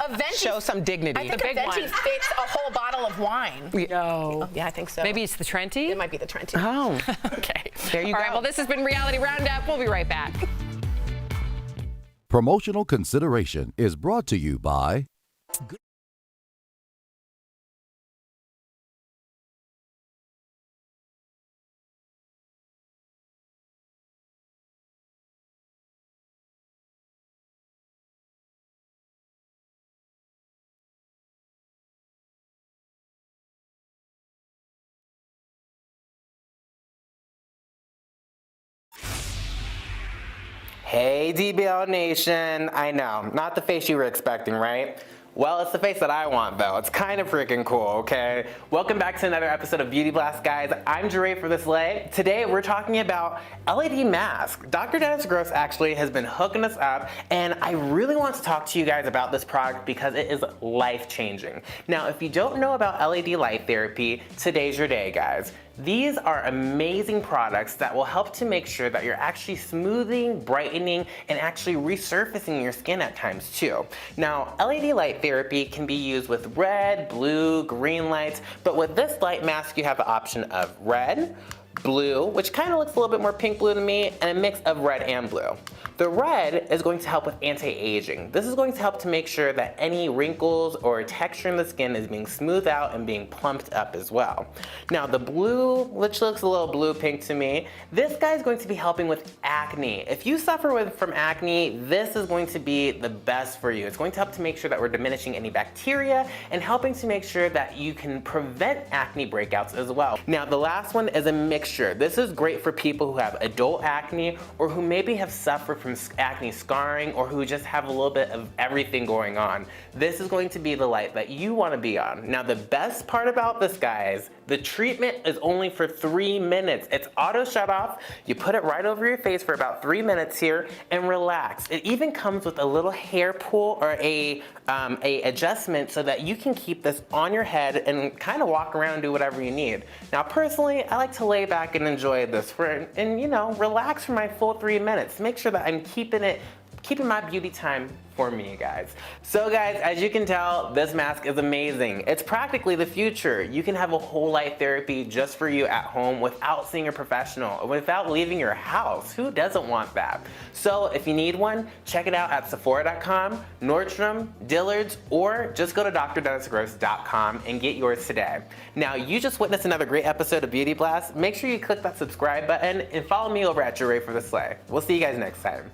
Venti, Show some dignity. I think The a big Venti one. fits a whole bottle of wine. No. Yeah, I think so. Maybe it's the Trenti? It might be the Trenti. Oh. Okay. There you All go. right, well, this has been Reality Roundup. We'll be right back. Promotional consideration is brought to you by Hey DBL Nation, I know, not the face you were expecting, right? Well, it's the face that I want though. It's kind of freaking cool, okay? Welcome back to another episode of Beauty Blast, guys. I'm Jeray for this lay. Today we're talking about LED mask. Dr. Dennis Gross actually has been hooking us up, and I really want to talk to you guys about this product because it is life-changing. Now, if you don't know about LED light therapy, today's your day, guys. These are amazing products that will help to make sure that you're actually smoothing, brightening, and actually resurfacing your skin at times too. Now, LED light therapy can be used with red, blue, green lights, but with this light mask, you have the option of red, blue, which kind of looks a little bit more pink blue to me, and a mix of red and blue. The red is going to help with anti-aging. This is going to help to make sure that any wrinkles or texture in the skin is being smoothed out and being plumped up as well. Now the blue, which looks a little blue-pink to me, this guy is going to be helping with acne. If you suffer from acne, this is going to be the best for you. It's going to help to make sure that we're diminishing any bacteria and helping to make sure that you can prevent acne breakouts as well. Now the last one is a mixture. This is great for people who have adult acne or who maybe have suffered from acne scarring or who just have a little bit of everything going on. This is going to be the light that you want to be on. Now the best part about this, guys, the treatment is only for 3 minutes. It's auto shut off. You put it right over your face for about 3 minutes here and relax. It even comes with a little hair pull or a adjustment so that you can keep this on your head and kind of walk around and do whatever you need. Now personally, I like to lay back and enjoy this and you know, relax for my full 3 minutes. Make sure that I'm keeping it keeping my beauty time for me, guys. So guys, as you can tell, this mask is amazing. It's practically the future. You can have a whole life therapy just for you at home without seeing a professional, without leaving your house. Who doesn't want that? So if you need one, check it out at Sephora.com, Nordstrom, Dillard's, or just go to drdennisgross.com and get yours today. Now, you just witnessed another great episode of Beauty Blast. Make sure you click that subscribe button and follow me over at Jure for the Slay. We'll see you guys next time.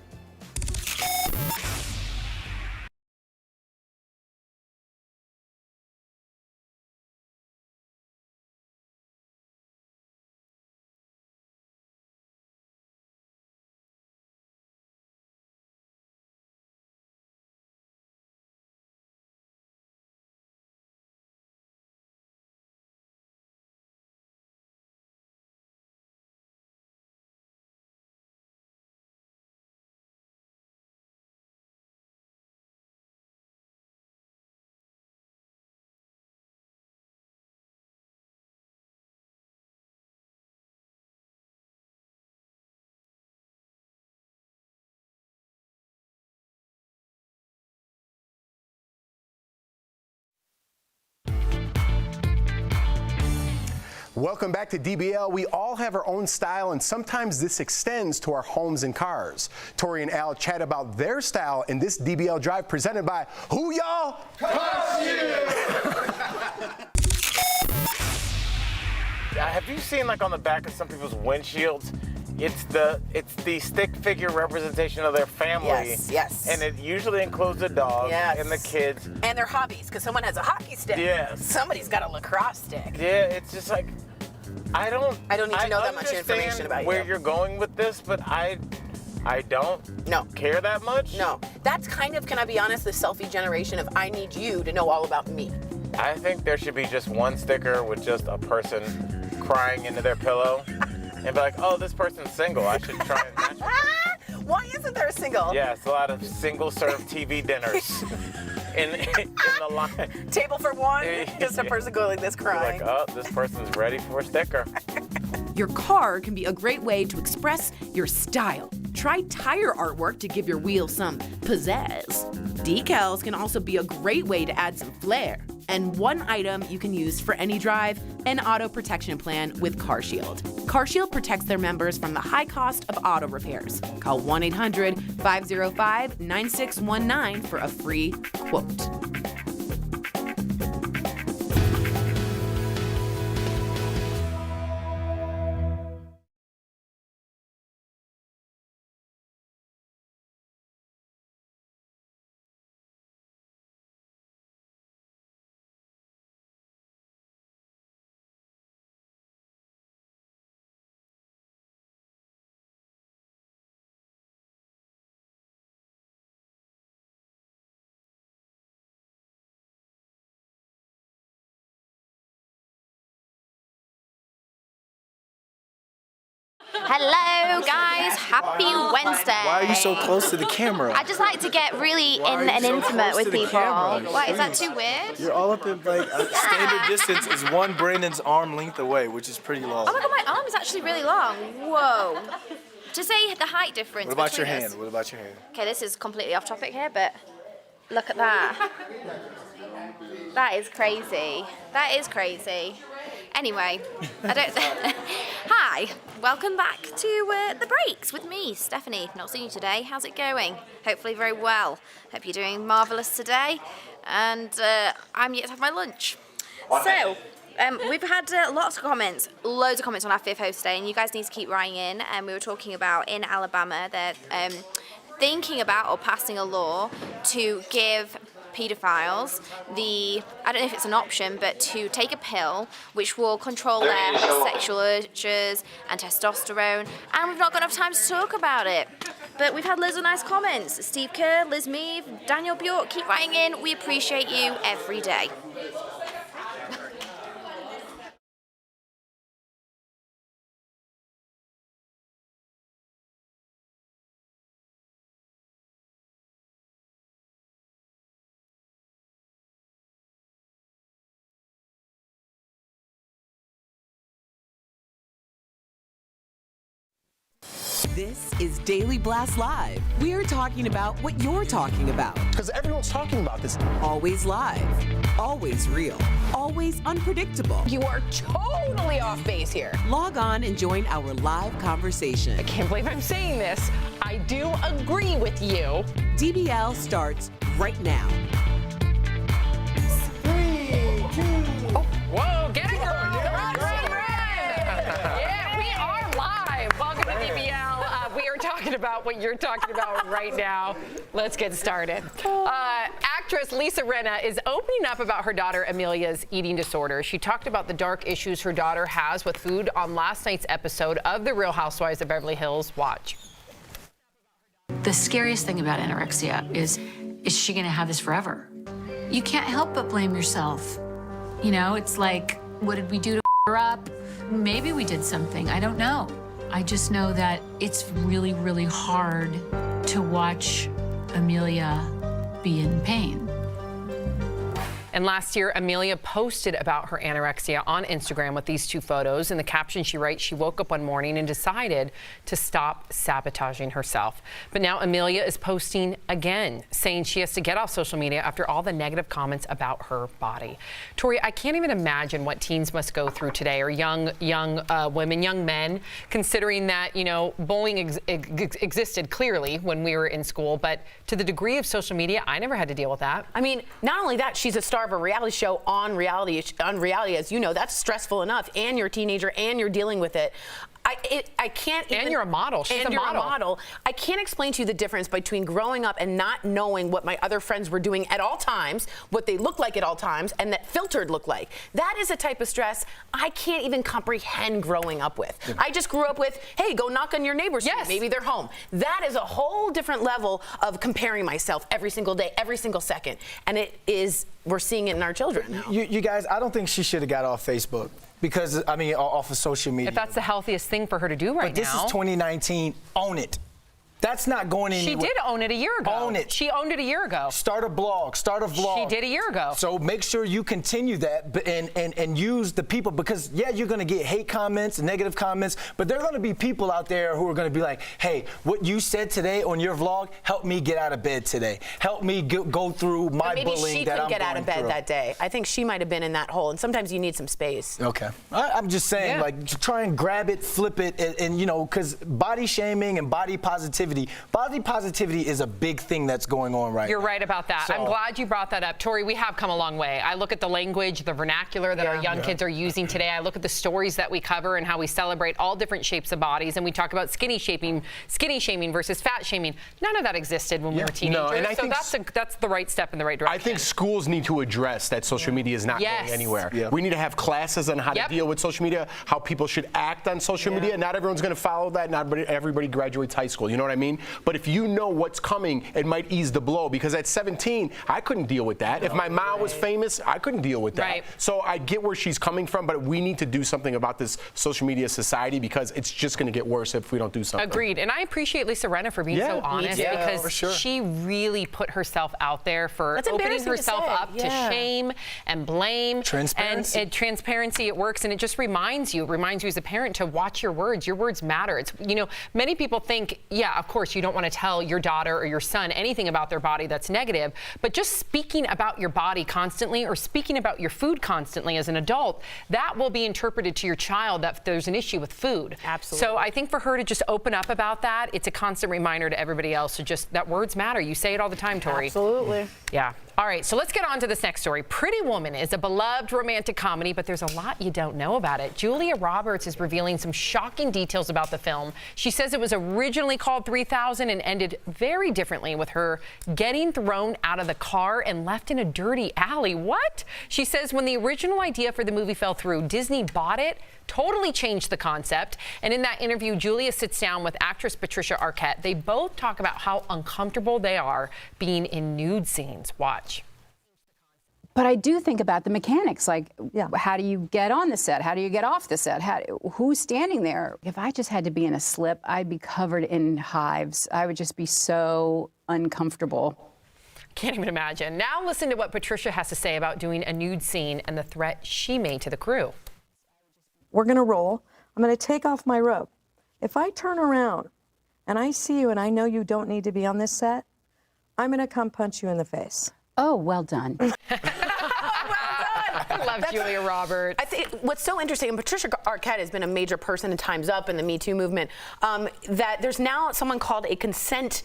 Welcome back to DBL. We all have our own style, and sometimes this extends to our homes and cars. Tori and Al chat about their style in this DBL Drive presented by who, y'all? Have you seen, like, on the back of some people's windshields, it's the stick figure representation of their family. Yes, yes. And it usually includes the dog and the kids. And their hobbies, because someone has a hockey stick. Yes. Somebody's got a lacrosse stick. Yeah, it's just like, I don't need to know that much information about where you. you're going with this, but I don't care that much. No. That's kind of, can I be honest, the selfie generation of I need you to know all about me. I think there should be just one sticker with just a person crying into their pillow and be like, oh, this person's single. I should try and match with them. Why isn't there a single? Yeah, it's a lot of single-serve TV dinners in the line. Table for one, just a person going like this crying. You're like, oh, this person's ready for a sticker. Your car can be a great way to express your style. Try tire artwork to give your wheels some pizzazz. Decals can also be a great way to add some flair. And one item you can use for any drive, an auto protection plan with CarShield. CarShield protects their members from the high cost of auto repairs. Call 1-800-505-9619 for a free quote. Hello, guys. Happy Wednesday. Why are you so close to the camera? I just like to get really in and intimate with people. Why, is that too weird? You're all up in, like, standard distance is one Brandon's arm length away, which is pretty long. Oh my god, my arm is actually really long. Whoa. To say the height difference. What about your between hand? us. What about your hand? Okay, this is completely off topic here, but look at that. That is crazy. That is crazy. Anyway, Hi, welcome back to The Breaks with me, Stephanie. Not seeing you today. How's it going? Hopefully very well. Hope you're doing marvellous today. And I'm yet to have my lunch. So, we've had lots of comments, loads of comments on our fifth host day, and you guys need to keep writing in. And we were talking about in Alabama, they're thinking about or passing a law to give paedophiles I don't know if it's an option, but to take a pill which will control their sexual urges and testosterone, and we've not got enough time to talk about it. But we've had loads of nice comments. Steve Kerr, Liz Meave, Daniel Bjork, keep writing in. We appreciate you every day. This is Daily Blast Live. We're talking about what you're talking about. Because everyone's talking about this. Always live, always real, always unpredictable. You are totally off base here. Log on and join our live conversation. I can't believe I'm saying this. I do agree with you. DBL starts right now. 3, 2. Whoa, get it, girl. Yeah, we are live. Welcome to DBL. We are talking about what you're talking about right now. Let's get started. Actress Lisa Rinna is opening up about her daughter Amelia's eating disorder. She talked about the dark issues her daughter has with food on last night's episode of The Real Housewives of Beverly Hills. Watch. The scariest thing about anorexia is she gonna have this forever? You can't help but blame yourself. You know, it's like, what did we do to her up? Maybe we did something, I don't know. I just know that it's really, really hard to watch Amelia be in pain. And last year, Amelia posted about her anorexia on Instagram with these two photos. In the caption, she writes, she woke up one morning and decided to stop sabotaging herself. But now Amelia is posting again, saying she has to get off social media after all the negative comments about her body. Tori, I can't even imagine what teens must go through today, or young women, young men, considering that, you know, bullying existed clearly when we were in school, but to the degree of social media, I never had to deal with that. I mean, not only that, she's a star of a reality show on reality, as you know. That's stressful enough, and you're a teenager, and you're dealing with it. I can't even. And you're a model. She's and a you're model. a model. I can't explain to you the difference between growing up and not knowing what my other friends were doing at all times, what they looked like at all times, and that filtered looked like. That is a type of stress I can't even comprehend growing up with. Yeah. I just grew up with, hey, go knock on your neighbor's street. Maybe they're home. That is a whole different level of comparing myself every single day, every single second. And it is, we're seeing it in our children now. You guys, I don't think she should have got off Facebook. Because, I mean, off of social media. If that's the healthiest thing for her to do right now. But this is 2019. Own it. That's not going anywhere. She did own it a year ago. Own it. She owned it a year ago. Start a blog. Start a vlog. She did a year ago. So make sure you continue that and use the people, because, yeah, you're going to get hate comments, negative comments, but there are going to be people out there who are going to be like, hey, what you said today on your vlog helped me get out of bed today. Help me go through my bullying that I'm going through. Maybe she couldn't get out of bed that day. I think she might have been in that hole, and sometimes you need some space. Okay. I'm just saying, like, try and grab it, flip it, and you know, because body shaming and body positivity is a big thing that's going on right now. You're right about that. So, I'm glad you brought that up. Tori, we have come a long way. I look at the language, the vernacular that our young kids are using today. I look at the stories that we cover and how we celebrate all different shapes of bodies, and we talk about skinny shaming versus fat shaming. None of that existed when we were teenagers. No, and I think that's the right step in the right direction. I think schools need to address that social media is not going anywhere. Yeah. We need to have classes on how to deal with social media, how people should act on social media. Not everyone's going to follow that. Not everybody graduates high school. You know what I mean? But if you know what's coming, it might ease the blow, because at 17, I couldn't deal with that. If my mom was famous, I couldn't deal with that. Right. So I get where she's coming from, but we need to do something about this social media society, because it's just going to get worse if we don't do something. Agreed. And I appreciate Lisa Rinna for being so honest, because she really put herself out there for opening herself up to shame and blame. Transparency. And transparency, it works. And it just reminds you as a parent to watch your words. Your words matter. It's, you know, many people think, yeah, of course, you don't want to tell your daughter or your son anything about their body that's negative, but just speaking about your body constantly, or speaking about your food constantly as an adult, that will be interpreted to your child that there's an issue with food. Absolutely. So I think for her to just open up about that, it's a constant reminder to everybody else to just, that words matter. You say it all the time, Tori. Absolutely. Yeah. All right, so let's get on to this next story. Pretty Woman is a beloved romantic comedy, but there's a lot you don't know about it. Julia Roberts is revealing some shocking details about the film. She says it was originally called 3000 and ended very differently, with her getting thrown out of the car and left in a dirty alley. What? She says when the original idea for the movie fell through, Disney bought it, totally changed the concept. And in that interview, Julia sits down with actress Patricia Arquette. They both talk about how uncomfortable they are being in nude scenes. Watch. But I do think about the mechanics, like how do you get on the set? How do you get off the set? Who's standing there? If I just had to be in a slip, I'd be covered in hives. I would just be so uncomfortable. Can't even imagine. Now listen to what Patricia has to say about doing a nude scene and the threat she made to the crew. We're going to roll. I'm going to take off my robe. If I turn around and I see you and I know you don't need to be on this set, I'm going to come punch you in the face. Oh, well done. I love Julia Roberts. I think what's so interesting, and Patricia Arquette has been a major person in Time's Up and the Me Too movement, that there's now someone called a consent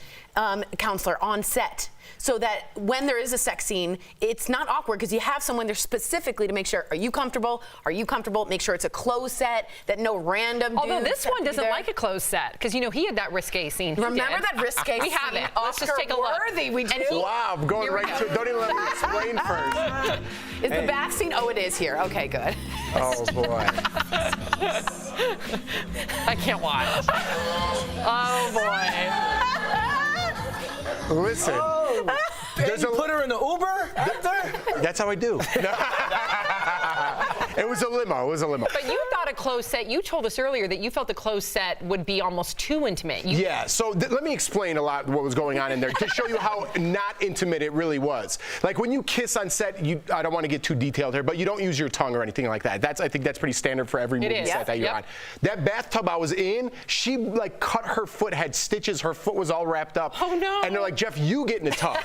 counselor on set. So that when there is a sex scene, it's not awkward because you have someone there specifically to make sure, are you comfortable? Are you comfortable? Make sure it's a closed set, that no random Although dudes this have one to be doesn't there. like a closed set because, you know, he had that risque scene. He Remember did. that risque We have scene? it. Let's just take a look. Oscar-worthy, we do. Wow, I'm going Here we right go. to Don't even let me explain first. Is the bath scene? Oh, it is here. Okay, good. Oh, boy. I can't watch. Oh, boy. Listen. There's a put her in the Uber after? That's how I do. It was a limo. It was a limo. But you thought a closed set, you told us earlier that you felt the closed set would be almost too intimate. Yeah, so let me explain a lot what was going on in there to show you how not intimate it really was. Like when you kiss on set, I don't want to get too detailed here, but you don't use your tongue or anything like that. I think that's pretty standard for every movie set that you're on. That bathtub I was in, she like cut her foot, had stitches, her foot was all wrapped up. Oh no. And they're like, Jeff, you get in the tub.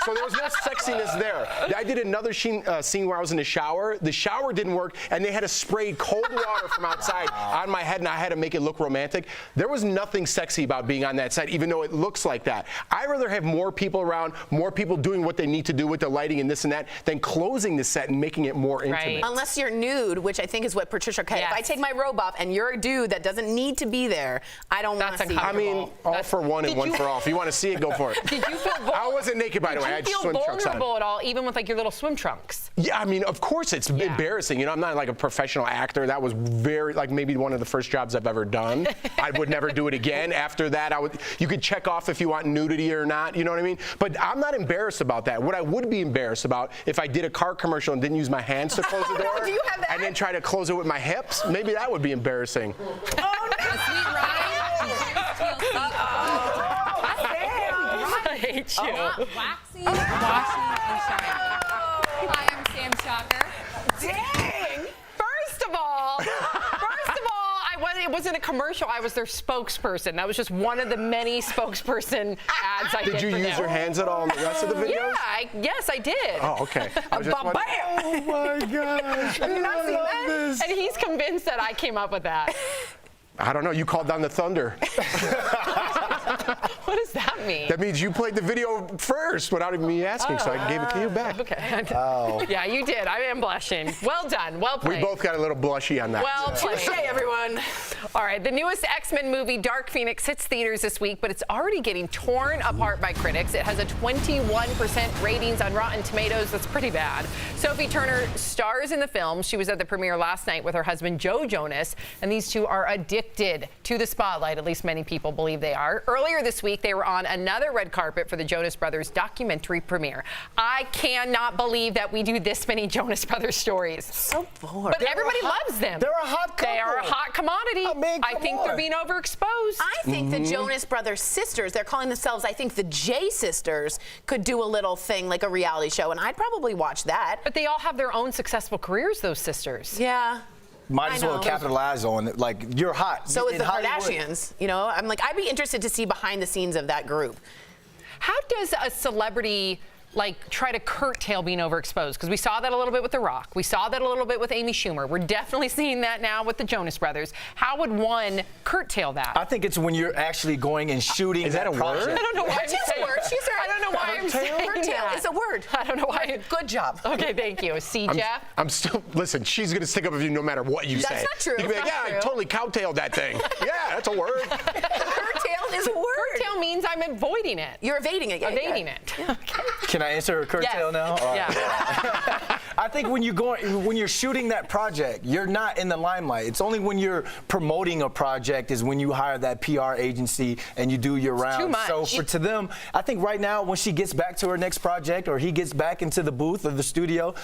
So there was no sexiness there. I did another scene where I was in the shower. The shower didn't work, and they had to spray cold water from outside on my head, and I had to make it look romantic. There was nothing sexy about being on that set, even though it looks like that. I'd rather have more people around, more people doing what they need to do with the lighting and this and that, than closing the set and making it more intimate. Unless you're nude, which I think is what Patricia Arquette. If I take my robe off and you're a dude that doesn't need to be there, I don't want to see. I mean, all for one and one for all. If you want to see it, go for it. Did you feel vulnerable? I wasn't naked, by the way. I had Did you swim feel trunks on. vulnerable at all, even with like your little swim trunks? Yeah, I mean, of course it's embarrassing. You know, I'm not like a professional actor. That was very, like maybe one of the first jobs I've ever done. I would never do it again. After that, you could check off if you want nudity or not, you know what I mean? But I'm not embarrassed about that. What I would be embarrassed about if I did a car commercial and didn't use my hands to close the door Do you have that? and then try to close it with my hips, maybe that would be embarrassing. I hate you. Waxing, washing, and shining. Hi, I'm Sam Shocker. Dang! First of all, it wasn't a commercial. I was their spokesperson. That was just one of the many spokesperson ads I did. Did you use your hands at all in the rest of the videos? Yeah, yes, I did. Oh, okay. I was just wondering. Oh my gosh! Have you not seen that? And he's convinced that I came up with that. I don't know. You called down the thunder. What does that mean? That means you played the video first without even me asking, so I gave it to you back. Okay. Oh. Yeah, you did. I am blushing. Well done. Well played. We both got a little blushy on that. Well played. Touche, everyone. All right, the newest X-Men movie, Dark Phoenix, hits theaters this week, but it's already getting torn apart by critics. It has a 21% ratings on Rotten Tomatoes. That's pretty bad. Sophie Turner stars in the film. She was at the premiere last night with her husband, Joe Jonas, and these two are addicted to the spotlight. At least many people believe they are. Earlier this week, they were on another red carpet for the Jonas Brothers documentary premiere. I cannot believe that we do this many Jonas Brothers stories. So bored. But everybody loves them. They're a hot couple. They are a hot commodity. I think they're being overexposed. I think the Jonas Brothers sisters, they're calling themselves, I think the J sisters, could do a little thing like a reality show, and I'd probably watch that. But they all have their own successful careers, those sisters. Yeah. Might as well capitalize on it. Like, you're hot. So is In the Hollywood. Kardashians. You know, I'm like, I'd be interested to see behind the scenes of that group. How does a celebrity like try to curtail being overexposed? Because we saw that a little bit with The Rock. We saw that a little bit with Amy Schumer. We're definitely seeing that now with the Jonas Brothers. How would one curtail that? I think it's when you're actually going and shooting. Is that a I word? don't know why I'm It's a saying word. I don't know why I'm saying Curtail that. is a word. I don't know why. Good job. Okay, thank you. See, Jeff? I'm still, listen, she's going to stick up with you no matter what you That's say. not true. You can be like, That's yeah, not I true. totally cowtailed that thing. Yeah, that's a word. Curtail is a word. Curtail means I'm avoiding it. You're evading it. Yeah, Evading yeah. it. Yeah. Can I answer a curtail now? All right. Yeah. I think when you're shooting that project, you're not in the limelight. It's only when you're promoting a project is when you hire that PR agency and you do your rounds. too much. So to them, I think right now when she gets back to her next project or he gets back into the booth or the studio,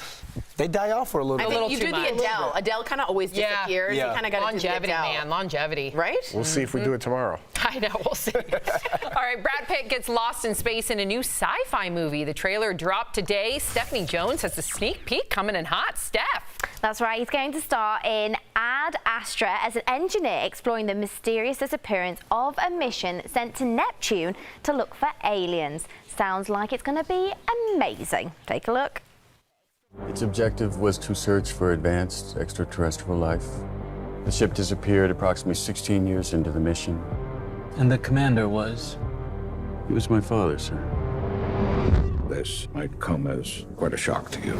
they die off for a little I bit. think you do the Adele. Adele kind of always disappears. Yeah. You kind of got to do the Longevity, Adele. man. Longevity. Right? We'll see if we do it tomorrow. I know, we'll see. All right, Brad Pitt gets lost in space in a new sci-fi movie. The trailer dropped today. Stephanie Jones has a sneak peek coming in hot. Steph. That's right, he's going to star in Ad Astra as an engineer exploring the mysterious disappearance of a mission sent to Neptune to look for aliens. Sounds like it's going to be amazing. Take a look. Its objective was to search for advanced extraterrestrial life. The ship disappeared approximately 16 years into the mission. And the commander was? He was my father, sir. This might come as quite a shock to you.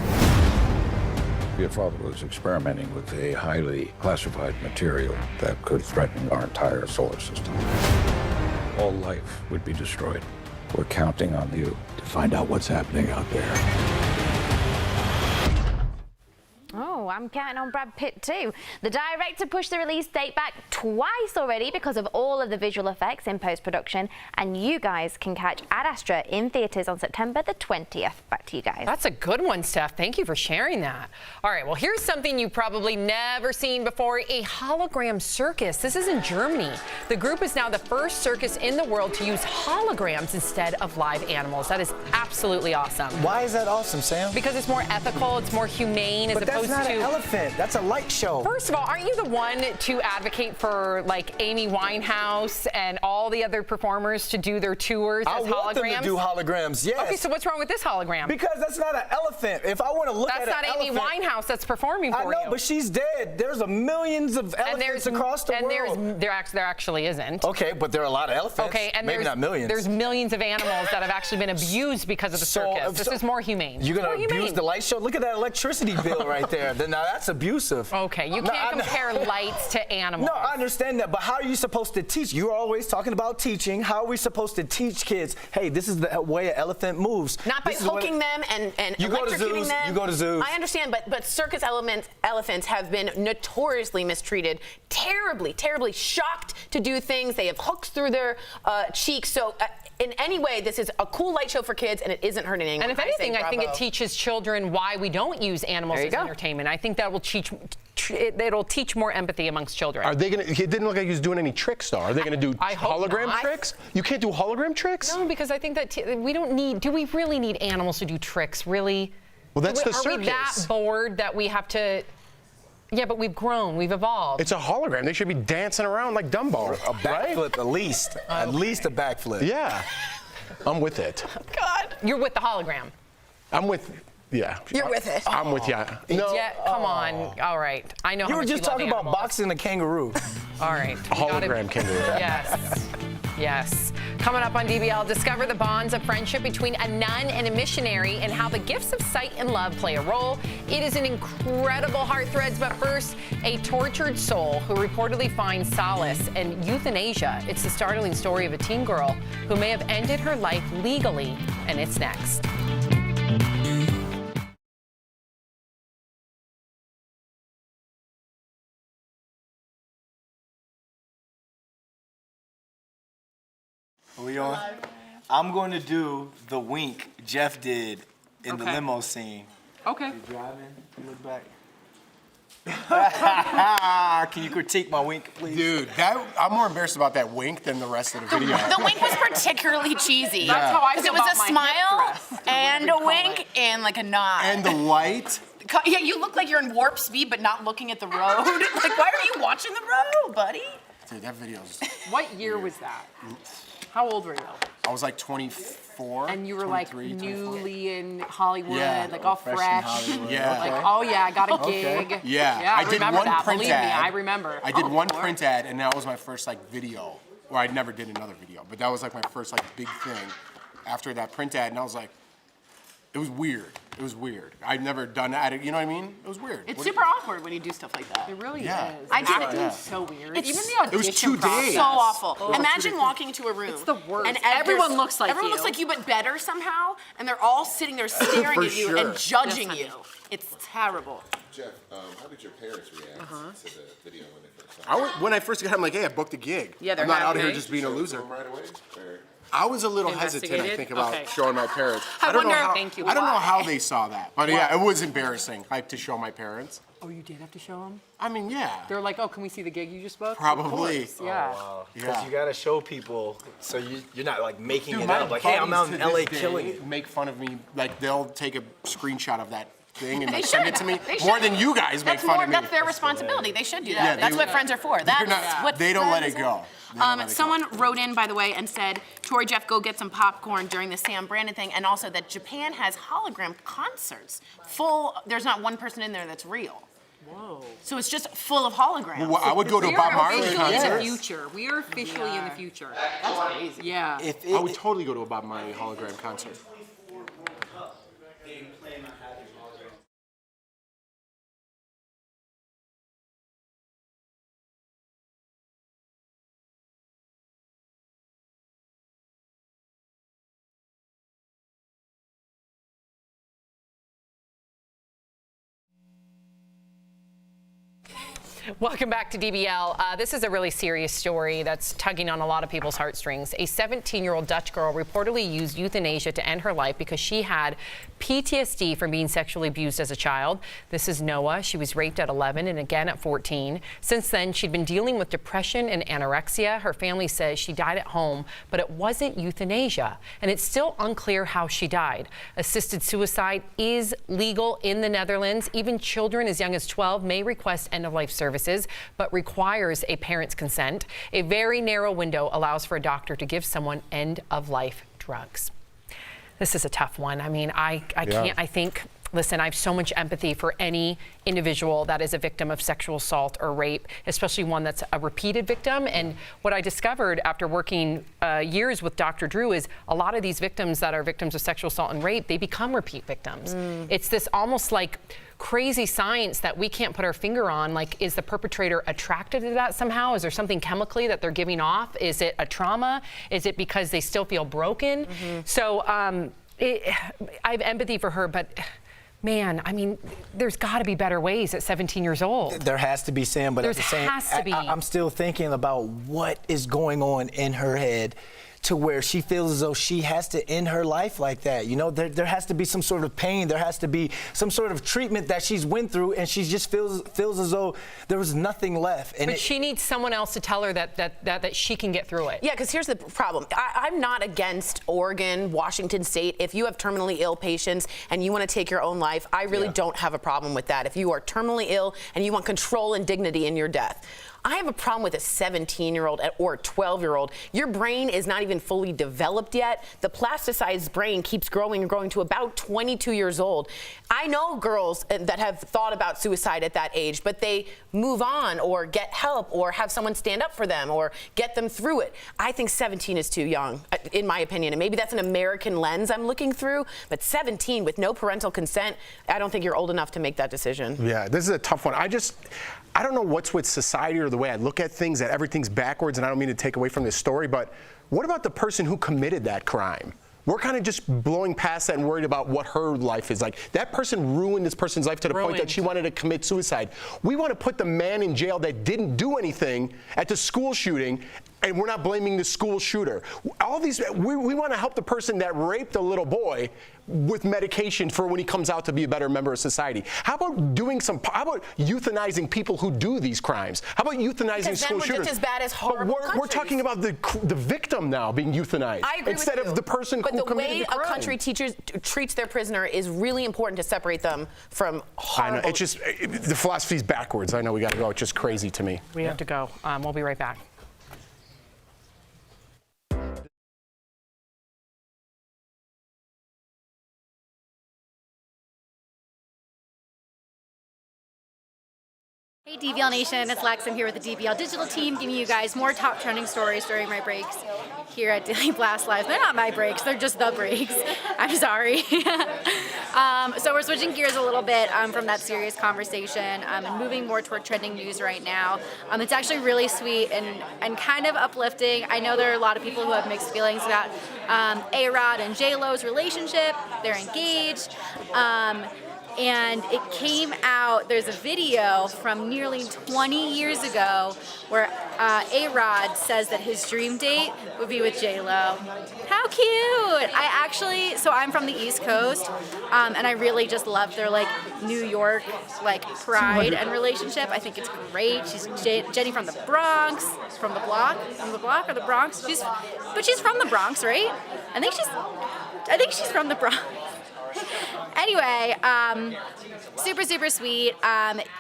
Your father was experimenting with a highly classified material that could threaten our entire solar system. All life would be destroyed. We're counting on you to find out what's happening out there. Oh, I'm counting on Brad Pitt too. The director pushed the release date back twice already because of all of the visual effects in post-production, and you guys can catch Ad Astra in theaters on September the 20th. Back to you guys. That's a good one, Steph. Thank you for sharing that. All right, well, here's something you've probably never seen before, a hologram circus. This is in Germany. The group is now the first circus in the world to use holograms instead of live animals. That is absolutely awesome. Why is that awesome, Sam? Because it's more ethical, it's more humane, as opposed that's not to an elephant. That's a light show. First of all, aren't you the one to advocate for like Amy Winehouse and all the other performers to do their tours as holograms? I want them to do holograms, yes. Okay, so what's wrong with this hologram? Because that's not an elephant. If I want to look at an elephant... That's not Amy Winehouse that's performing for you. I know, but she's dead. There's millions of elephants across the world. There actually isn't. Okay, but there are a lot of elephants. Okay, and maybe not millions. There's millions of animals that have actually been abused because of the circus. This is more humane. You're going to abuse the light show? Look at that electricity bill right there. Now that's abusive. Okay, you can't compare lights to animals. No, I understand that, but how are you supposed to teach? You're always talking about teaching. How are we supposed to teach kids, hey, this is the way an elephant moves? Not by hooking them and electrocuting them. You go to zoos. I understand, but circus elephants have been notoriously mistreated, terribly shocked to do things. They have hooks through their cheeks. So in any way, this is a cool light show for kids, and it isn't hurting anyone. And if anything, I think it teaches children why we don't use animals as entertainment. I think that will it'll teach more empathy amongst children. Are they gonna? It didn't look like he was doing any tricks, though. Are they gonna do hologram tricks? You can't do hologram tricks? No, because I think that we don't need. Do we really need animals to do tricks? Really? Well, that's the circus. Are we that bored that we have to? Yeah, but we've grown, we've evolved. It's a hologram. They should be dancing around like Dumbo. A backflip, at least. At least a backflip. Yeah. I'm with it. God. You're with the hologram. I'm with. Yeah. You're with it. I'm with you. No. Yeah, come on. All right. I know. You were just talking about boxing a kangaroo. All right. A hologram kangaroo. Yes. Yes. Coming up on DBL, discover the bonds of friendship between a nun and a missionary and how the gifts of sight and love play a role. It is an incredible Heartthreads, but first, a tortured soul who reportedly finds solace in euthanasia. It's the startling story of a teen girl who may have ended her life legally, and it's next. Are we on? I'm going to do the wink Jeff did in the limo scene. Okay. You're driving, you look back. Can you critique my wink, please? Dude, I'm more embarrassed about that wink than the rest of the video. The wink was particularly cheesy. That's how I feel it was about a my smile hip thrust, and a wink and like a nod. And the light. Yeah, you look like you're in warp speed, but not looking at the road. Like, why are you watching the road, buddy? Dude, that video's. What year was that? How old were you? I was like 24. And you were like newly in Hollywood, Yeah. like all fresh. Yeah. Like, oh yeah, I got a gig. Yeah. I did remember one that. print Believe me, ad. I remember. I did one print ad, and that was my first like video, where I never did another video, but that was like my first like big thing after that print ad, and I was like, it was weird. It was weird. I'd never done that. You know what I mean? It was weird. It's super awkward when you do stuff like that. It really Yeah. is. I did Acting it. is so weird. It's- Even the audition It was 2 process. days. So awful. Oh. Imagine walking into a room. It's the worst. And Everyone there's- looks like everyone you. looks like you, but better somehow. And they're all sitting there staring For at you sure. and judging Yes, you. It's terrible. Jeff, how did your parents react to the video when they first saw it? When I first got, I'm like, hey, I booked a gig. Yeah, they're I'm not out happy. here just being a loser. Right away? Or- I was a little hesitant, I Investigated? think, about Okay. showing my parents. I don't know wonder- how, Thank you. I don't know Why? how they saw that, but yeah, it was embarrassing, like, to show my parents. Oh, you did have to show them? I mean, yeah. They're like, oh, can we see the gig you just booked? Probably. Of course, yeah. Because Yeah. you got to show people, so you're not like making Dude, it my up. Like, hey, I'm out buddies in to LA this day killing it. Make fun of me, like they'll take a screenshot of that thing and They send should. it to me. They More should. than you guys make That's fun of me. That's their responsibility. They should do that. Yeah, That's what friends are for. That's what They don't let friends it go. are. Someone wrote in, by the way, and said, Tori, Jeff, go get some popcorn during the Sam Brandon thing, and also that Japan has hologram concerts. There's not one person in there that's real. Whoa. So it's just full of holograms. Well, I would go to a Bob Marley concert. We are officially in the future. That's crazy. Yeah. I would totally go to a Bob Marley hologram concert. Welcome back to DBL. This is a really serious story that's tugging on a lot of people's heartstrings. A 17-year-old Dutch girl reportedly used euthanasia to end her life because she had PTSD from being sexually abused as a child. This is Noah. She was raped at 11 and again at 14. Since then, she'd been dealing with depression and anorexia. Her family says she died at home, but it wasn't euthanasia, and it's still unclear how she died. Assisted suicide is legal in the Netherlands. Even children as young as 12 may request end-of-life services, but requires a parent's consent. A very narrow window allows for a doctor to give someone end-of-life drugs. This is a tough one. I mean, I can't, listen, I have so much empathy for any individual that is a victim of sexual assault or rape, especially one that's a repeated victim. And what I discovered after working years with Dr. Drew is a lot of these victims that are victims of sexual assault and rape, they become repeat victims. It's this almost like crazy science that we can't put our finger on. Like, is the perpetrator attracted to that somehow? Is there something chemically that they're giving off? Is it a trauma? Is it because they still feel broken? So I have empathy for her, but man, I mean, there's got to be better ways at 17 years old. There has to be, Sam, but I'm still thinking about what is going on in her head to where she feels as though she has to end her life like that. You know, there has to be some sort of pain. There has to be some sort of treatment that she's went through, and she just feels as though there was nothing left. And but she needs someone else to tell her that she can get through it. Yeah, because here's the problem. I'm not against Oregon, Washington State. If you have terminally ill patients and you want to take your own life, I really don't have a problem with that. If you are terminally ill and you want control and dignity in your death. I have a problem with a 17-year-old or a 12-year-old. Your brain is not even fully developed yet. The plasticized brain keeps growing and growing to about 22 years old. I know girls that have thought about suicide at that age, but they move on or get help or have someone stand up for them or get them through it. I think 17 is too young, in my opinion. And maybe that's an American lens I'm looking through, but 17 with no parental consent, I don't think you're old enough to make that decision. Yeah, this is a tough one. I don't know what's with society or the way I look at things, that everything's backwards, and I don't mean to take away from this story, but what about the person who committed that crime? We're kind of just blowing past that and worried about what her life is like. That person ruined this person's life to the point that she wanted to commit suicide. We want to put the man in jail that didn't do anything at the school shooting, and we're not blaming the school shooter. All these, we want to help the person that raped a little boy with medication for when he comes out to be a better member of society. How about euthanizing people who do these crimes? How about euthanizing school shooters? Just as bad as horrible We're talking about the victim now being euthanized. I agree instead with you. of the person but who committed the crime. But the way a country treats their prisoner is really important to separate them from horrible. I know, it's just, the philosophy's backwards. I know we got to go. It's just crazy to me. We have to go. We'll be right back. Hey DBL Nation, it's Lex. I'm here with the DBL digital team giving you guys more top trending stories during my breaks here at Daily Blast Live. They're not my breaks, they're just the breaks. I'm sorry. So we're switching gears a little bit from that serious conversation and moving more toward trending news right now. It's actually really sweet and kind of uplifting. I know there are a lot of people who have mixed feelings about A-Rod and J-Lo's relationship. They're engaged. And it came out, there's a video from nearly 20 years ago where A-Rod says that his dream date would be with J-Lo. How cute! So I'm from the East Coast, and I really just love their New York pride and relationship. I think it's great. She's Jenny from the Bronx, from the block or the Bronx. But she's from the Bronx, right? I think she's from the Bronx. Anyway, super, super sweet.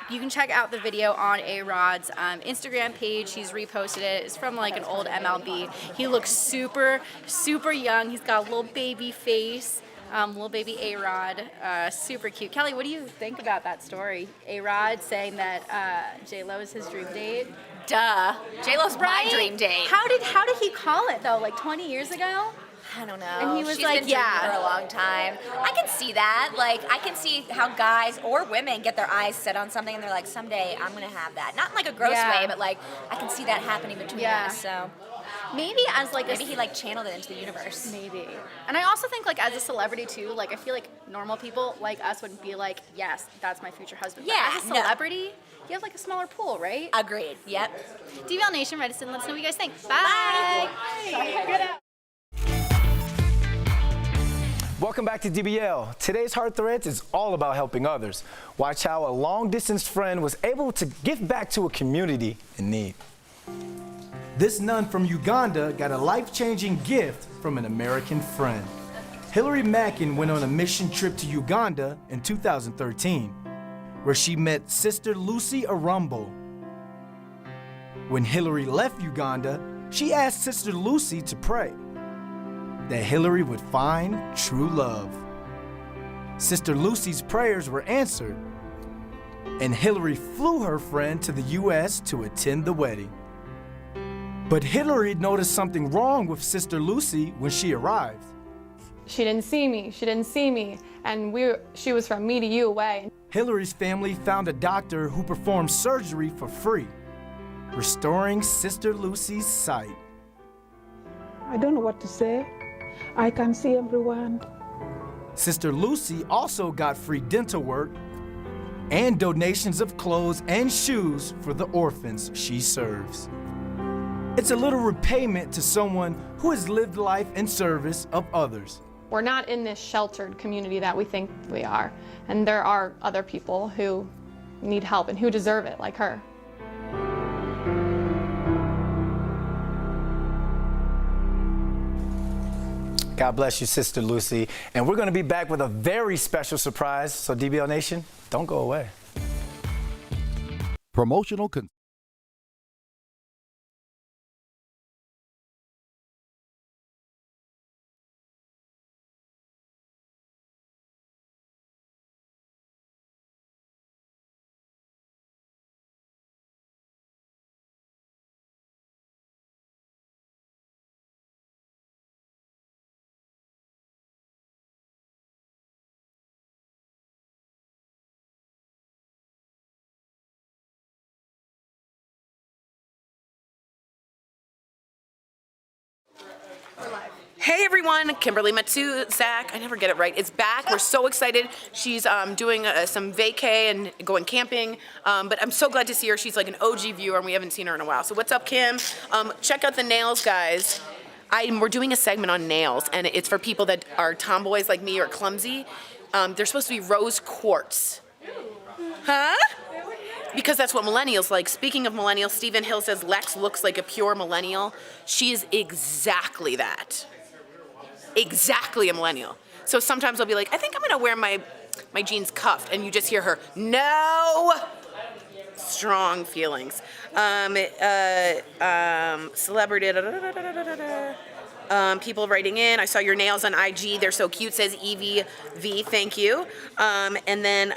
You can check out the video on A-Rod's Instagram page. He's reposted it. It's from like an old MLB. He looks super, super young. He's got a little baby face. Little baby A-Rod, super cute. Kelly, what do you think about that story? A-Rod saying that J-Lo is his dream date? Duh. J-Lo's my dream date. How did he call it though? Like 20 years ago? I don't know. And he was She's like, been yeah. dreaming for a long time. I can see that. Like, I can see how guys or women get their eyes set on something and they're like, someday I'm going to have that. Not in like a gross Yeah. way, but like, I can see that happening between us, so. Maybe as like Maybe he like channeled it into the universe. Maybe. And I also think like as a celebrity too, like I feel like normal people like us would be like, yes, that's my future husband. But Yeah, as a no. celebrity, you have like a smaller pool, right? Agreed. Yep. DVL Nation, write us in. Let us know what you guys think. Bye. Welcome back to DBL. Today's Heart Threads is all about helping others. Watch how a long-distance friend was able to give back to a community in need. This nun from Uganda got a life-changing gift from an American friend. Hillary Mackin went on a mission trip to Uganda in 2013, where she met Sister Lucy Arumbo. When Hillary left Uganda, she asked Sister Lucy to pray that Hillary would find true love. Sister Lucy's prayers were answered, and Hillary flew her friend to the U.S. to attend the wedding. But Hillary noticed something wrong with Sister Lucy when she arrived. She didn't see me, and she was from me to you away. Hillary's family found a doctor who performed surgery for free, restoring Sister Lucy's sight. I don't know what to say. I can see everyone. Sister Lucy also got free dental work and donations of clothes and shoes for the orphans she serves. It's a little repayment to someone who has lived life in service of others. We're not in this sheltered community that we think we are, and there are other people who need help and who deserve it, like her. God bless you, Sister Lucy. And we're going to be back with a very special surprise. So DBL Nation, don't go away. Promotional Hey everyone, Kimberly Matsuzak, I never get it right, is back. We're so excited. She's doing some vacay and going camping, but I'm so glad to see her. She's like an OG viewer and we haven't seen her in a while. So what's up, Kim? Check out the nails, guys. We're doing a segment on nails, and it's for people that are tomboys like me or clumsy. They're supposed to be rose quartz. Huh? Because that's what millennials like. Speaking of millennials, Stephen Hill says Lex looks like a pure millennial. She is exactly that. Exactly a millennial. So sometimes I'll be like, I think I'm gonna wear my jeans cuffed, and you just hear her, no! Strong feelings. Celebrity, people writing in, I saw your nails on IG, they're so cute, says Evie V, thank you. And then,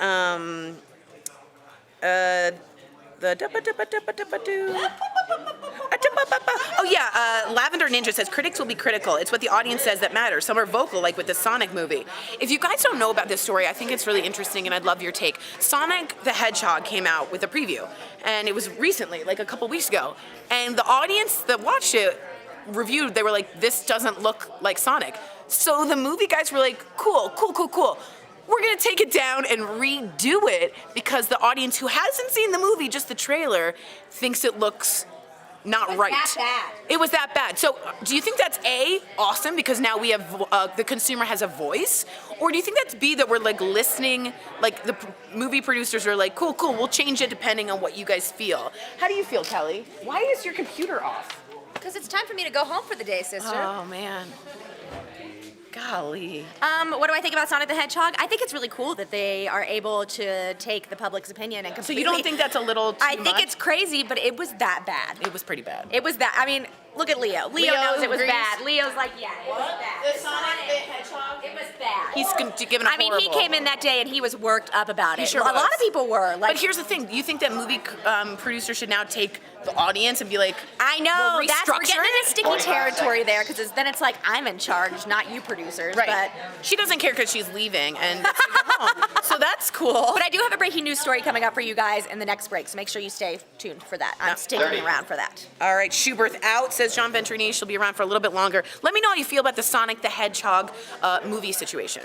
oh yeah, Lavender Ninja says critics will be critical. It's what the audience says that matters. Some are vocal, like with the Sonic movie. If you guys don't know about this story, I think it's really interesting and I'd love your take. Sonic the Hedgehog came out with a preview, and it was recently, like a couple weeks ago. And the audience that watched it reviewed, they were like, this doesn't look like Sonic. So the movie guys were like, cool. We're gonna take it down and redo it because the audience who hasn't seen the movie, just the trailer, thinks it looks not right. That bad. It was that bad. So do you think that's A, awesome, because now we have, the consumer has a voice? Or do you think that's B, that we're like listening, like the movie producers are like, cool, we'll change it depending on what you guys feel. How do you feel, Kelly? Why is your computer off? Because it's time for me to go home for the day, sister. Oh, man. Golly. What do I think about Sonic the Hedgehog? I think it's really cool that they are able to take the public's opinion and So completely... you don't think that's a little too I think much? it's crazy, but it was that bad. It was pretty bad. It was that. I mean, look at Leo. Leo knows it was agrees. bad. Leo's like, yeah, it was bad. The Sonic the Hedgehog? It was bad. He's given a I mean, horrible. he came in that day and he was worked up about He it. sure A lot was. of people were. Like, But here's the thing. Do you think that movie producers should now take the audience and be like, I know, we'll that's, we're restructure getting it? into sticky territory there, because then it's like, I'm in charge, not you producers. Right. But She doesn't care because she's leaving and gets to go home. So that's cool. But I do have a breaking news story coming up for you guys in the next break, so make sure you stay tuned for that. I'm sticking around for that. All right, Schubert out, says John Venturini. She'll be around for a little bit longer. Let me know how you feel about the Sonic the Hedgehog movie situation.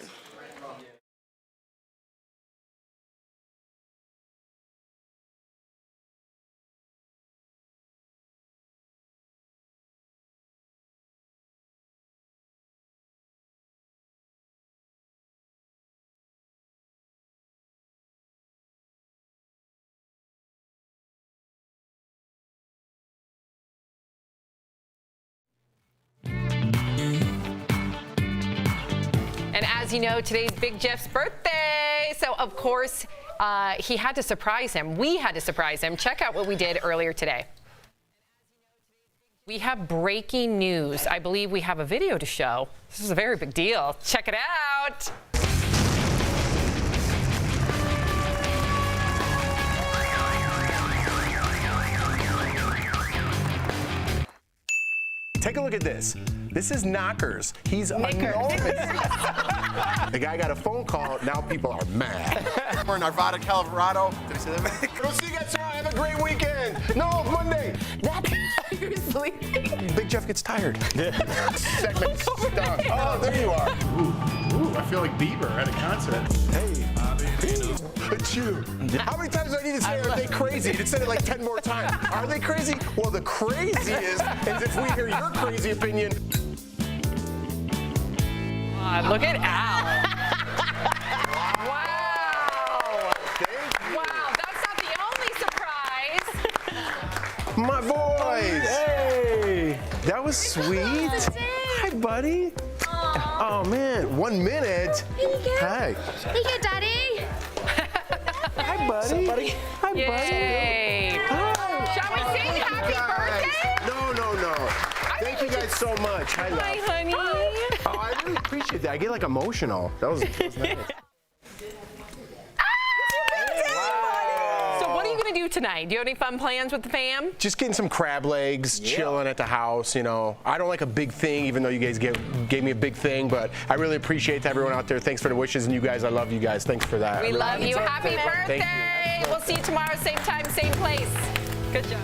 And as you know, today's Big Jeff's birthday. So, of course, he had to surprise him. We had to surprise him. Check out what we did earlier today. We have breaking news. I believe we have a video to show. This is a very big deal. Check it out. Take a look at this. This is Knockers. He's enormous. The guy got a phone call. Now people are mad. We're in Arvada, Colorado. Did I say that? We'll see you guys tomorrow. Have a great weekend. No, Monday. You're sleeping. Big Jeff gets tired. Segment stuck. Oh, there you are. Ooh, I feel like Bieber at a concert. Hey. It's you. How many times do I need to say, are they crazy? You said it like 10 more times. Are they crazy? Well, the crazy is if we hear your crazy opinion. Look at Al. Wow. Wow, that's not the only surprise. My boys. Hey. That was sweet. Hi, buddy. Oh, man. 1 minute. Hi. Hey, you, Daddy. Hi, buddy. Hi, buddy. Yay. Hi. Shall we sing happy birthday? No. Thank you guys so much. Hi, love. Hi, honey. Oh, I really appreciate that. I get like emotional. That was nice. So what are you going to do tonight? Do you have any fun plans with the fam? Just getting some crab legs, chilling at the house, you know. I don't like a big thing, even though you guys gave me a big thing, but I really appreciate everyone out there. Thanks for the wishes, and you guys, I love you guys. Thanks for that. We love you. Happy Thank birthday. you. We'll see you tomorrow, same time, same place. Good job.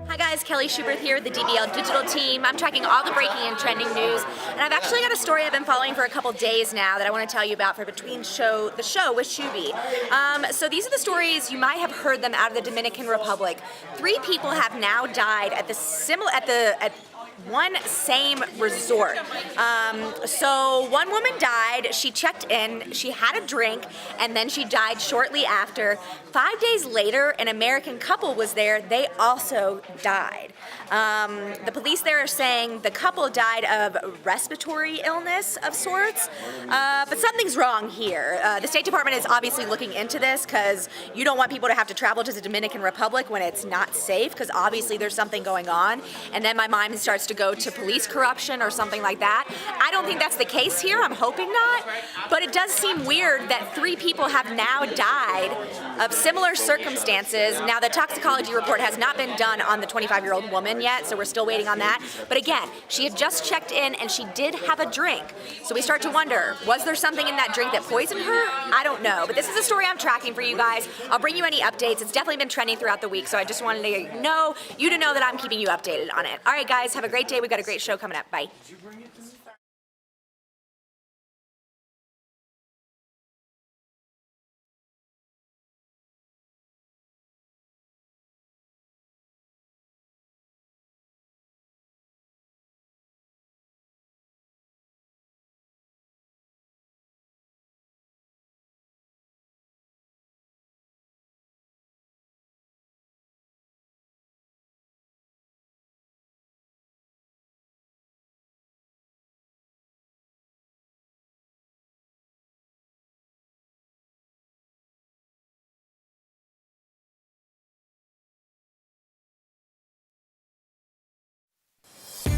Hi guys, Kelly Schubert here with the DBL Digital Team. I'm tracking all the breaking and trending news, and I've actually got a story I've been following for a couple days now that I want to tell you about for Between the Show with Shuby. So these are the stories, you might have heard them, out of the Dominican Republic. 3 people have now died at one same resort. So one woman died, she checked in, she had a drink, and then she died shortly after. 5 days later, an American couple was there, they also died. The police there are saying the couple died of respiratory illness of sorts, but something's wrong here. The State Department is obviously looking into this because you don't want people to have to travel to the Dominican Republic when it's not safe, because obviously there's something going on, and then my mind starts to go to police corruption or something like that. I don't think that's the case here, I'm hoping not, but it does seem weird that 3 people have now died of similar circumstances. Now, the toxicology report has not been done on the 25-year-old woman yet, so we're still waiting on that. But again, she had just checked in and she did have a drink. So we start to wonder, was there something in that drink that poisoned her? I don't know, but this is a story I'm tracking for you guys. I'll bring you any updates. It's definitely been trending throughout the week, so I just wanted to know that I'm keeping you updated on it. All right, guys, have a great day. We've got a great show coming up. Bye.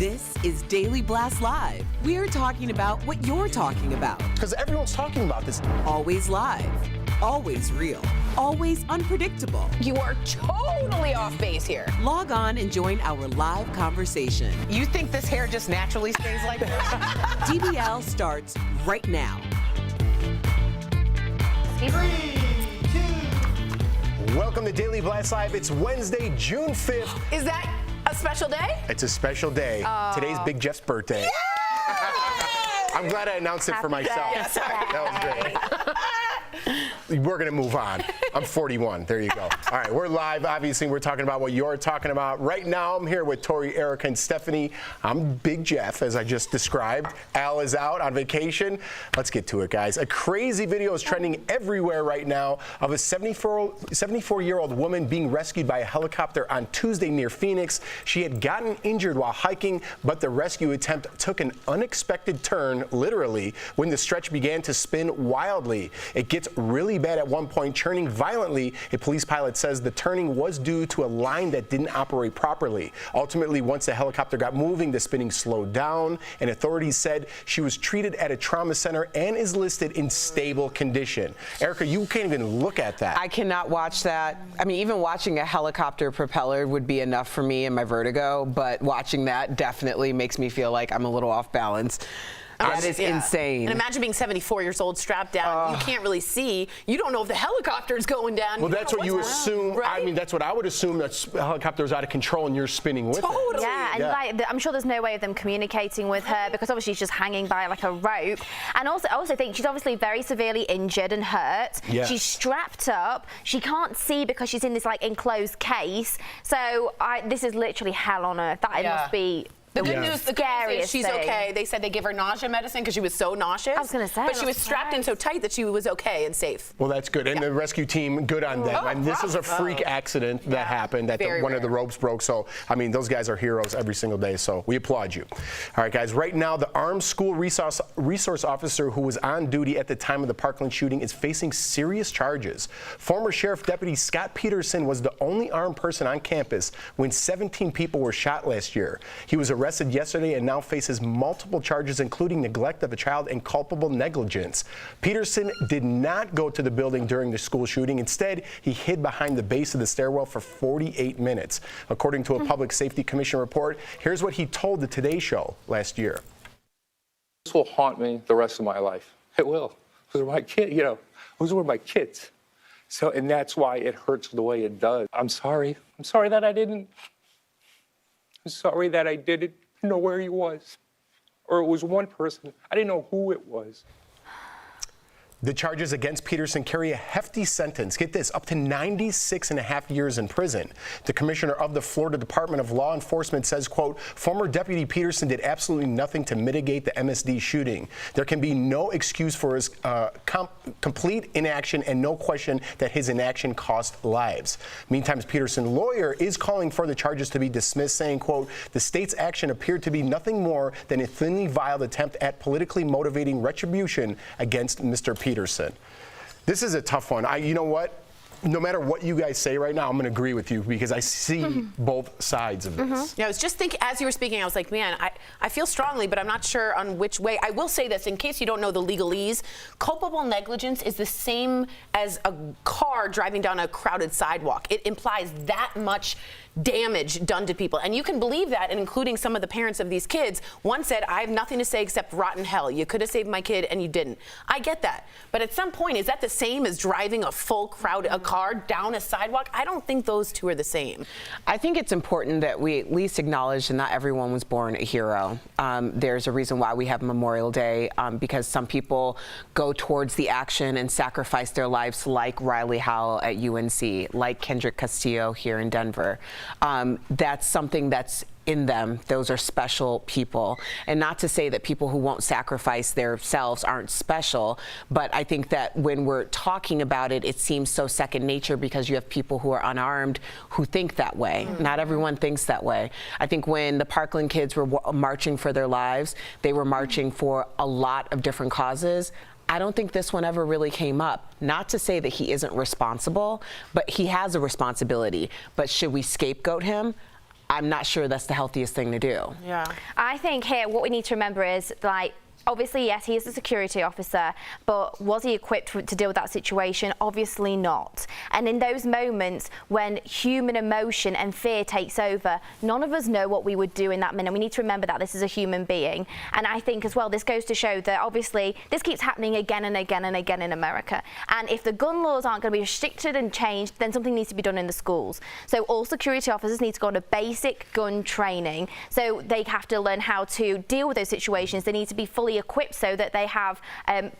This is Daily Blast Live. We're talking about what you're talking about. Because everyone's talking about this. Always live, always real, always unpredictable. You are totally off base here. Log on and join our live conversation. You think this hair just naturally stays like this? DBL starts right now. Welcome to Daily Blast Live. It's Wednesday, June 5th. Is that a special day? It's a special day. Today's Big Jeff's birthday. I'm glad I announced it for myself. Yes. That was great. We're going to move on. I'm 41. There you go. All right, we're live. Obviously, we're talking about what you're talking about. Right now, I'm here with Tori, Erica, and Stephanie. I'm Big Jeff, as I just described. Al is out on vacation. Let's get to it, guys. A crazy video is trending everywhere right now of a 74-year-old woman being rescued by a helicopter on Tuesday near Phoenix. She had gotten injured while hiking, but the rescue attempt took an unexpected turn, literally, when the stretch began to spin wildly. It gets really bad at one point, churning violently. A police pilot says the turning was due to a line that didn't operate properly. Ultimately, once the helicopter got moving, the spinning slowed down, and authorities said she was treated at a trauma center and is listed in stable condition. Erica, you can't even look at that. I cannot watch that. I mean, even watching a helicopter propeller would be enough for me and my vertigo, but watching that definitely makes me feel like I'm a little off balance. That is insane. And imagine being 74 years old, strapped down. You can't really see. You don't know if the helicopter's going down. Well, that's what you assume. Right? I mean, that's what I would assume, that the helicopter's out of control and you're spinning with it. Yeah, and like, I'm sure there's no way of them communicating with her because obviously she's just hanging by like a rope. And also, I also think she's obviously very severely injured and hurt. Yes. She's strapped up. She can't see because she's in this like enclosed case. So this is literally hell on earth. That must be. The good news is she's okay. They said they give her nausea medicine because she was so nauseous. I was going to say. But she was strapped in so tight that she was okay and safe. Well, that's good. And the rescue team, good on them. And this is a freak accident that happened, that one of the ropes broke. So, I mean, those guys are heroes every single day. So we applaud you. All right, guys, right now, the armed school resource officer who was on duty at the time of the Parkland shooting is facing serious charges. Former Sheriff Deputy Scott Peterson was the only armed person on campus when 17 people were shot last year. He was arrested yesterday and now faces multiple charges, including neglect of a child and culpable negligence. Peterson did not go to the building during the school shooting. Instead, he hid behind the base of the stairwell for 48 minutes. According to a Public Safety Commission report, here's what he told the Today Show last year. This will haunt me the rest of my life. It will. Those are my kids, you know. Those were my kids. So, and that's why it hurts the way it does. I'm sorry. I'm sorry that I didn't. I'm sorry that I didn't know where he was. Or it was one person. I didn't know who it was. The charges against Peterson carry a hefty sentence. Get this, up to 96.5 years in prison. The commissioner of the Florida Department of Law Enforcement says, quote, former Deputy Peterson did absolutely nothing to mitigate the MSD shooting. There can be no excuse for his complete inaction and no question that his inaction cost lives. Meantime, Peterson's lawyer is calling for the charges to be dismissed, saying, quote, the state's action appeared to be nothing more than a thinly veiled attempt at politically motivating retribution against Mr. Peterson. This is a tough one. You know what? No matter what you guys say right now, I'm going to agree with you because I see both sides of this. Yeah, I was just thinking, as you were speaking, I was like, man, I feel strongly, but I'm not sure on which way. I will say this, in case you don't know the legalese, culpable negligence is the same as a car driving down a crowded sidewalk. It implies that much damage done to people. And you can believe that, and including some of the parents of these kids. One said, I have nothing to say except rotten hell. You could have saved my kid and you didn't. I get that. But at some point, is that the same as driving a full crowd, a car down a sidewalk? I don't think those two are the same. I think it's important that we at least acknowledge that not everyone was born a hero. There's a reason why we have Memorial Day, because some people go towards the action and sacrifice their lives, like Riley Howell at UNC, like Kendrick Castillo here in Denver. That's something that's in them. Those are special people. And not to say that people who won't sacrifice themselves aren't special, but I think that when we're talking about it, it seems so second nature because you have people who are unarmed who think that way. Not everyone thinks that way. I think when the Parkland kids were marching for their lives, they were marching for a lot of different causes. I don't think this one ever really came up. Not to say that he isn't responsible, but he has a responsibility. But should we scapegoat him? I'm not sure that's the healthiest thing to do. Yeah. I think here what we need to remember is, like, obviously, yes, he is a security officer, but was he equipped to deal with that situation? Obviously not. And in those moments when human emotion and fear takes over, none of us know what we would do in that minute. We need to remember that this is a human being. And I think as well, this goes to show that obviously this keeps happening again and again and again in America. And if the gun laws aren't going to be restricted and changed, then something needs to be done in the schools. So all security officers need to go on a basic gun training. So they have to learn how to deal with those situations. They need to be fully equipped so that they have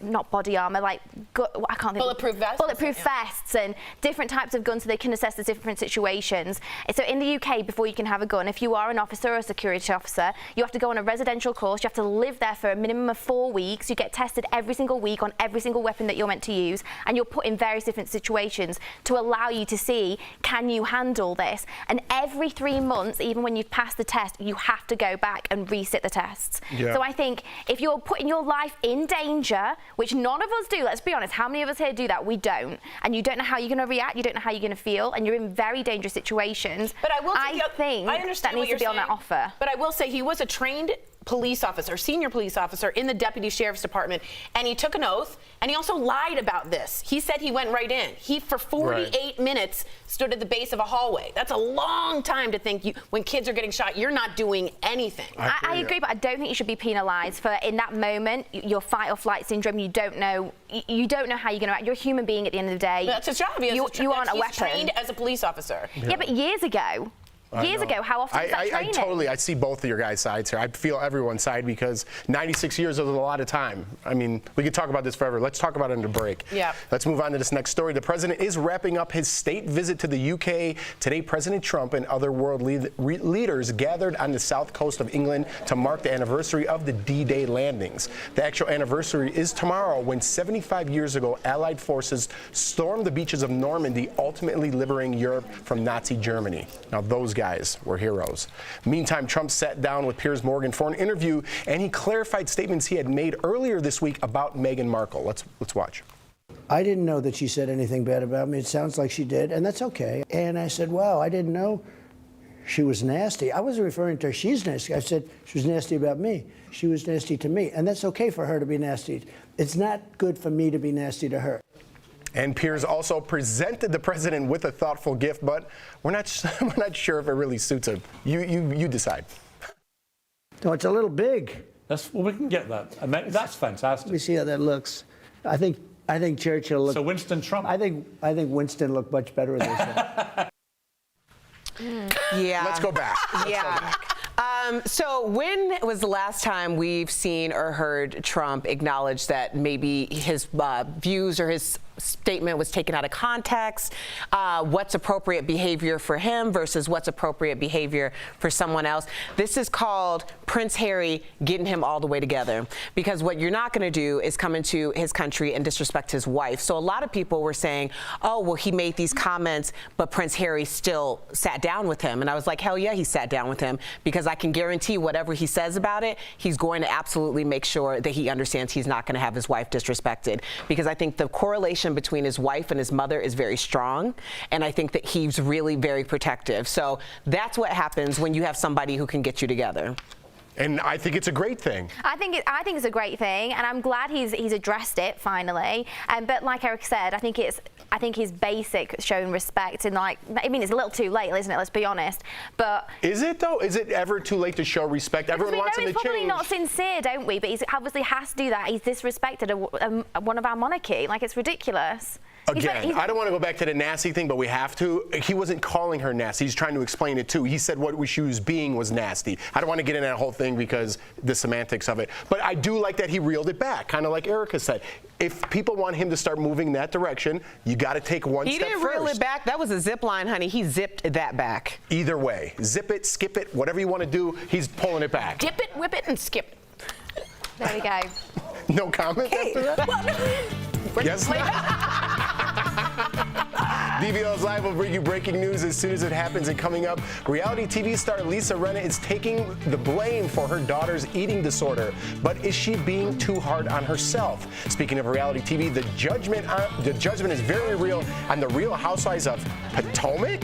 not body armor, like I can't think bulletproof vests. Bulletproof vests and different types of guns so they can assess the different situations. So in the UK, before you can have a gun, if you are an officer or a security officer, you have to go on a residential course. You have to live there for a minimum of 4 weeks. You get tested every single week on every single weapon that you're meant to use, and you're put in various different situations to allow you to see, can you handle this? And every 3 months, even when you've passed the test, you have to go back and resit the tests. Yeah. So I think if you're putting your life in danger, which none of us do, let's be honest, how many of us here do that? We don't. And you don't know how you're going to react, you don't know how you're going to feel, and you're in very dangerous situations. But I will think I understand that needs to be on that offer. But I will say he was a trained police officer, senior police officer in the deputy sheriff's department, and he took an oath, and he also lied about this. He said he went right in. He, for 48 minutes, stood at the base of a hallway. That's a long time to think when kids are getting shot, you're not doing anything. I agree, but I don't think you should be penalised for, in that moment, your fight or flight syndrome. You don't know how you're going to act. You're a human being at the end of the day. That's his job. You aren't a weapon. He's trained as a police officer. Yeah, but years ago, how often was that training? I see both of your guys' sides here. I feel everyone's side because 96 years is a lot of time. I mean, we could talk about this forever. Let's talk about it in the break. Yeah. Let's move on to this next story. The president is wrapping up his state visit to the UK. Today, President Trump and other world leaders gathered on the south coast of England to mark the anniversary of the D-Day landings. The actual anniversary is tomorrow, when 75 years ago, Allied forces stormed the beaches of Normandy, ultimately liberating Europe from Nazi Germany. Now, those guys were heroes. Meantime, Trump sat down with Piers Morgan for an interview, and he clarified statements he had made earlier this week about Meghan Markle. Let's watch. I didn't know that she said anything bad about me. It sounds like she did, and that's okay. And I said, wow, I didn't know she was nasty. I wasn't referring to her, she's nasty. I said she was nasty about me. She was nasty to me, and that's okay for her to be nasty. It's not good for me to be nasty to her. And Piers also presented the president with a thoughtful gift, but we're not sure if it really suits him. You decide. No, it's a little big. Well, we can get that. That's fantastic. Let me see how that looks. I think Churchill looked. So Winston Trump. I think Winston looked much better in this one. Yeah. Let's go back. So when was the last time we've seen or heard Trump acknowledge that maybe his views or his statement was taken out of context? What's appropriate behavior for him versus what's appropriate behavior for someone else? This is called Prince Harry getting him all the way together, because what you're not going to do is come into his country and disrespect his wife. So a lot of people were saying, oh, well, he made these comments, but Prince Harry still sat down with him. And I was like, hell yeah, he sat down with him, because I can guarantee whatever he says about it, he's going to absolutely make sure that he understands he's not going to have his wife disrespected, because I think the correlation between his wife and his mother is very strong, and I think that he's really very protective. So that's what happens when you have somebody who can get you together. And I think it's a great thing. I think it's a great thing, and I'm glad he's addressed it finally. But like Eric said, I think he's basic showing respect, and it's a little too late, isn't it? Let's be honest. But is it though? Is it ever too late to show respect? Everyone wants him to change. He's probably not sincere, don't we? But he obviously has to do that. He's disrespected one of our monarchy. It's ridiculous. Again, I don't want to go back to the nasty thing, but we have to. He wasn't calling her nasty. He's trying to explain it too. He said what she was being was nasty. I don't want to get in that whole thing because the semantics of it. But I do like that he reeled it back, kind of like Erica said. If people want him to start moving in that direction, you got to take one step first. He didn't reel it back. That was a zip line, honey. He zipped that back. Either way, zip it, skip it, whatever you want to do, he's pulling it back. Dip it, whip it, and skip it. There we go. No comment after that? Yes. DVL's Live will bring you breaking news as soon as it happens. And coming up, reality TV star Lisa Rinna is taking the blame for her daughter's eating disorder. But is she being too hard on herself? Speaking of reality TV, the judgment is very real on the Real Housewives of Potomac.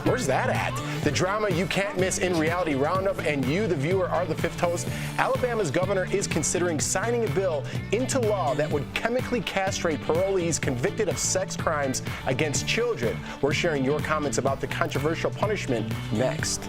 Where's that at? The drama you can't miss in Reality Roundup, and you, the viewer, are the fifth host. Alabama's governor is considering signing a bill into law that would chemically castrate parolees convicted of sex crimes against children. We're sharing your comments about the controversial punishment next.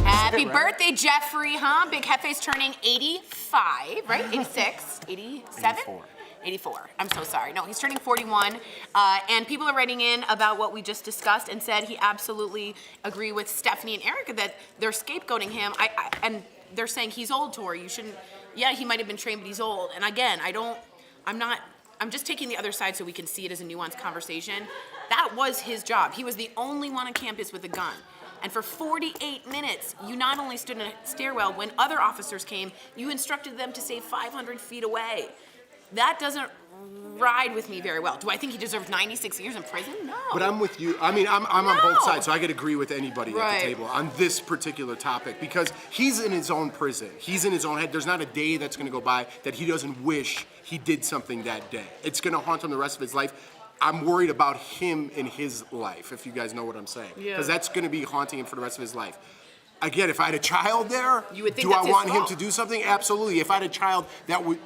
Happy birthday, Jeffrey, huh? Big Hefe's turning 85, right? 86, 87? 84. I'm so sorry. No, he's turning 41. And people are writing in about what we just discussed and said he absolutely agree with Stephanie and Erica that they're scapegoating him. And they're saying he's old, Tori. You shouldn't. Yeah, he might have been trained, but he's old. And again, I'm just taking the other side so we can see it as a nuanced conversation. That was his job. He was the only one on campus with a gun. And for 48 minutes, you not only stood in a stairwell, when other officers came, you instructed them to stay 500 feet away. That doesn't ride with me very well. Do I think he deserved 96 years in prison? No. But I'm with you. I mean, I'm on both sides, so I could agree with anybody at the table on this particular topic because he's in his own prison. He's in his own head. There's not a day that's going to go by that he doesn't wish he did something that day. It's going to haunt him the rest of his life. I'm worried about him in his life, if you guys know what I'm saying. Because that's going to be haunting him for the rest of his life. Again, if I had a child there, do I want him to do something? Absolutely. If I had a child that would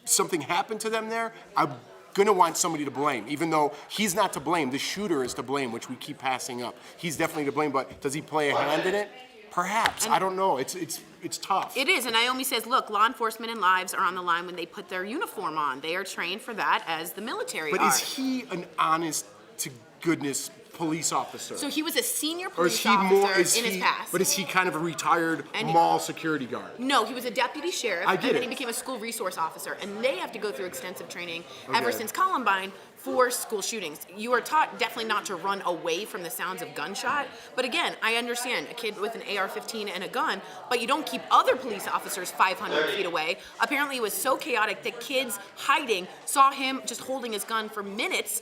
something happen to them there, I'm going to want somebody to blame, even though he's not to blame. The shooter is to blame, which we keep passing up. He's definitely to blame, but does he play a hand in it? Perhaps. I don't know. It's tough. It is, and Naomi says, look, law enforcement and lives are on the line when they put their uniform on. They are trained for that as the military are. But is he an honest-to-goodness police officer? So he was a senior police officer in his past. But is he kind of a retired mall security guard? No, he was a deputy sheriff, and then he became a school resource officer. And they have to go through extensive training ever since Columbine for school shootings. You are taught definitely not to run away from the sounds of gunshot. But again, I understand a kid with an AR-15 and a gun, but you don't keep other police officers 500 feet away. Apparently it was so chaotic that kids hiding saw him just holding his gun for minutes,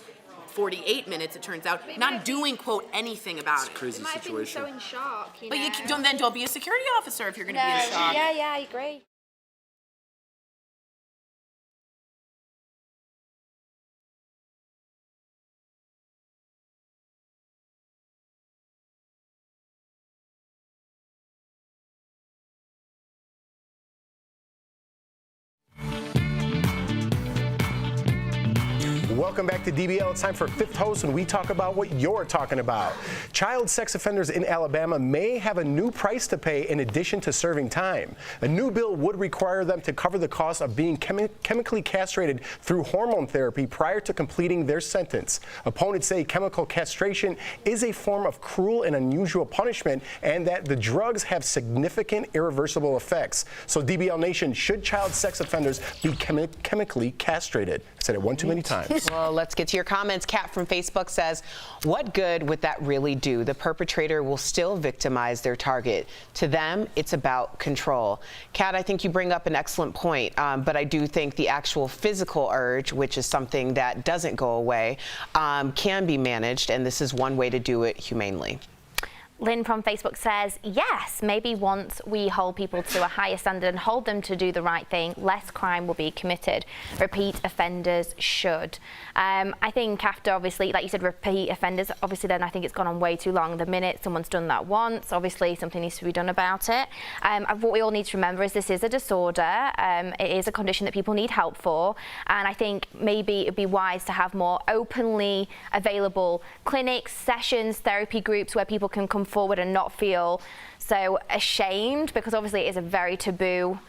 48 minutes it turns out, not doing, quote, anything about it. Crazy situation. Might have been so in shock, But you don't be a security officer if you're going to be in shock. Yeah, I agree. Welcome back to DBL. It's time for Fifth Host, and we talk about what you're talking about. Child sex offenders in Alabama may have a new price to pay in addition to serving time. A new bill would require them to cover the cost of being chemically castrated through hormone therapy prior to completing their sentence. Opponents say chemical castration is a form of cruel and unusual punishment and that the drugs have significant irreversible effects. So DBL Nation, should child sex offenders be chemically castrated? I said it one too many times. Well, let's get to your comments. Kat from Facebook says, what good would that really do? The perpetrator will still victimize their target. To them, it's about control. Kat, I think you bring up an excellent point, but I do think the actual physical urge, which is something that doesn't go away, can be managed, and this is one way to do it humanely. Lynn from Facebook says, yes, maybe once we hold people to a higher standard and hold them to do the right thing, less crime will be committed. Repeat offenders should. I think after, obviously, like you said, repeat offenders, obviously then I think it's gone on way too long. The minute someone's done that once, obviously something needs to be done about it. What we all need to remember is this is a disorder. It is a condition that people need help for. And I think maybe it'd be wise to have more openly available clinics, sessions, therapy groups where people can come forward and not feel so ashamed, because obviously it is a very taboo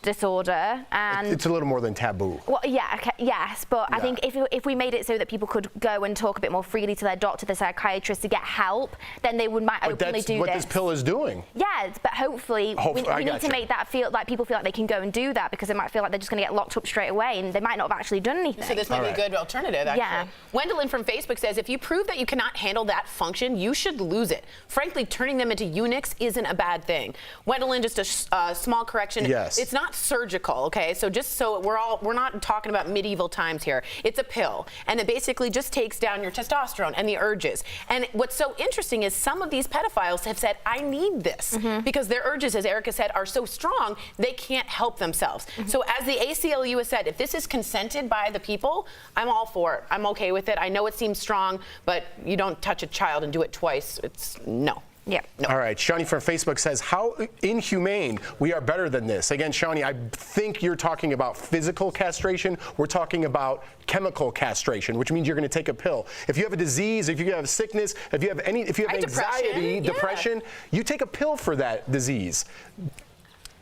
disorder, and it's a little more than taboo. Well, yeah, okay, yes, but I think if we made it so that people could go and talk a bit more freely to their doctor, their psychiatrist, to get help, then they might openly do this. What this pill is doing. Yeah, but hopefully we need to make that feel like people feel like they can go and do that, because they might feel like they're just going to get locked up straight away, and they might not have actually done anything. So this might be a good alternative, actually. Yeah. Gwendolyn from Facebook says, if you prove that you cannot handle that function, you should lose it. Frankly, turning them into eunuchs isn't a bad thing. Gwendolyn, just a small correction. Yes. It's not not surgical, okay? So just so we're not talking about medieval times here. It's a pill, and it basically just takes down your testosterone and the urges. And what's so interesting is some of these pedophiles have said, I need this, because their urges, as Erica said, are so strong, they can't help themselves. So as the ACLU has said, if this is consented by the people, I'm all for it. I'm okay with it. I know it seems strong, but you don't touch a child and do it twice. It's no. Yeah. No. All right. Shawnee from Facebook says, how inhumane. We are better than this. Again, Shawnee, I think you're talking about physical castration. We're talking about chemical castration, which means you're going to take a pill. If you have a disease, if you have sickness, if you have anxiety, depression, you take a pill for that disease.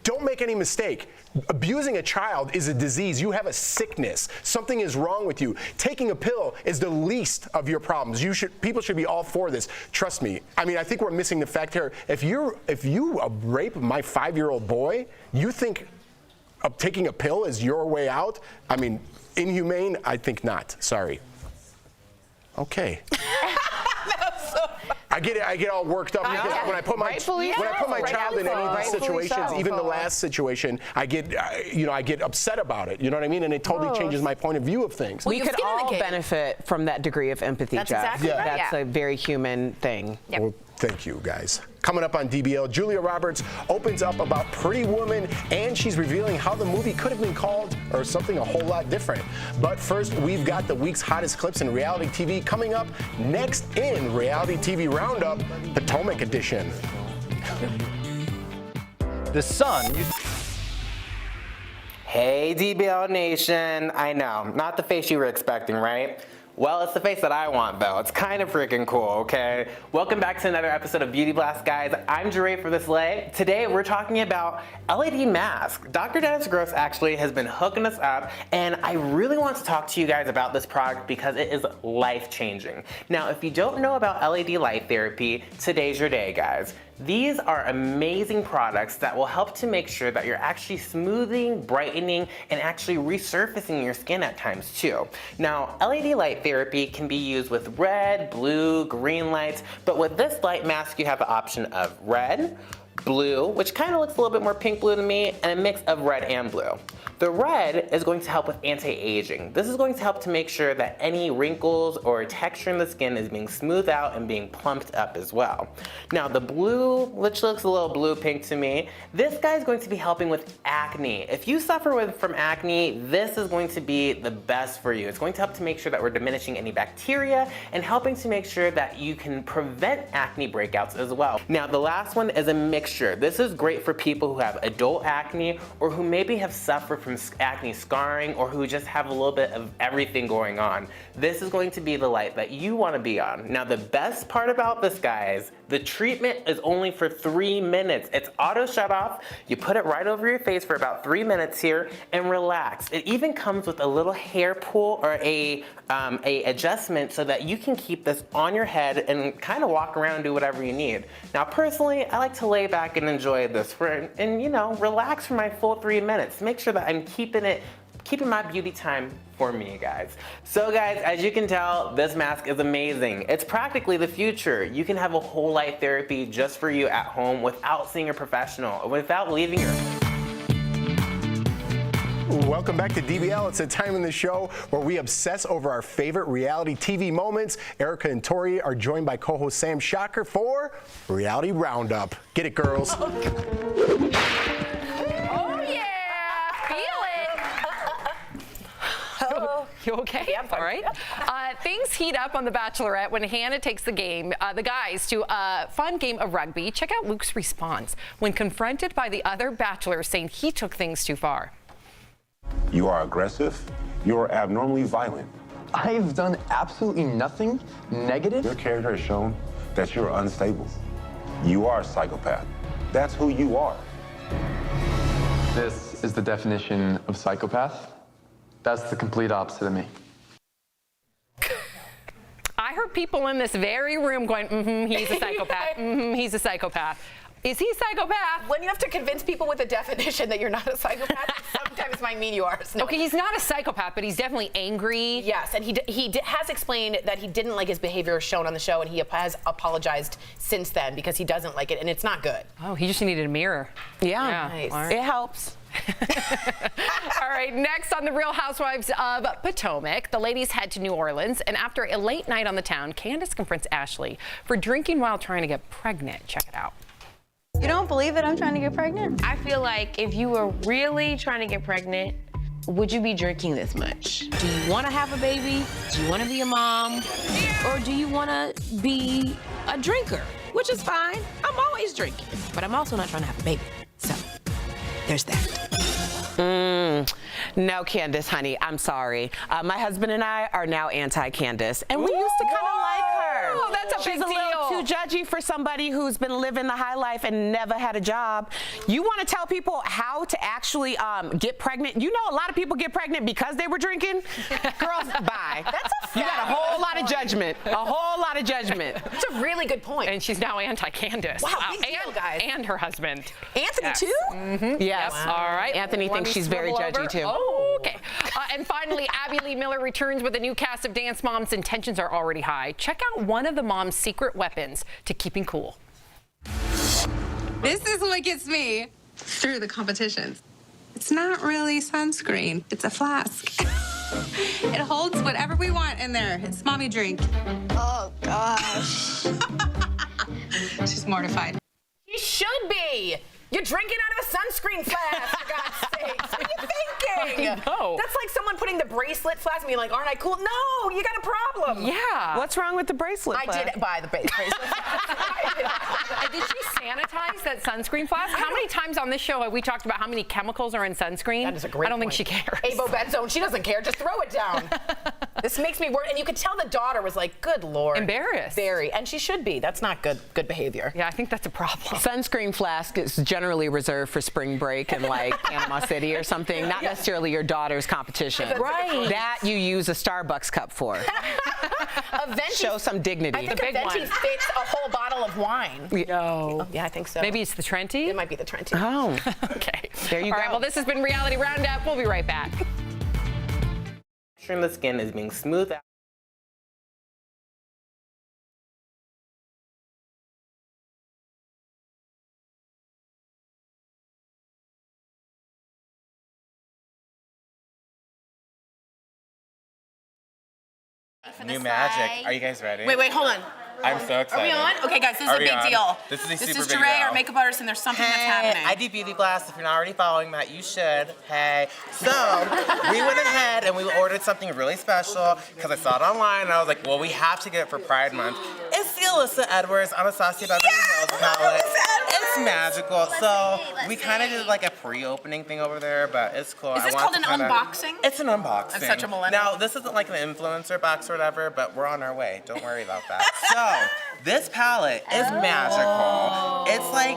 Don't make any mistake. Abusing a child is a disease. You have a sickness. Something is wrong with you. Taking a pill is the least of your problems. People should be all for this. Trust me. I mean, I think we're missing the fact here. If you rape my 5-year-old boy, you think taking a pill is your way out? I mean, inhumane? I think not. Sorry. Okay. I get all worked up because when I put my child in any of these situations, even the last situation, I get upset about it. You know what I mean? And it totally changes my point of view of things. We could all benefit from that degree of empathy, That's Jeff. exactly right. That's a very human thing. Yep. Well, thank you, guys. Coming up on DBL, Julia Roberts opens up about Pretty Woman, and she's revealing how the movie could have been called or something a whole lot different. But first, we've got the week's hottest clips in reality TV coming up next in Reality TV Roundup, Potomac Edition. The Sun. Hey, DBL Nation. I know, not the face you were expecting, right? Well, it's the face that I want, though. It's kind of freaking cool, okay? Welcome back to another episode of Beauty Blast, guys. I'm Jeray for this lay. Today, we're talking about LED mask. Dr. Dennis Gross actually has been hooking us up, and I really want to talk to you guys about this product because it is life-changing. Now, if you don't know about LED light therapy, today's your day, guys. These are amazing products that will help to make sure that you're actually smoothing, brightening, and actually resurfacing your skin at times too. Now, LED light therapy can be used with red, blue, green lights, but with this light mask, you have the option of red, blue, which kind of looks a little bit more pink blue to me, and a mix of red and blue. The red is going to help with anti-aging. This is going to help to make sure that any wrinkles or texture in the skin is being smoothed out and being plumped up as well. Now the blue, which looks a little blue-pink to me, this guy is going to be helping with acne. If you suffer from acne, this is going to be the best for you. It's going to help to make sure that we're diminishing any bacteria and helping to make sure that you can prevent acne breakouts as well. Now the last one is a mixture. This is great for people who have adult acne or who maybe have suffered from acne scarring or who just have a little bit of everything going on. This is going to be the light that you want to be on. Now the best part about this, guys, the treatment is only for 3 minutes. It's auto shut off. You put it right over your face for about 3 minutes here and relax. It even comes with a little hair pull or a adjustment so that you can keep this on your head and kind of walk around and do whatever you need. Now personally, I like to lay back and enjoy this and you know, relax for my full 3 minutes. Make sure that I'm keeping my beauty time for me, guys. So guys, as you can tell, this mask is amazing. It's practically the future. You can have a whole light therapy just for you at home without seeing a professional, without leaving your... Welcome back to DBL. It's a time in the show where we obsess over our favorite reality TV moments. Erica and Tori are joined by co-host Sam Shocker for Reality Roundup. Get it, girls. You okay? Yeah, all right. Things heat up on The Bachelorette when Hannah takes the guys to a fun game of rugby. Check out Luke's response when confronted by the other bachelors saying he took things too far. You are aggressive. You are abnormally violent. I've done absolutely nothing negative. Your character has shown that you're unstable. You are a psychopath. That's who you are. This is the definition of psychopath. That's the complete opposite of me. I heard people in this very room going, he's a psychopath. He's a psychopath. Is he a psychopath? When you have to convince people with a definition that you're not a psychopath, it sometimes might mean you are. No. Okay, he's not a psychopath, but he's definitely angry. Yes, and he has explained that he didn't like his behavior shown on the show, and he has apologized since then because he doesn't like it, and it's not good. Oh, he just needed a mirror. Yeah, nice. It helps. All right, next on The Real Housewives of Potomac, the ladies head to New Orleans, and after a late night on the town, Candace confronts Ashley for drinking while trying to get pregnant. Check it out. You don't believe that I'm trying to get pregnant? I feel like if you were really trying to get pregnant, would you be drinking this much? Do you want to have a baby? Do you want to be a mom? Or do you want to be a drinker? Which is fine. I'm always drinking. But I'm also not trying to have a baby. So, there's that. No, Candace, honey, I'm sorry. My husband and I are now anti-Candace, and we used to kind of like her. Oh, that's a She's big a little too judgy for somebody who's been living the high life and never had a job. You want to tell people how to actually get pregnant? You know, a lot of people get pregnant because they were drinking. Girls, bye. That's a You got a whole lot of judgment. A whole lot of judgment. That's a really good point. And she's now anti-Candace. Wow, big deal, guys. And her husband. Anthony, Yes. too? Mm-hmm. Yes. All right. Anthony Let thinks me she's very swivel judgy, over. too. Oh, okay. And finally, Abby Lee Miller returns with a new cast of Dance Moms, and tensions are already high. Check out one of the mom's secret weapons to keeping cool. This is what gets me through the competitions. It's not really sunscreen, it's a flask. It holds whatever we want in there. It's mommy drink. Oh, gosh. She's mortified. You should be. You're drinking out of a sunscreen flask, for God's sakes. What are you thinking? I know. That's like someone putting the bracelet flask and being like, aren't I cool? No, you got a problem. Yeah. What's wrong with the bracelet? I did buy the bracelet. Did she sanitize that sunscreen flask? How many times on this show have we talked about how many chemicals are in sunscreen? That is a great I don't point. think she cares. Avobenzone, she doesn't care. Just throw it down. This makes me worried. And you could tell the daughter was like, good Lord. Embarrassed. Very. And she should be. That's not good behavior. Yeah, I think that's a problem. Sunscreen flask is generally reserved for spring break in like Panama City or something, not necessarily your daughter's competition. Right. That you use a Starbucks cup for. A Venti, Show some dignity. I think The a big Venti one. fits a whole bottle of wine. No. Oh, yeah, I think so. Maybe it's the Trenti? It might be the Trenti. Oh. Okay. There you All right, go. well, this has been Reality Roundup. We'll be right back. The skin is being smoothed out. New magic. Are you guys ready? Wait, hold on. I'm so excited. Are we on? Okay, guys, this is Are a we big on? deal. This is a super This is big Jeray, deal. our makeup artist, and there's something that's Hey, happening. I do Beauty Blast. If you're not already following that, you should. Hey. So, we went ahead and we ordered something really special because I saw it online and I was like, well, we have to get it for Pride Month. It's the Alyssa Edwards Anastasia Beverly Hills palette. It's magical. So, we kind of did like a pre-opening thing over there, but it's cool. Is this I want called to an kinda- unboxing? It's an unboxing. I'm such a millennial. Now, this isn't like an influencer box or whatever, but we're on our way. Don't worry about that. So, this palette is magical. It's like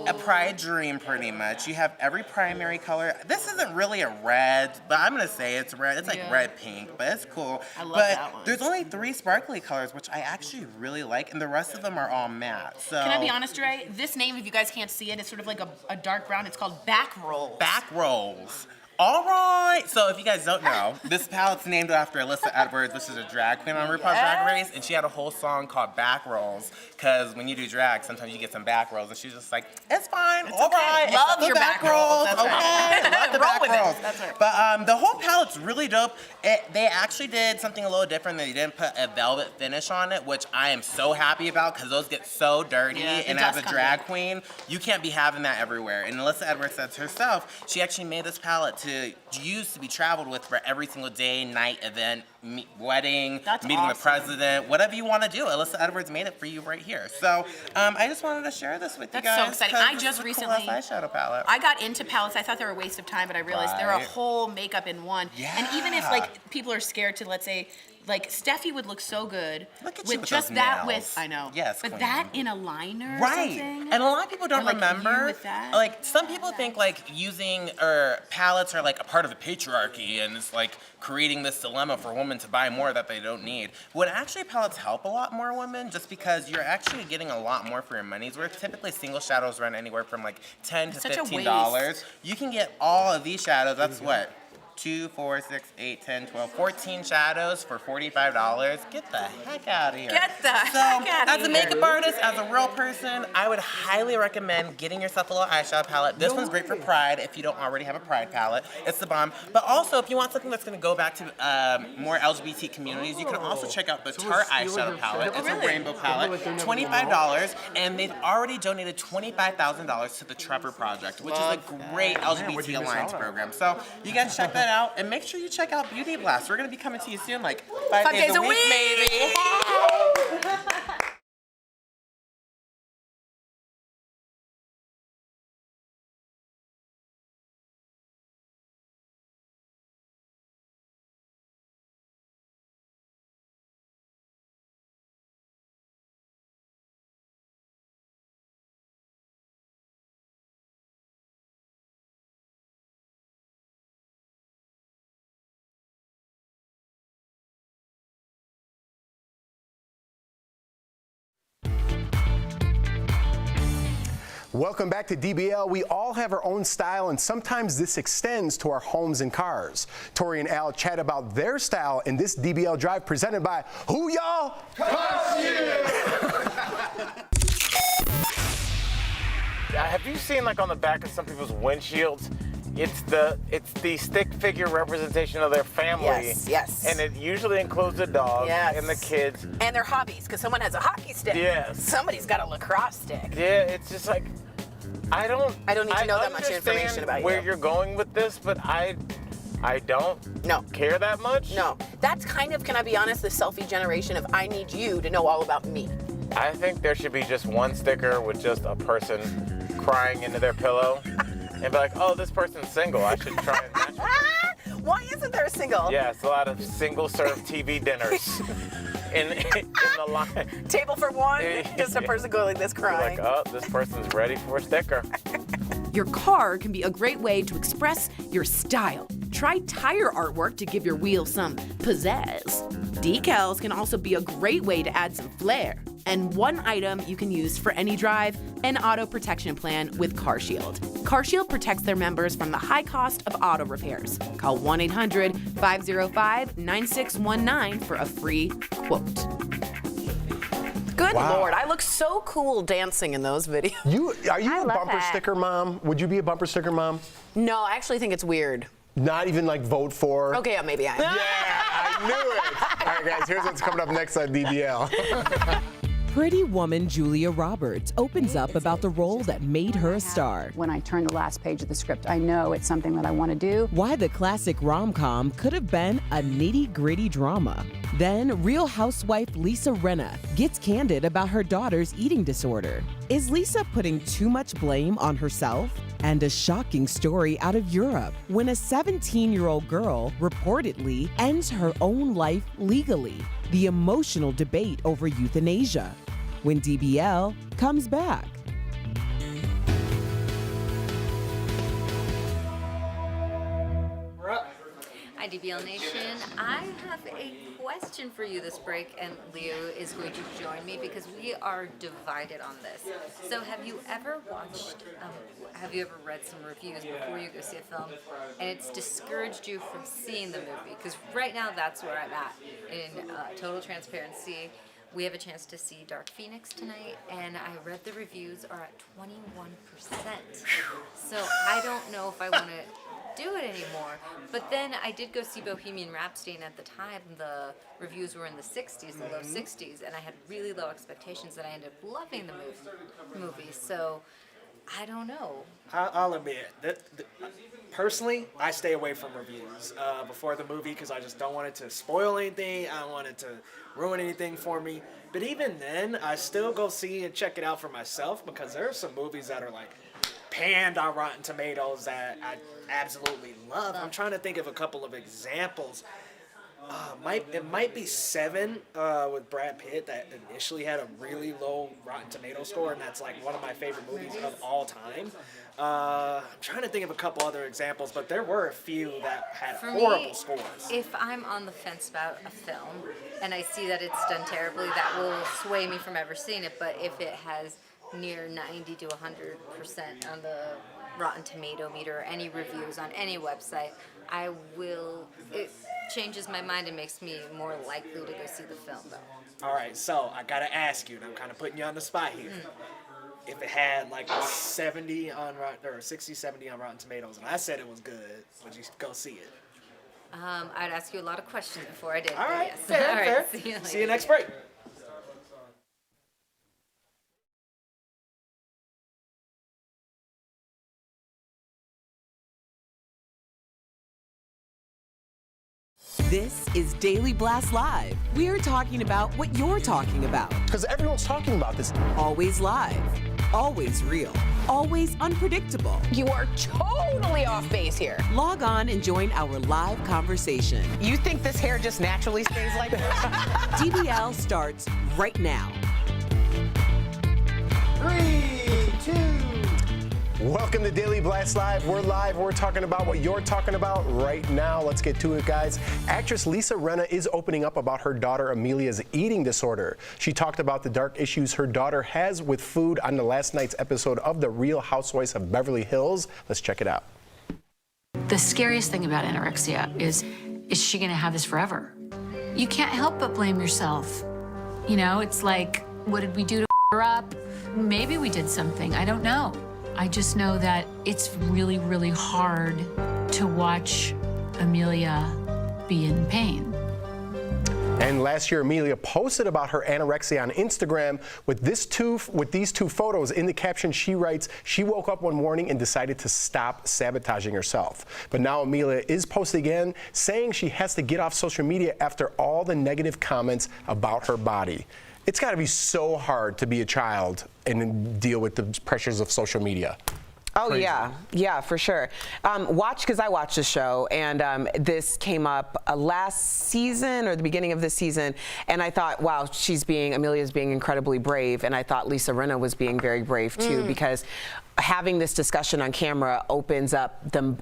a pride dream pretty much. You have every primary color. This isn't really a red, but I'm gonna say it's red. It's like red pink, but it's cool. I love but that one. there's only 3 sparkly colors, which I actually really like, and the rest of them are all matte. So Can I be honest, Ray? This name, if you guys can't see it, it's sort of like a dark brown. It's called Back Rolls. Back rolls. All right. So if you guys don't know, this palette's named after Alyssa Edwards, which is a drag queen on RuPaul's Drag Race, and she had a whole song called Back Rolls, because when you do drag, sometimes you get some back rolls, and she's just like, it's fine, all okay. right. Love accept the your back rolls. That's okay. right. Love the Roll back with it. rolls. That's right. But the whole palette's really dope. They actually did something a little different. They didn't put a velvet finish on it, which I am so happy about, because those get so dirty, Yeah, and it as does a come drag queen, you can't be having that everywhere. And Alyssa Edwards says herself, she actually made this palette to use to be traveled with for every single day, night, event, wedding, That's meeting the awesome. president, whatever you want to do. Alyssa Edwards made it for you right here. So I just wanted to share this with That's you guys. so exciting. 'cause I this just is a recently- cool eyeshadow palette. I got into palettes. I thought they were a waste of time, but I realized they're a Right. whole makeup in one. And even if like people are scared to, let's say, like Steffi would look so good Look at with you with just those that nails. with I know. Yes, but queen. that in a liner or Right. something. And a lot of people don't Or, like, you remember. with that. Like some people think like using palettes are like a part of the patriarchy and it's like creating this dilemma for women to buy more that they don't need. When actually palettes help a lot more women just because you're actually getting a lot more for your money's worth. Typically single shadows run anywhere from like $10 to Such a $15. waste. You can get all of these shadows. That's what? 2, 4, 6, 8, 10, 12, 14 shadows for $45. Get the heck out of here. Get the heck out of As a makeup artist, as a real person, I would highly recommend getting yourself a little eyeshadow palette. This one's great for Pride if you don't already have a Pride palette. It's the bomb. But also, if you want something that's going to go back to more LGBT communities, you can also check out the Tarte eyeshadow palette. It's a rainbow palette, $25, and they've already donated $25,000 to the Trevor Project, which is a great LGBT Alliance program. So you guys check that out, and make sure you check out Beauty Blast. We're going to be coming to you soon, like 5 days a week, maybe. Welcome back to DBL. We all have our own style, and sometimes this extends to our homes and cars. Tori and Al chat about their style in this DBL Drive presented by who, y'all? Have you seen, like, on the back of some people's windshields, it's the stick figure representation of their family. Yes, yes. And it usually includes the dog and the kids. And their hobbies, because someone has a hockey stick. Yes. Somebody's got a lacrosse stick. Yeah, it's just like, I don't need to know that much information about where you. you're going with this, but I don't care that much. No. That's kind of, can I be honest, the selfie generation of I need you to know all about me. I think there should be just one sticker with just a person crying into their pillow and be like, oh, this person's single. I should try and match with them. Why isn't there a single? Yeah, it's a lot of single-serve TV dinners in the line. Table for one, just a person going like this crying. You're like, oh, this person's ready for a sticker. Your car can be a great way to express your style. Try tire artwork to give your wheels some pizzazz. Decals can also be a great way to add some flair. And one item you can use for any drive, an auto protection plan with CarShield. CarShield protects their members from the high cost of auto repairs. Call 1-800-505-9619 for a free quote. Good Wow. Lord, I look so cool dancing in those videos. Are you a bumper sticker mom? Would you be a bumper sticker mom? No, I actually think it's weird. Not even like vote for? Okay, yeah, maybe I am. Yeah, I knew it. All right, guys, here's what's coming up next on DBL. Pretty woman Julia Roberts opens up about the role that made her a star. When I turn the last page of the script, I know it's something that I want to do. Why the classic rom-com could have been a nitty-gritty drama. Then Real Housewife Lisa Rinna gets candid about her daughter's eating disorder. Is Lisa putting too much blame on herself? And a shocking story out of Europe when a 17-year-old girl reportedly ends her own life legally. The emotional debate over euthanasia. When DBL comes back. Hi, DBL Nation. I have a question for you this break, and Leo is going to join me because we are divided on this. So have you ever read some reviews before you go see a film, and it's discouraged you from seeing the movie? Because right now that's where I'm at. In total transparency, we have a chance to see Dark Phoenix tonight, and I read the reviews are at 21%. So I don't know if I want to do it anymore. But then I did go see Bohemian Rhapsody, and at the time the reviews were in the 60s, the low 60s, and I had really low expectations, and I ended up loving the movie. So I don't know. I'll admit that personally, I stay away from reviews before the movie because I just don't want it to spoil anything. I don't want it to ruin anything for me. But even then, I still go see and check it out for myself because there are some movies that are like panned on Rotten Tomatoes that I absolutely love. I'm trying to think of a couple of examples. It might be Seven with Brad Pitt that initially had a really low Rotten Tomato score, and that's like one of my favorite movies of all time. I'm trying to think of a couple other examples, but there were a few that had horrible scores. If I'm on the fence about a film and I see that it's done terribly, that will sway me from ever seeing it. But if it has near 90 to 100% on the Rotten Tomato meter or any reviews on any website, it changes my mind and makes me more likely to go see the film, though. All right, so I gotta ask you, and I'm kind of putting you on the spot here. If it had like a 70 on or 60, 70 on Rotten Tomatoes, and I said it was good, would you go see it? I'd ask you a lot of questions before I did. All right, yes. fair, All right, fair. See you next break. This is Daily Blast Live. We're talking about what you're talking about. Because everyone's talking about this. Always live, always real, always unpredictable. You are totally off base here. Log on and join our live conversation. You think this hair just naturally stays like this? DBL starts right now. 3, 2. Welcome to Daily Blast Live. We're live. We're talking about what you're talking about right now. Let's get to it, guys. Actress Lisa Rinna is opening up about her daughter Amelia's eating disorder. She talked about the dark issues her daughter has with food on the last night's episode of The Real Housewives of Beverly Hills. Let's check it out. The scariest thing about anorexia is she going to have this forever? You can't help but blame yourself. You know, it's like, what did we do to her up? Maybe we did something. I don't know. I just know that it's really, really hard to watch Amelia be in pain. And last year, Amelia posted about her anorexia on Instagram with these two photos. In the caption, she writes, she woke up one morning and decided to stop sabotaging herself. But now Amelia is posting again, saying she has to get off social media after all the negative comments about her body. It's got to be so hard to be a child and deal with the pressures of social media. Oh, crazy. Yeah, for sure. Because I watched the show, and this came up last season or the beginning of this season, and I thought, wow, Amelia's being incredibly brave, and I thought Lisa Rinna was being very brave too, because having this discussion on camera opens them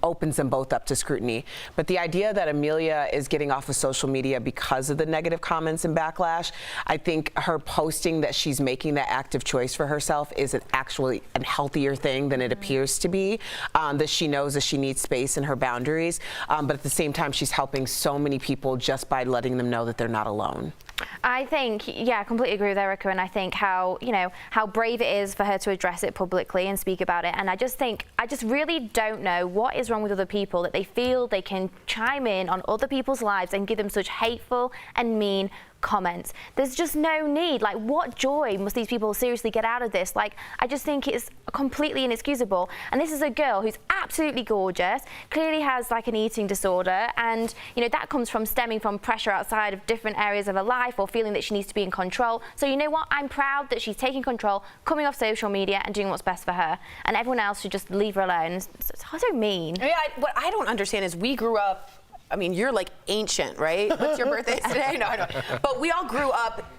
both up to scrutiny. But the idea that Amelia is getting off of social media because of the negative comments and backlash, I think her posting that she's making that active choice for herself is actually a healthier thing than it appears to be, that she knows that she needs space and her boundaries. But at the same time, she's helping so many people just by letting them know that they're not alone. I think, I completely agree with Erica, and I think how brave it is for her to address it publicly and speak about it. And I just really don't know what is wrong with other people that they feel they can chime in on other people's lives and give them such hateful and mean comments. There's just no need. Like, what joy must these people seriously get out of this? Like, I just think it's completely inexcusable. And this is a girl who's absolutely gorgeous, clearly has like an eating disorder, and that comes from stemming from pressure outside of different areas of her life, or feeling that she needs to be in control. So you know what? I'm proud that she's taking control, coming off social media and doing what's best for her. And everyone else should just leave her alone. It's so mean. Yeah, what I don't understand is we grew up, I mean, you're like ancient, right? What's your birthday today? No, I know. But we all grew up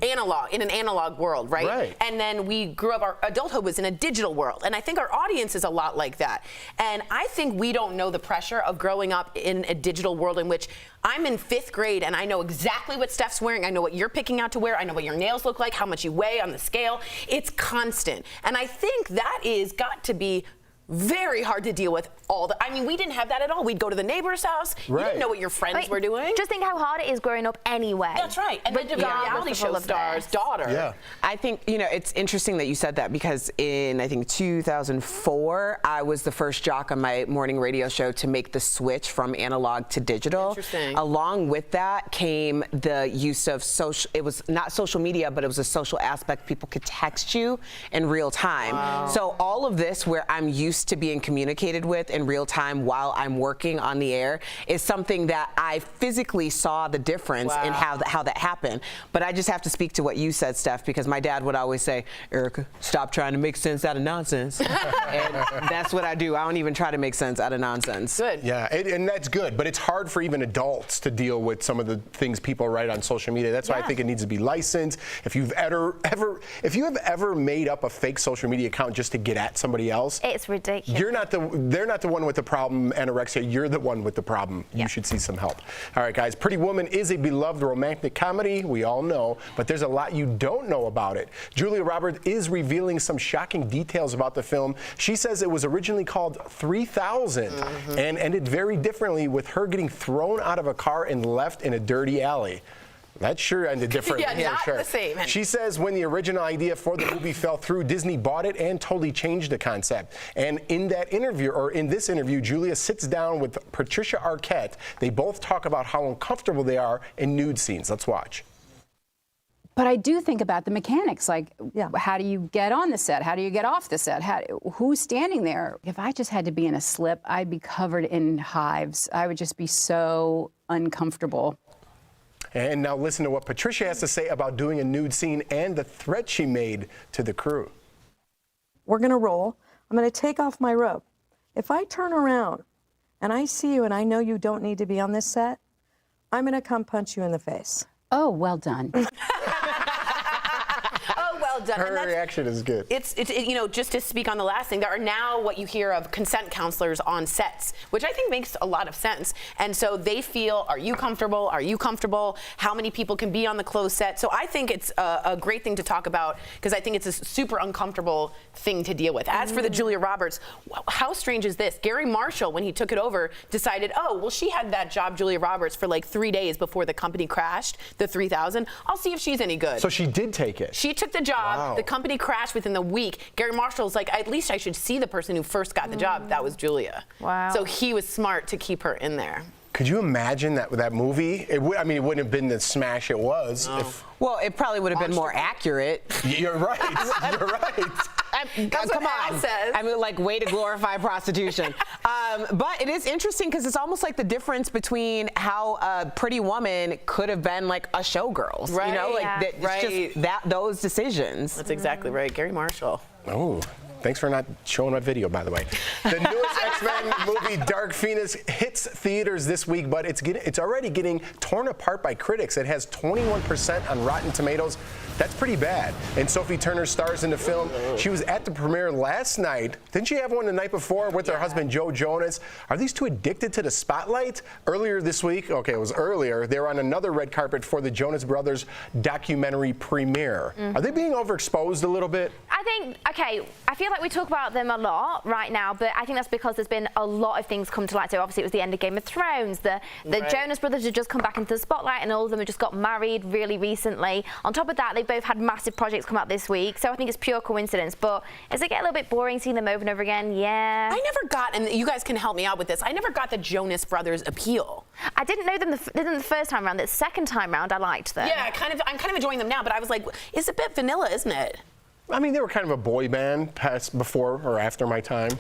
in an analog world, right? And then we grew up, our adulthood was in a digital world. And I think our audience is a lot like that. And I think we don't know the pressure of growing up in a digital world in which I'm in 5th grade and I know exactly what Steph's wearing. I know what you're picking out to wear. I know what your nails look like, how much you weigh on the scale. It's constant. And I think that is got to be very hard to deal with we didn't have that at all. We'd go to the neighbor's house. You didn't know what your friends were doing. Just think how hard it is growing up anyway. That's right. And then reality show star's daughter. Yeah. I think, it's interesting that you said that, because in, I think, 2004, I was the first jock on my morning radio show to make the switch from analog to digital. Interesting. Along with that came the use of it was not social media, but it was a social aspect. People could text you in real time. Wow. So all of this, where I'm used to being communicated with in real time while I'm working on the air, is something that I physically saw the difference in how that happened. But I just have to speak to what you said, Steph, because my dad would always say, Erica, stop trying to make sense out of nonsense. And that's what I do. I don't even try to make sense out of nonsense. Good. Yeah, and that's good, but it's hard for even adults to deal with some of the things people write on social media. That's why I think it needs to be licensed. If you have ever made up a fake social media account just to get at somebody else, it's ridiculous. ridiculous. They're not the one with the problem, anorexia. You're the one with the problem. You should see some help. All right, guys. Pretty Woman is a beloved romantic comedy. We all know, but there's a lot you don't know about it. Julia Roberts is revealing some shocking details about the film. She says it was originally called 3000 and ended very differently, with her getting thrown out of a car and left in a dirty alley. That sure ended differently. Yeah, not sure. the same. She says when the original idea for the movie fell through, Disney bought it and totally changed the concept. And in this interview, Julia sits down with Patricia Arquette. They both talk about how uncomfortable they are in nude scenes. Let's watch. But I do think about the mechanics, like how do you get on the set? How do you get off the set? Who's standing there? If I just had to be in a slip, I'd be covered in hives. I would just be so uncomfortable. And now listen to what Patricia has to say about doing a nude scene and the threat she made to the crew. We're going to roll. I'm going to take off my robe. If I turn around and I see you and I know you don't need to be on this set, I'm going to come punch you in the face. Oh, well done. Oh, well done. Her reaction is good. It's you know, just to speak on the last thing, there are now what you hear of consent counselors on sets, which I think makes a lot of sense. And so they feel, are you comfortable? Are you comfortable? How many people can be on the closed set? So I think it's a great thing to talk about, because I think it's a super uncomfortable thing to deal with. As for the Julia Roberts, how strange is this? Gary Marshall, when he took it over, decided, oh, well, she had that job, Julia Roberts, for like 3 days before the company crashed, the 3000. I'll see if she's any good. So she did take it. She took the job. Wow. The company crashed within the week. Gary Marshall's like, at least I should see the person who first got the job. That was Julia. Wow. So he was smart to keep her in there. Could you imagine that movie? I mean, it wouldn't have been the smash it was. If, well, it probably would have been more accurate. You're right. You're right. That's come what Al on. says. I mean, like, way to glorify prostitution. But it is interesting because it's almost like the difference between how a Pretty Woman could have been like a Showgirls. Right. You know, like Yeah. it's just those decisions. That's exactly right. Gary Marshall. Oh. Thanks for not showing my video, by the way. The newest X-Men movie, Dark Phoenix, hits theaters this week, but it's already getting torn apart by critics. It has 21% on Rotten Tomatoes. That's pretty bad. And Sophie Turner stars in the film. She was at the premiere last night. Didn't she have one the night before with her husband, Joe Jonas? Are these two addicted to the spotlight? Earlier this week, okay, it was earlier, they were on another red carpet for the Jonas Brothers documentary premiere. Are they being overexposed a little bit? I think, okay, I feel like we talk about them a lot right now, but I think that's because there's been a lot of things come to light. So obviously it was the end of Game of Thrones. The Jonas Brothers have just come back into the spotlight, and all of them have just got married really recently. On top of that, they both had massive projects come out this week, so I think it's pure coincidence. But does it get a little bit boring seeing them over and over again? Yeah. I never got, and you guys can help me out with this, I never got the Jonas Brothers appeal. I didn't know them the first time around. The second time round, I liked them. Yeah, I'm kind of enjoying them now, but I was like, it's a bit vanilla, isn't it? I mean, they were kind of a boy band before or after my time.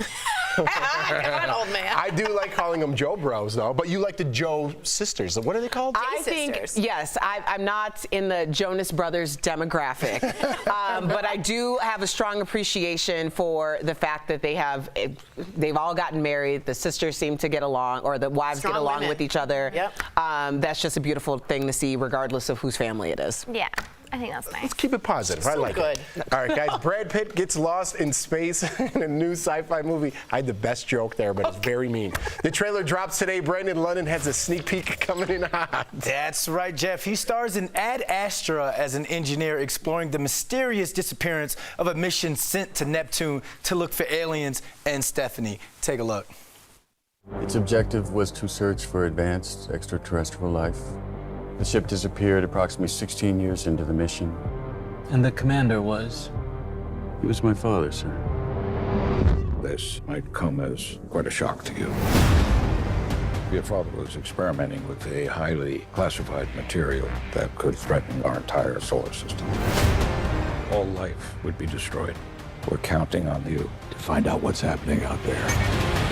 Come on, old man. I do like calling them Joe Bros, though. But you like the Joe Sisters. What are they called? I think, yes, I'm not in the Jonas Brothers demographic. But I do have a strong appreciation for the fact that they've all gotten married. The sisters seem to get along, or the wives Strong get along women. with each other. Yep. That's just a beautiful thing to see, regardless of whose family it is. Yeah. I think that's nice. Let's keep it positive. I like it. All right, guys. Brad Pitt gets lost in space in a new sci-fi movie. I had the best joke there, but it's very mean. The trailer drops today. Brandon London has a sneak peek coming in hot. That's right, Jeff. He stars in Ad Astra as an engineer exploring the mysterious disappearance of a mission sent to Neptune to look for aliens and Stephanie. Take a look. Its objective was to search for advanced extraterrestrial life. The ship disappeared approximately 16 years into the mission. And the commander was? He was my father, sir. This might come as quite a shock to you. Your father was experimenting with a highly classified material that could threaten our entire solar system. All life would be destroyed. We're counting on you to find out what's happening out there.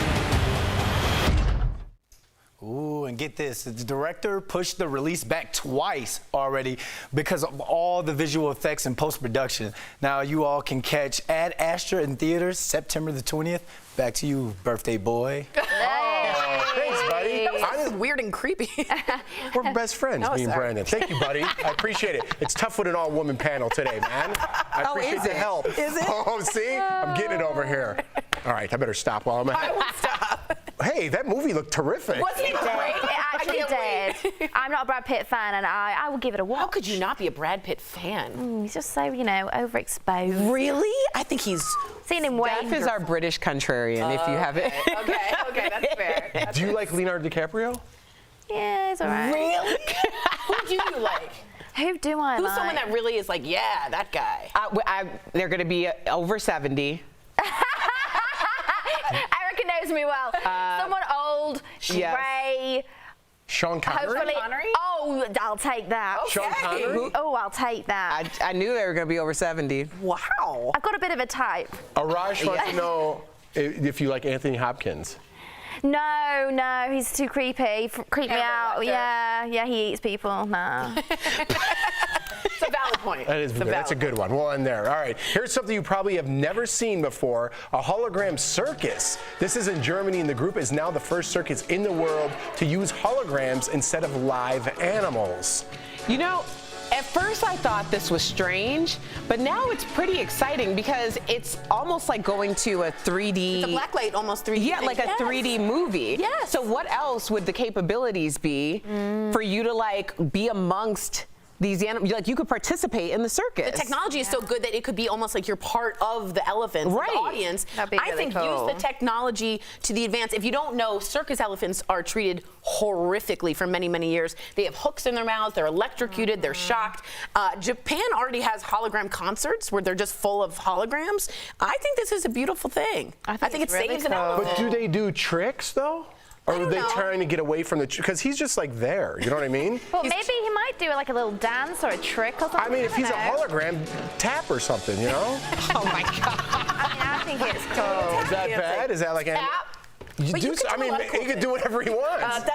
Ooh, and get this, the director pushed the release back twice already because of all the visual effects and post-production. Now you all can catch Ad Astra in theaters September the 20th. Back to you, birthday boy. Oh, thanks, buddy. That was weird and creepy. We're best friends, Oh, me and sorry. Brandon. Thank you, buddy. I appreciate it. It's tough with an all-woman panel today, man. I appreciate is the it? help. Is it? Oh, see? I'm getting it over here. All right, I better stop while I'm at I won't stop. Hey, that movie looked terrific. Wasn't it great? It actually did. I'm not a Brad Pitt fan, and I will give it a watch. How could you not be a Brad Pitt fan? He's just so, overexposed. Really? I think he's seen him way. Steph is our British contrarian, if you haven't. Okay, that's fair. Do you like Leonardo DiCaprio? Yeah, he's all right. Really? Who do you like? Who do I like? Who's someone that really is like, yeah, that guy? They're going to be over 70. Erica knows me well. Someone old, grey. Sean Connery? Hopefully. Oh, I'll take that. Okay. Sean Connery? Oh, I'll take that. I knew they were going to be over 70. Wow. I've got a bit of a type. Arash wants to know if you like Anthony Hopkins. No, he's too creepy. Creep me out. Yeah, he eats people. Nah. It's a valid point. That is good. That's a good one. We'll end there. All right. Here's something you probably have never seen before, a hologram circus. This is in Germany, and the group is now the first circus in the world to use holograms instead of live animals. You know, at first I thought this was strange, but now it's pretty exciting because it's almost like going to a 3D. It's a blacklight, almost 3D. Yeah, like a 3D movie. Yes. So what else would the capabilities be for you to like be amongst these animals? Like you could participate in the circus. The technology is so good that it could be almost like you're part of the elephants, right. the audience. That'd be I really think cool. use the technology to the advance. If you don't know, circus elephants are treated horrifically for many, many years. They have hooks in their mouths, they're electrocuted, they're shocked. Japan already has hologram concerts where they're just full of holograms. I think this is a beautiful thing. I think it really saves an cool. elephant. But do they do tricks, though? Or are they trying to get away from the... Because he's just like there, you know what I mean? Well, maybe he might do like a little dance or a trick or something. I mean, if he's a hologram, tap or something, you know? Oh my God. I think it's cool. Is that bad? Is that like... Tap. You But do, you could I do a mean, lot of cool he could do whatever he wants.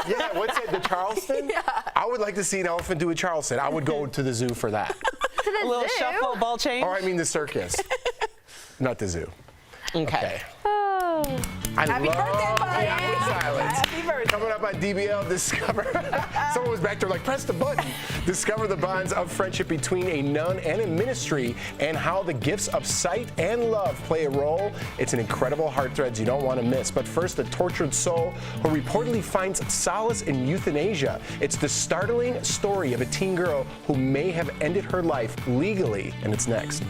Yeah, what's it, the Charleston? Yeah. I would like to see an elephant do a Charleston. I would go to the zoo for that. To the A little zoo? shuffle, ball change. Or I mean the circus. Not the zoo. Okay. Oh. Happy birthday, buddy. Silence. Happy birthday. Coming up on DBL, discover. Someone was back there like, press the button. Discover the bonds of friendship between a nun and a ministry and how the gifts of sight and love play a role. It's an incredible heartthreads you don't want to miss. But first, the tortured soul who reportedly finds solace in euthanasia. It's the startling story of a teen girl who may have ended her life legally, and it's next.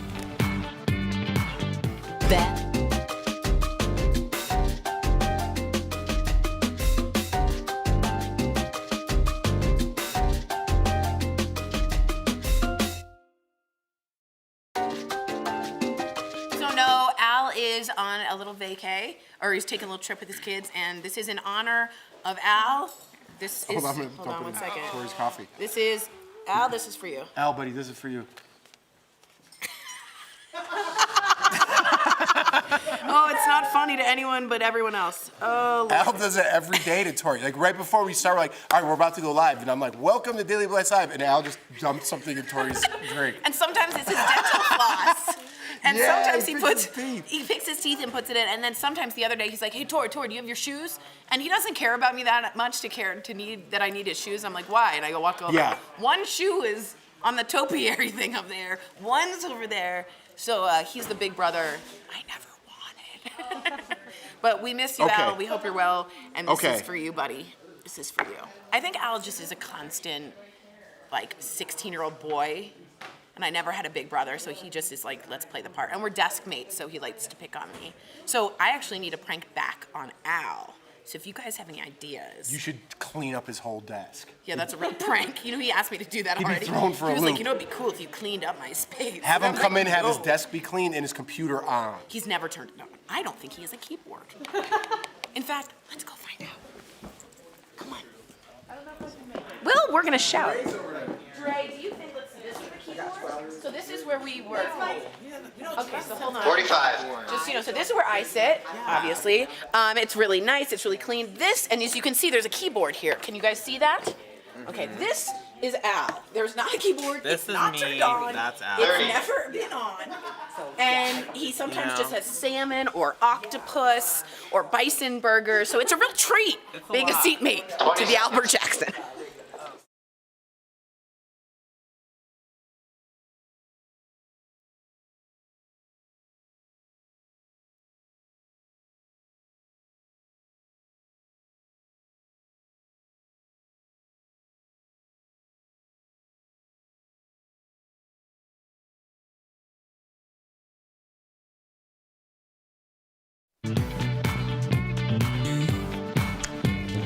So no, Al is on a little vacay, or he's taking a little trip with his kids, and this is in honor of Al. This is, hold on one second. Tori's coffee. This is, Al, this is for you. Al, buddy, this is for you. Oh, it's not funny to anyone but everyone else. Oh, Al does it every day to Tori. Like right before we start, we're like, all right, we're about to go live. And I'm like, welcome to Daily Blast Live. And Al just dumped something in Tori's drink. and sometimes it's his dental floss. And Yeah, sometimes he he picks puts, his teeth. he picks his teeth and puts it in. And then sometimes the other day he's like, hey, Tori, do you have your shoes? And he doesn't care about me that much to need that I need his shoes. I'm like, why? And I go walk over. Yeah. One shoe is on the topiary thing up there. One's over there. So he's the big brother I never wanted. But we miss you, Okay. Al. We hope you're well. And this Okay. is for you, buddy. This is for you. I think Al just is a constant, like, 16-year-old boy. And I never had a big brother, so he just is like, let's play the part. And we're desk mates, so he likes to pick on me. So I actually need a prank back on Al. So if you guys have any ideas. You should clean up his whole desk. Yeah, that's a real prank. You know, he asked me to do that He'd be already. thrown for he a was loop. like, you know, it'd be cool if you cleaned up my space. Have him I'm come like, in, have his "No." desk be clean, and his computer on. He's never turned it on. I don't think he has a keyboard. In fact, let's go find out. Come on. Well, we're gonna shout. Dre, do you think, let's see, this is the keyboard? So this is where we work. Okay, so hold on. 45. Just, so this is where I sit, obviously. It's really nice, it's really clean. This, and as you can see, there's a keyboard here. Can you guys see that? Okay, this is Al. There's not a keyboard. This it's is not me, turned on. that's Al. It's 30. never been on. And he sometimes know. just has salmon or octopus or bison burgers. So it's a real treat being a seatmate to the Albert Jackson.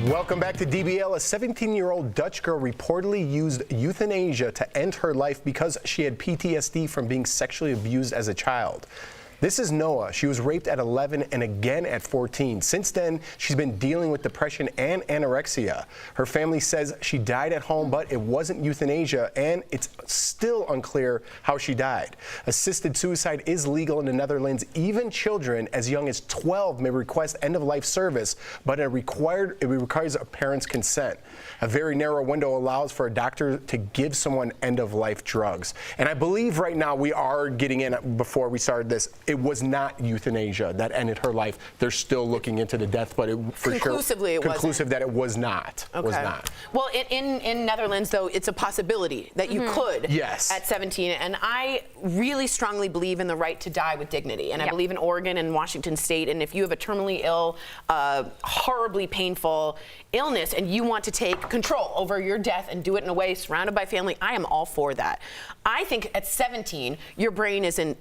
Welcome back to DBL. A 17-year-old Dutch girl reportedly used euthanasia to end her life because she had PTSD from being sexually abused as a child. This is Noah. She was raped at 11 and again at 14. Since then, she's been dealing with depression and anorexia. Her family says she died at home, but it wasn't euthanasia, and it's still unclear how she died. Assisted suicide is legal in the Netherlands. Even children as young as 12 may request end-of-life service, but it requires a parent's consent. A very narrow window allows for a doctor to give someone end-of-life drugs. And I believe right now we are getting in, before we started this, it was not euthanasia that ended her life. They're still looking into the death, but Conclusively, it conclusive that it was not. Okay. Was not. Well, in Netherlands, though, it's a possibility that you could at 17. And I really strongly believe in the right to die with dignity. And I believe in Oregon and Washington State. And if you have a terminally ill, horribly painful illness and you want to take control over your death and do it in a way surrounded by family, I am all for that. I think at 17, your brain isn't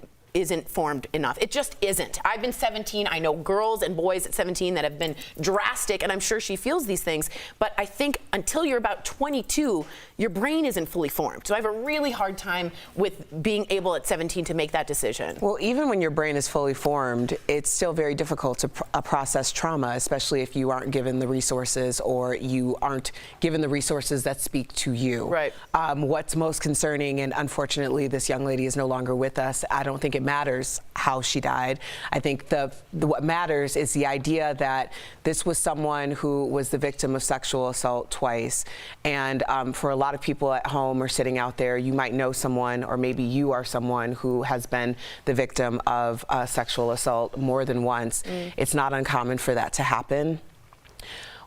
formed enough. It just isn't. I've been 17. I know girls and boys at 17 that have been drastic, and I'm sure she feels these things. But I think until you're about 22, your brain isn't fully formed. So I have a really hard time with being able at 17 to make that decision. Well, even when your brain is fully formed, it's still very difficult to process trauma, especially if you aren't given the resources or you aren't given the resources that speak to you. Right. What's most concerning, and unfortunately this young lady is no longer with us, I don't think it matters how she died. I think what matters is the idea that this was someone who was the victim of sexual assault twice. And for a lot of people at home or sitting out there, you might know someone, or maybe you are someone who has been the victim of sexual assault more than once. It's not uncommon for that to happen.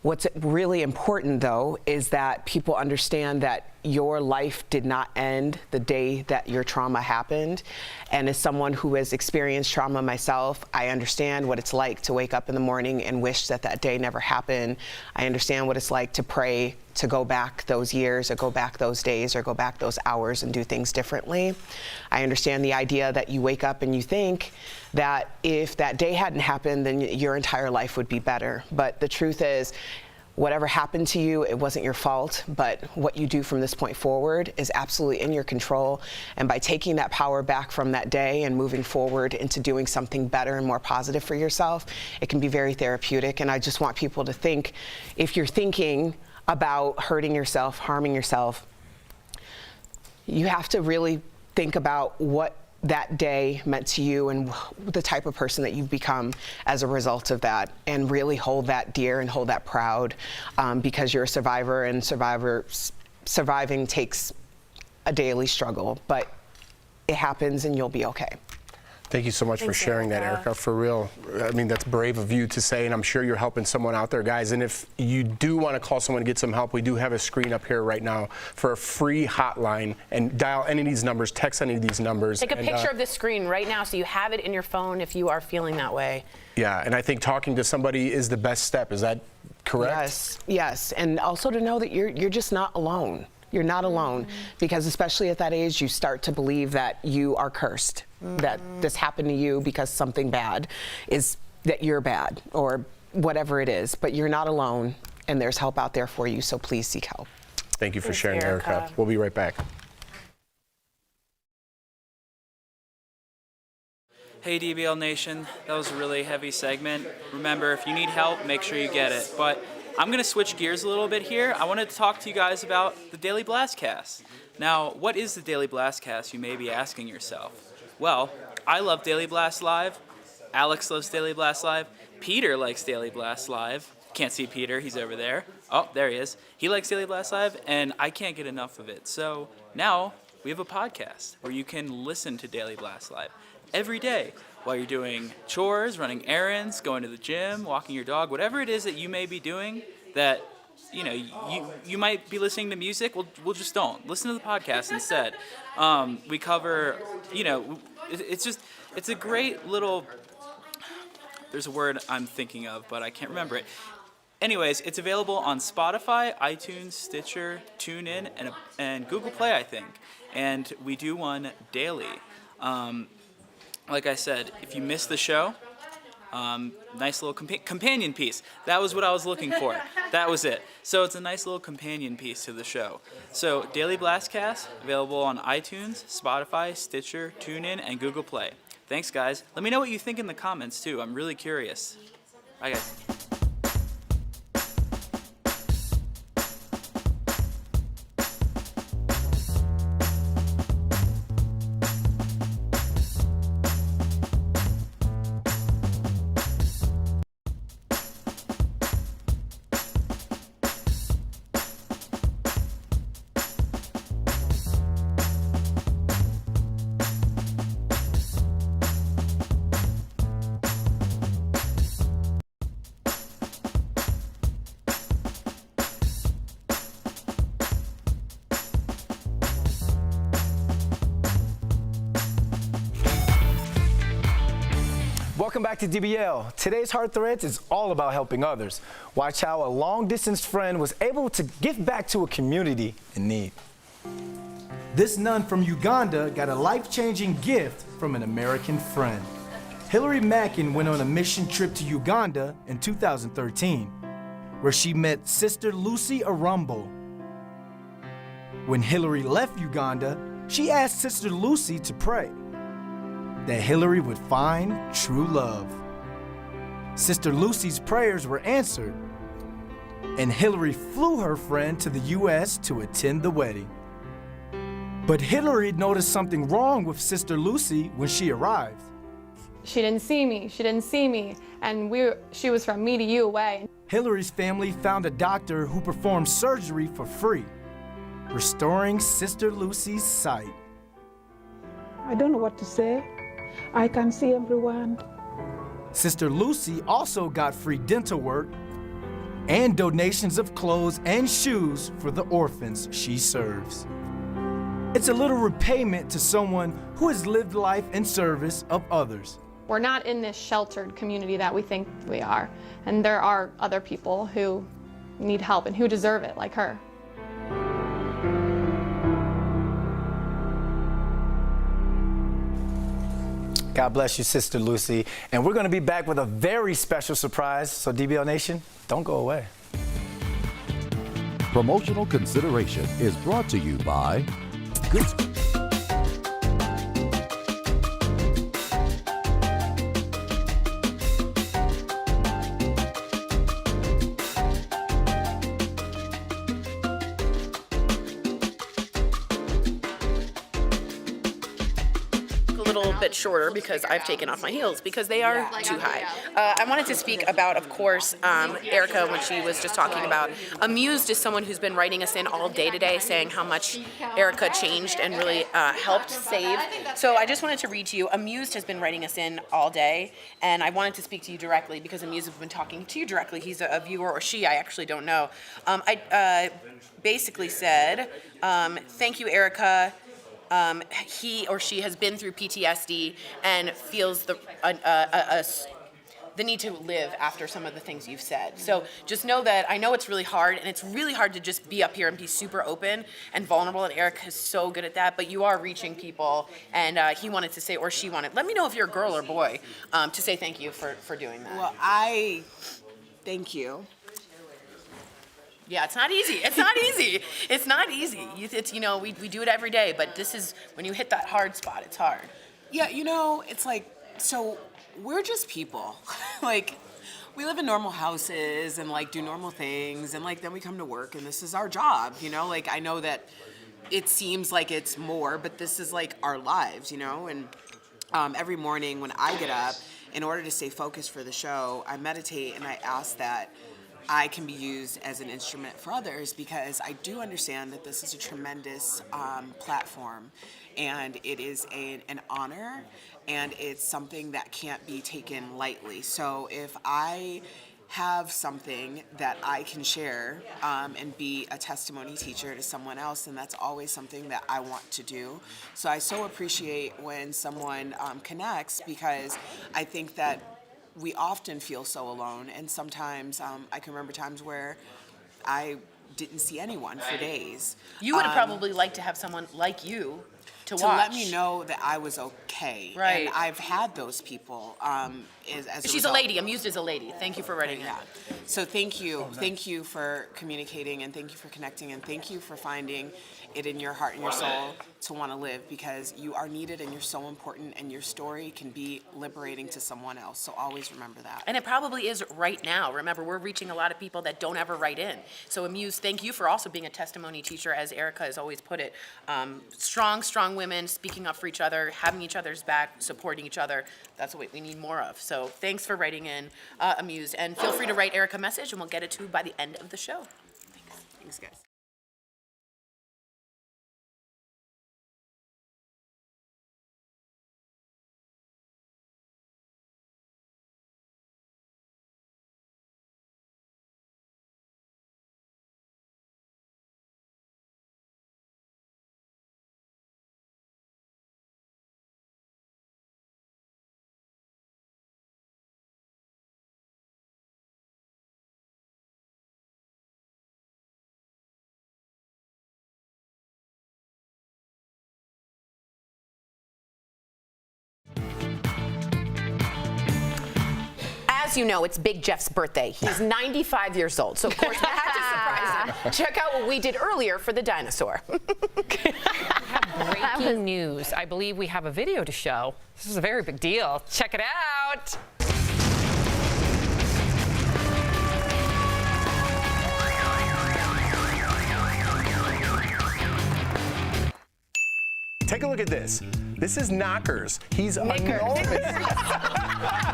What's really important, though, is that people understand that your life did not end the day that your trauma happened. And as someone who has experienced trauma myself, I understand what it's like to wake up in the morning and wish that that day never happened. I understand what it's like to pray to go back those years or go back those days or go back those hours and do things differently. I understand the idea that you wake up and you think that if that day hadn't happened, then your entire life would be better. But the truth is, whatever happened to you, it wasn't your fault, but what you do from this point forward is absolutely in your control. And by taking that power back from that day and moving forward into doing something better and more positive for yourself, it can be very therapeutic. And I just want people to think, if you're thinking about hurting yourself, harming yourself, you have to really think about what that day meant to you and the type of person that you've become as a result of that, and really hold that dear and hold that proud, because you're a survivor, and surviving takes a daily struggle, but it happens and you'll be okay. Thank you so much for sharing that, Erica. For real. I mean, that's brave of you to say, and I'm sure you're helping someone out there, guys. And if you do want to call someone to get some help, we do have a screen up here right now for a free hotline, and dial any of these numbers, text any of these numbers. Take a picture of this screen right now so you have it in your phone if you are feeling that way. Yeah, and I think talking to somebody is the best step. Is that correct? Yes, yes. And also to know that you're just not alone. You're not alone, because especially at that age, you start to believe that you are cursed, that this happened to you because something bad is, that you're bad or whatever it is, but you're not alone, and there's help out there for you, so please seek help. Thank you for sharing, Erica. We'll be right back. Hey DBL Nation, that was a really heavy segment. Remember, if you need help, make sure you get it. But I'm going to switch gears a little bit here. I wanted to talk to you guys about the Daily Blastcast. Now, what is the Daily Blastcast, you may be asking yourself? Well, I love Daily Blast Live. Alex loves Daily Blast Live. Peter likes Daily Blast Live. Can't see Peter, he's over there. Oh, there he is. He likes Daily Blast Live, and I can't get enough of it. So now we have a podcast where you can listen to Daily Blast Live every day while you're doing chores, running errands, going to the gym, walking your dog, whatever it is that you may be doing that, you know, you might be listening to music. We'll just don't. Listen to the podcast instead. We cover, you know, it's a great little, there's a word I'm thinking of, but I can't remember it. Anyways, it's available on Spotify, iTunes, Stitcher, TuneIn, and Google Play, I think. And we do one daily. Like I said, if you miss the show, Nice little companion piece. That was what I was looking for. That was it. So it's a nice little companion piece to the show. So Daily Blastcast, available on iTunes, Spotify, Stitcher, TuneIn, and Google Play. Thanks, guys. Let me know what you think in the comments, too. I'm really curious. Bye, guys. Welcome back to DBL. Today's Heart Threads is all about helping others. Watch how a long-distance friend was able to give back to a community in need. This nun from Uganda got a life-changing gift from an American friend. Hillary Mackin went on a mission trip to Uganda in 2013, where she met Sister Lucy Arumbo. When Hillary left Uganda, she asked Sister Lucy to pray that Hillary would find true love. Sister Lucy's prayers were answered, and Hillary flew her friend to the U.S. to attend the wedding. But Hillary noticed something wrong with Sister Lucy when she arrived. She didn't see me, and she was from me to you away. Hillary's family found a doctor who performed surgery for free, restoring Sister Lucy's sight. I don't know what to say. I can see everyone. Sister Lucy also got free dental work and donations of clothes and shoes for the orphans she serves. It's a little repayment to someone who has lived life in service of others. We're not in this sheltered community that we think we are, and there are other people who need help and who deserve it, like her. God bless you, Sister Lucy. And we're going to be back with a very special surprise. So DBL Nation, don't go away. Promotional consideration is brought to you by Good. Bit shorter because I've taken off my heels because they are too high. I wanted to speak about, of course, Erica when she was just talking about Amused is someone who's been writing us in all day today saying how much Erica changed and really helped save. So I just wanted to read to you. Amused has been writing us in all day, and I wanted to speak to you directly because Amused has been talking to you directly. He's a viewer, or she, I actually don't know. I basically said, thank you, Erica. He or she has been through PTSD and feels the need to live after some of the things you've said. So just know that I know it's really hard, and it's really hard to just be up here and be super open and vulnerable, and Eric is so good at that, but you are reaching people, and he wanted to say, or she wanted, let me know if you're a girl or boy, to say thank you for doing that. Well, thank you. Yeah, it's not easy. It's not easy. It's not easy. It's, we do it every day, but this is, when you hit that hard spot, it's hard. Yeah, it's like, so we're just people. Like, we live in normal houses and, like, do normal things, and, like, then we come to work, and this is our job, Like, I know that it seems like it's more, but this is, like, our lives, And every morning when I get up, in order to stay focused for the show, I meditate and I ask that I can be used as an instrument for others, because I do understand that this is a tremendous platform, and it is an honor, and it's something that can't be taken lightly. So if I have something that I can share and be a testimony teacher to someone else, and that's always something that I want to do. So I so appreciate when someone connects, because I think that we often feel so alone, and sometimes I can remember times where I didn't see anyone for days. You would have probably liked to have someone like you to watch. let me know that I was okay. Right. And I've had those people. As She's a result. lady. I'm used as a lady. Thank you for writing in. So thank you. Thank you for communicating, and thank you for connecting, and thank you for finding it in your heart and your soul to want to live, because you are needed and you're so important, and your story can be liberating to someone else. So always remember that. And it probably is right now. Remember, we're reaching a lot of people that don't ever write in. So Amuse, thank you for also being a testimony teacher, as Erica has always put it. Strong women speaking up for each other, having each other's back, supporting each other. That's what we need more of. So thanks for writing in, Amuse. And feel free to write Erica a message, and we'll get it to you by the end of the show. Thanks guys. As you know, it's Big Jeff's birthday. He's 95 years old, so of course we had to surprise him. Check out what we did earlier for the dinosaur. Breaking news. I believe we have a video to show. This is a very big deal. Check it out. Take a look at this. This is Knockers. He's enormous.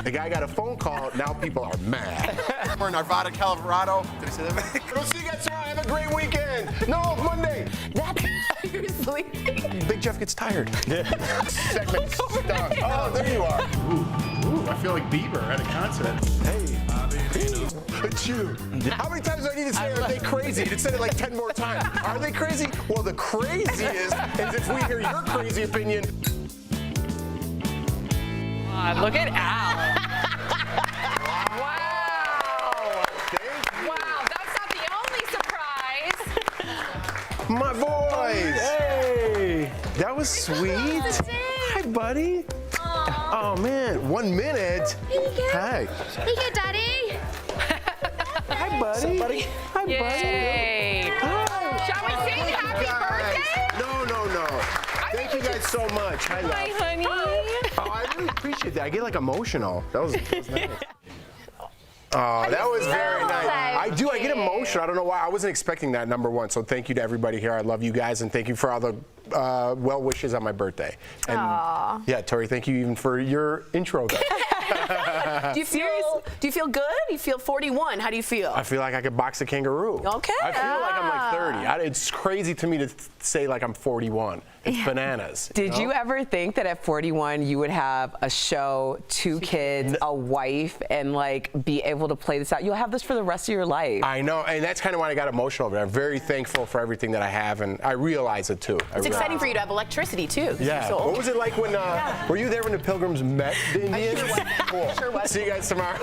The guy got a phone call. Now people are mad. We're in Arvada, Colorado. Did I say that? We'll see you guys tomorrow. Have a great weekend. No, Monday. That's you're sleeping. Big Jeff gets tired. Segment stuck. Oh, there you are. Ooh, I feel like Bieber at a concert. Hey. It's you. How many times do I need to say, are they crazy? You said it like 10 more times. Are they crazy? Well, the crazy is if we hear your crazy opinion. Look at Al. Wow. Wow, that's not the only surprise. My boys. Hey. That was sweet. Hi, buddy. Oh, man. 1 minute. Hi. Hey, Daddy. Hi, buddy. Hi, buddy. Yay. Hi. Shall we sing happy birthday? No. Thank you guys so much. Hi, love. Hi, honey. Oh, I really appreciate that. I get like emotional. That was nice. Oh, that was very nice. I get emotional. I don't know why. I wasn't expecting that, number one. So thank you to everybody here. I love you guys, and thank you for all the well wishes on my birthday. And yeah, Tori, thank you even for your intro. Do you feel good? You feel 41. How do you feel? I feel like I could box a kangaroo. Okay. I feel like I'm like 30. It's crazy to me to say like I'm 41. It's bananas. Did you ever think that at 41 you would have a show, 2 kids, a wife, and like be able to play this out? You'll have this for the rest of your life. I know, and that's kind of why I got emotional over it. I'm very thankful for everything that I have, and I realize it too. It's exciting for you to have electricity too. Yeah. So what was it like when? Were you there when the Pilgrims met the Indians? I sure was. Cool. Sure was. See you guys tomorrow.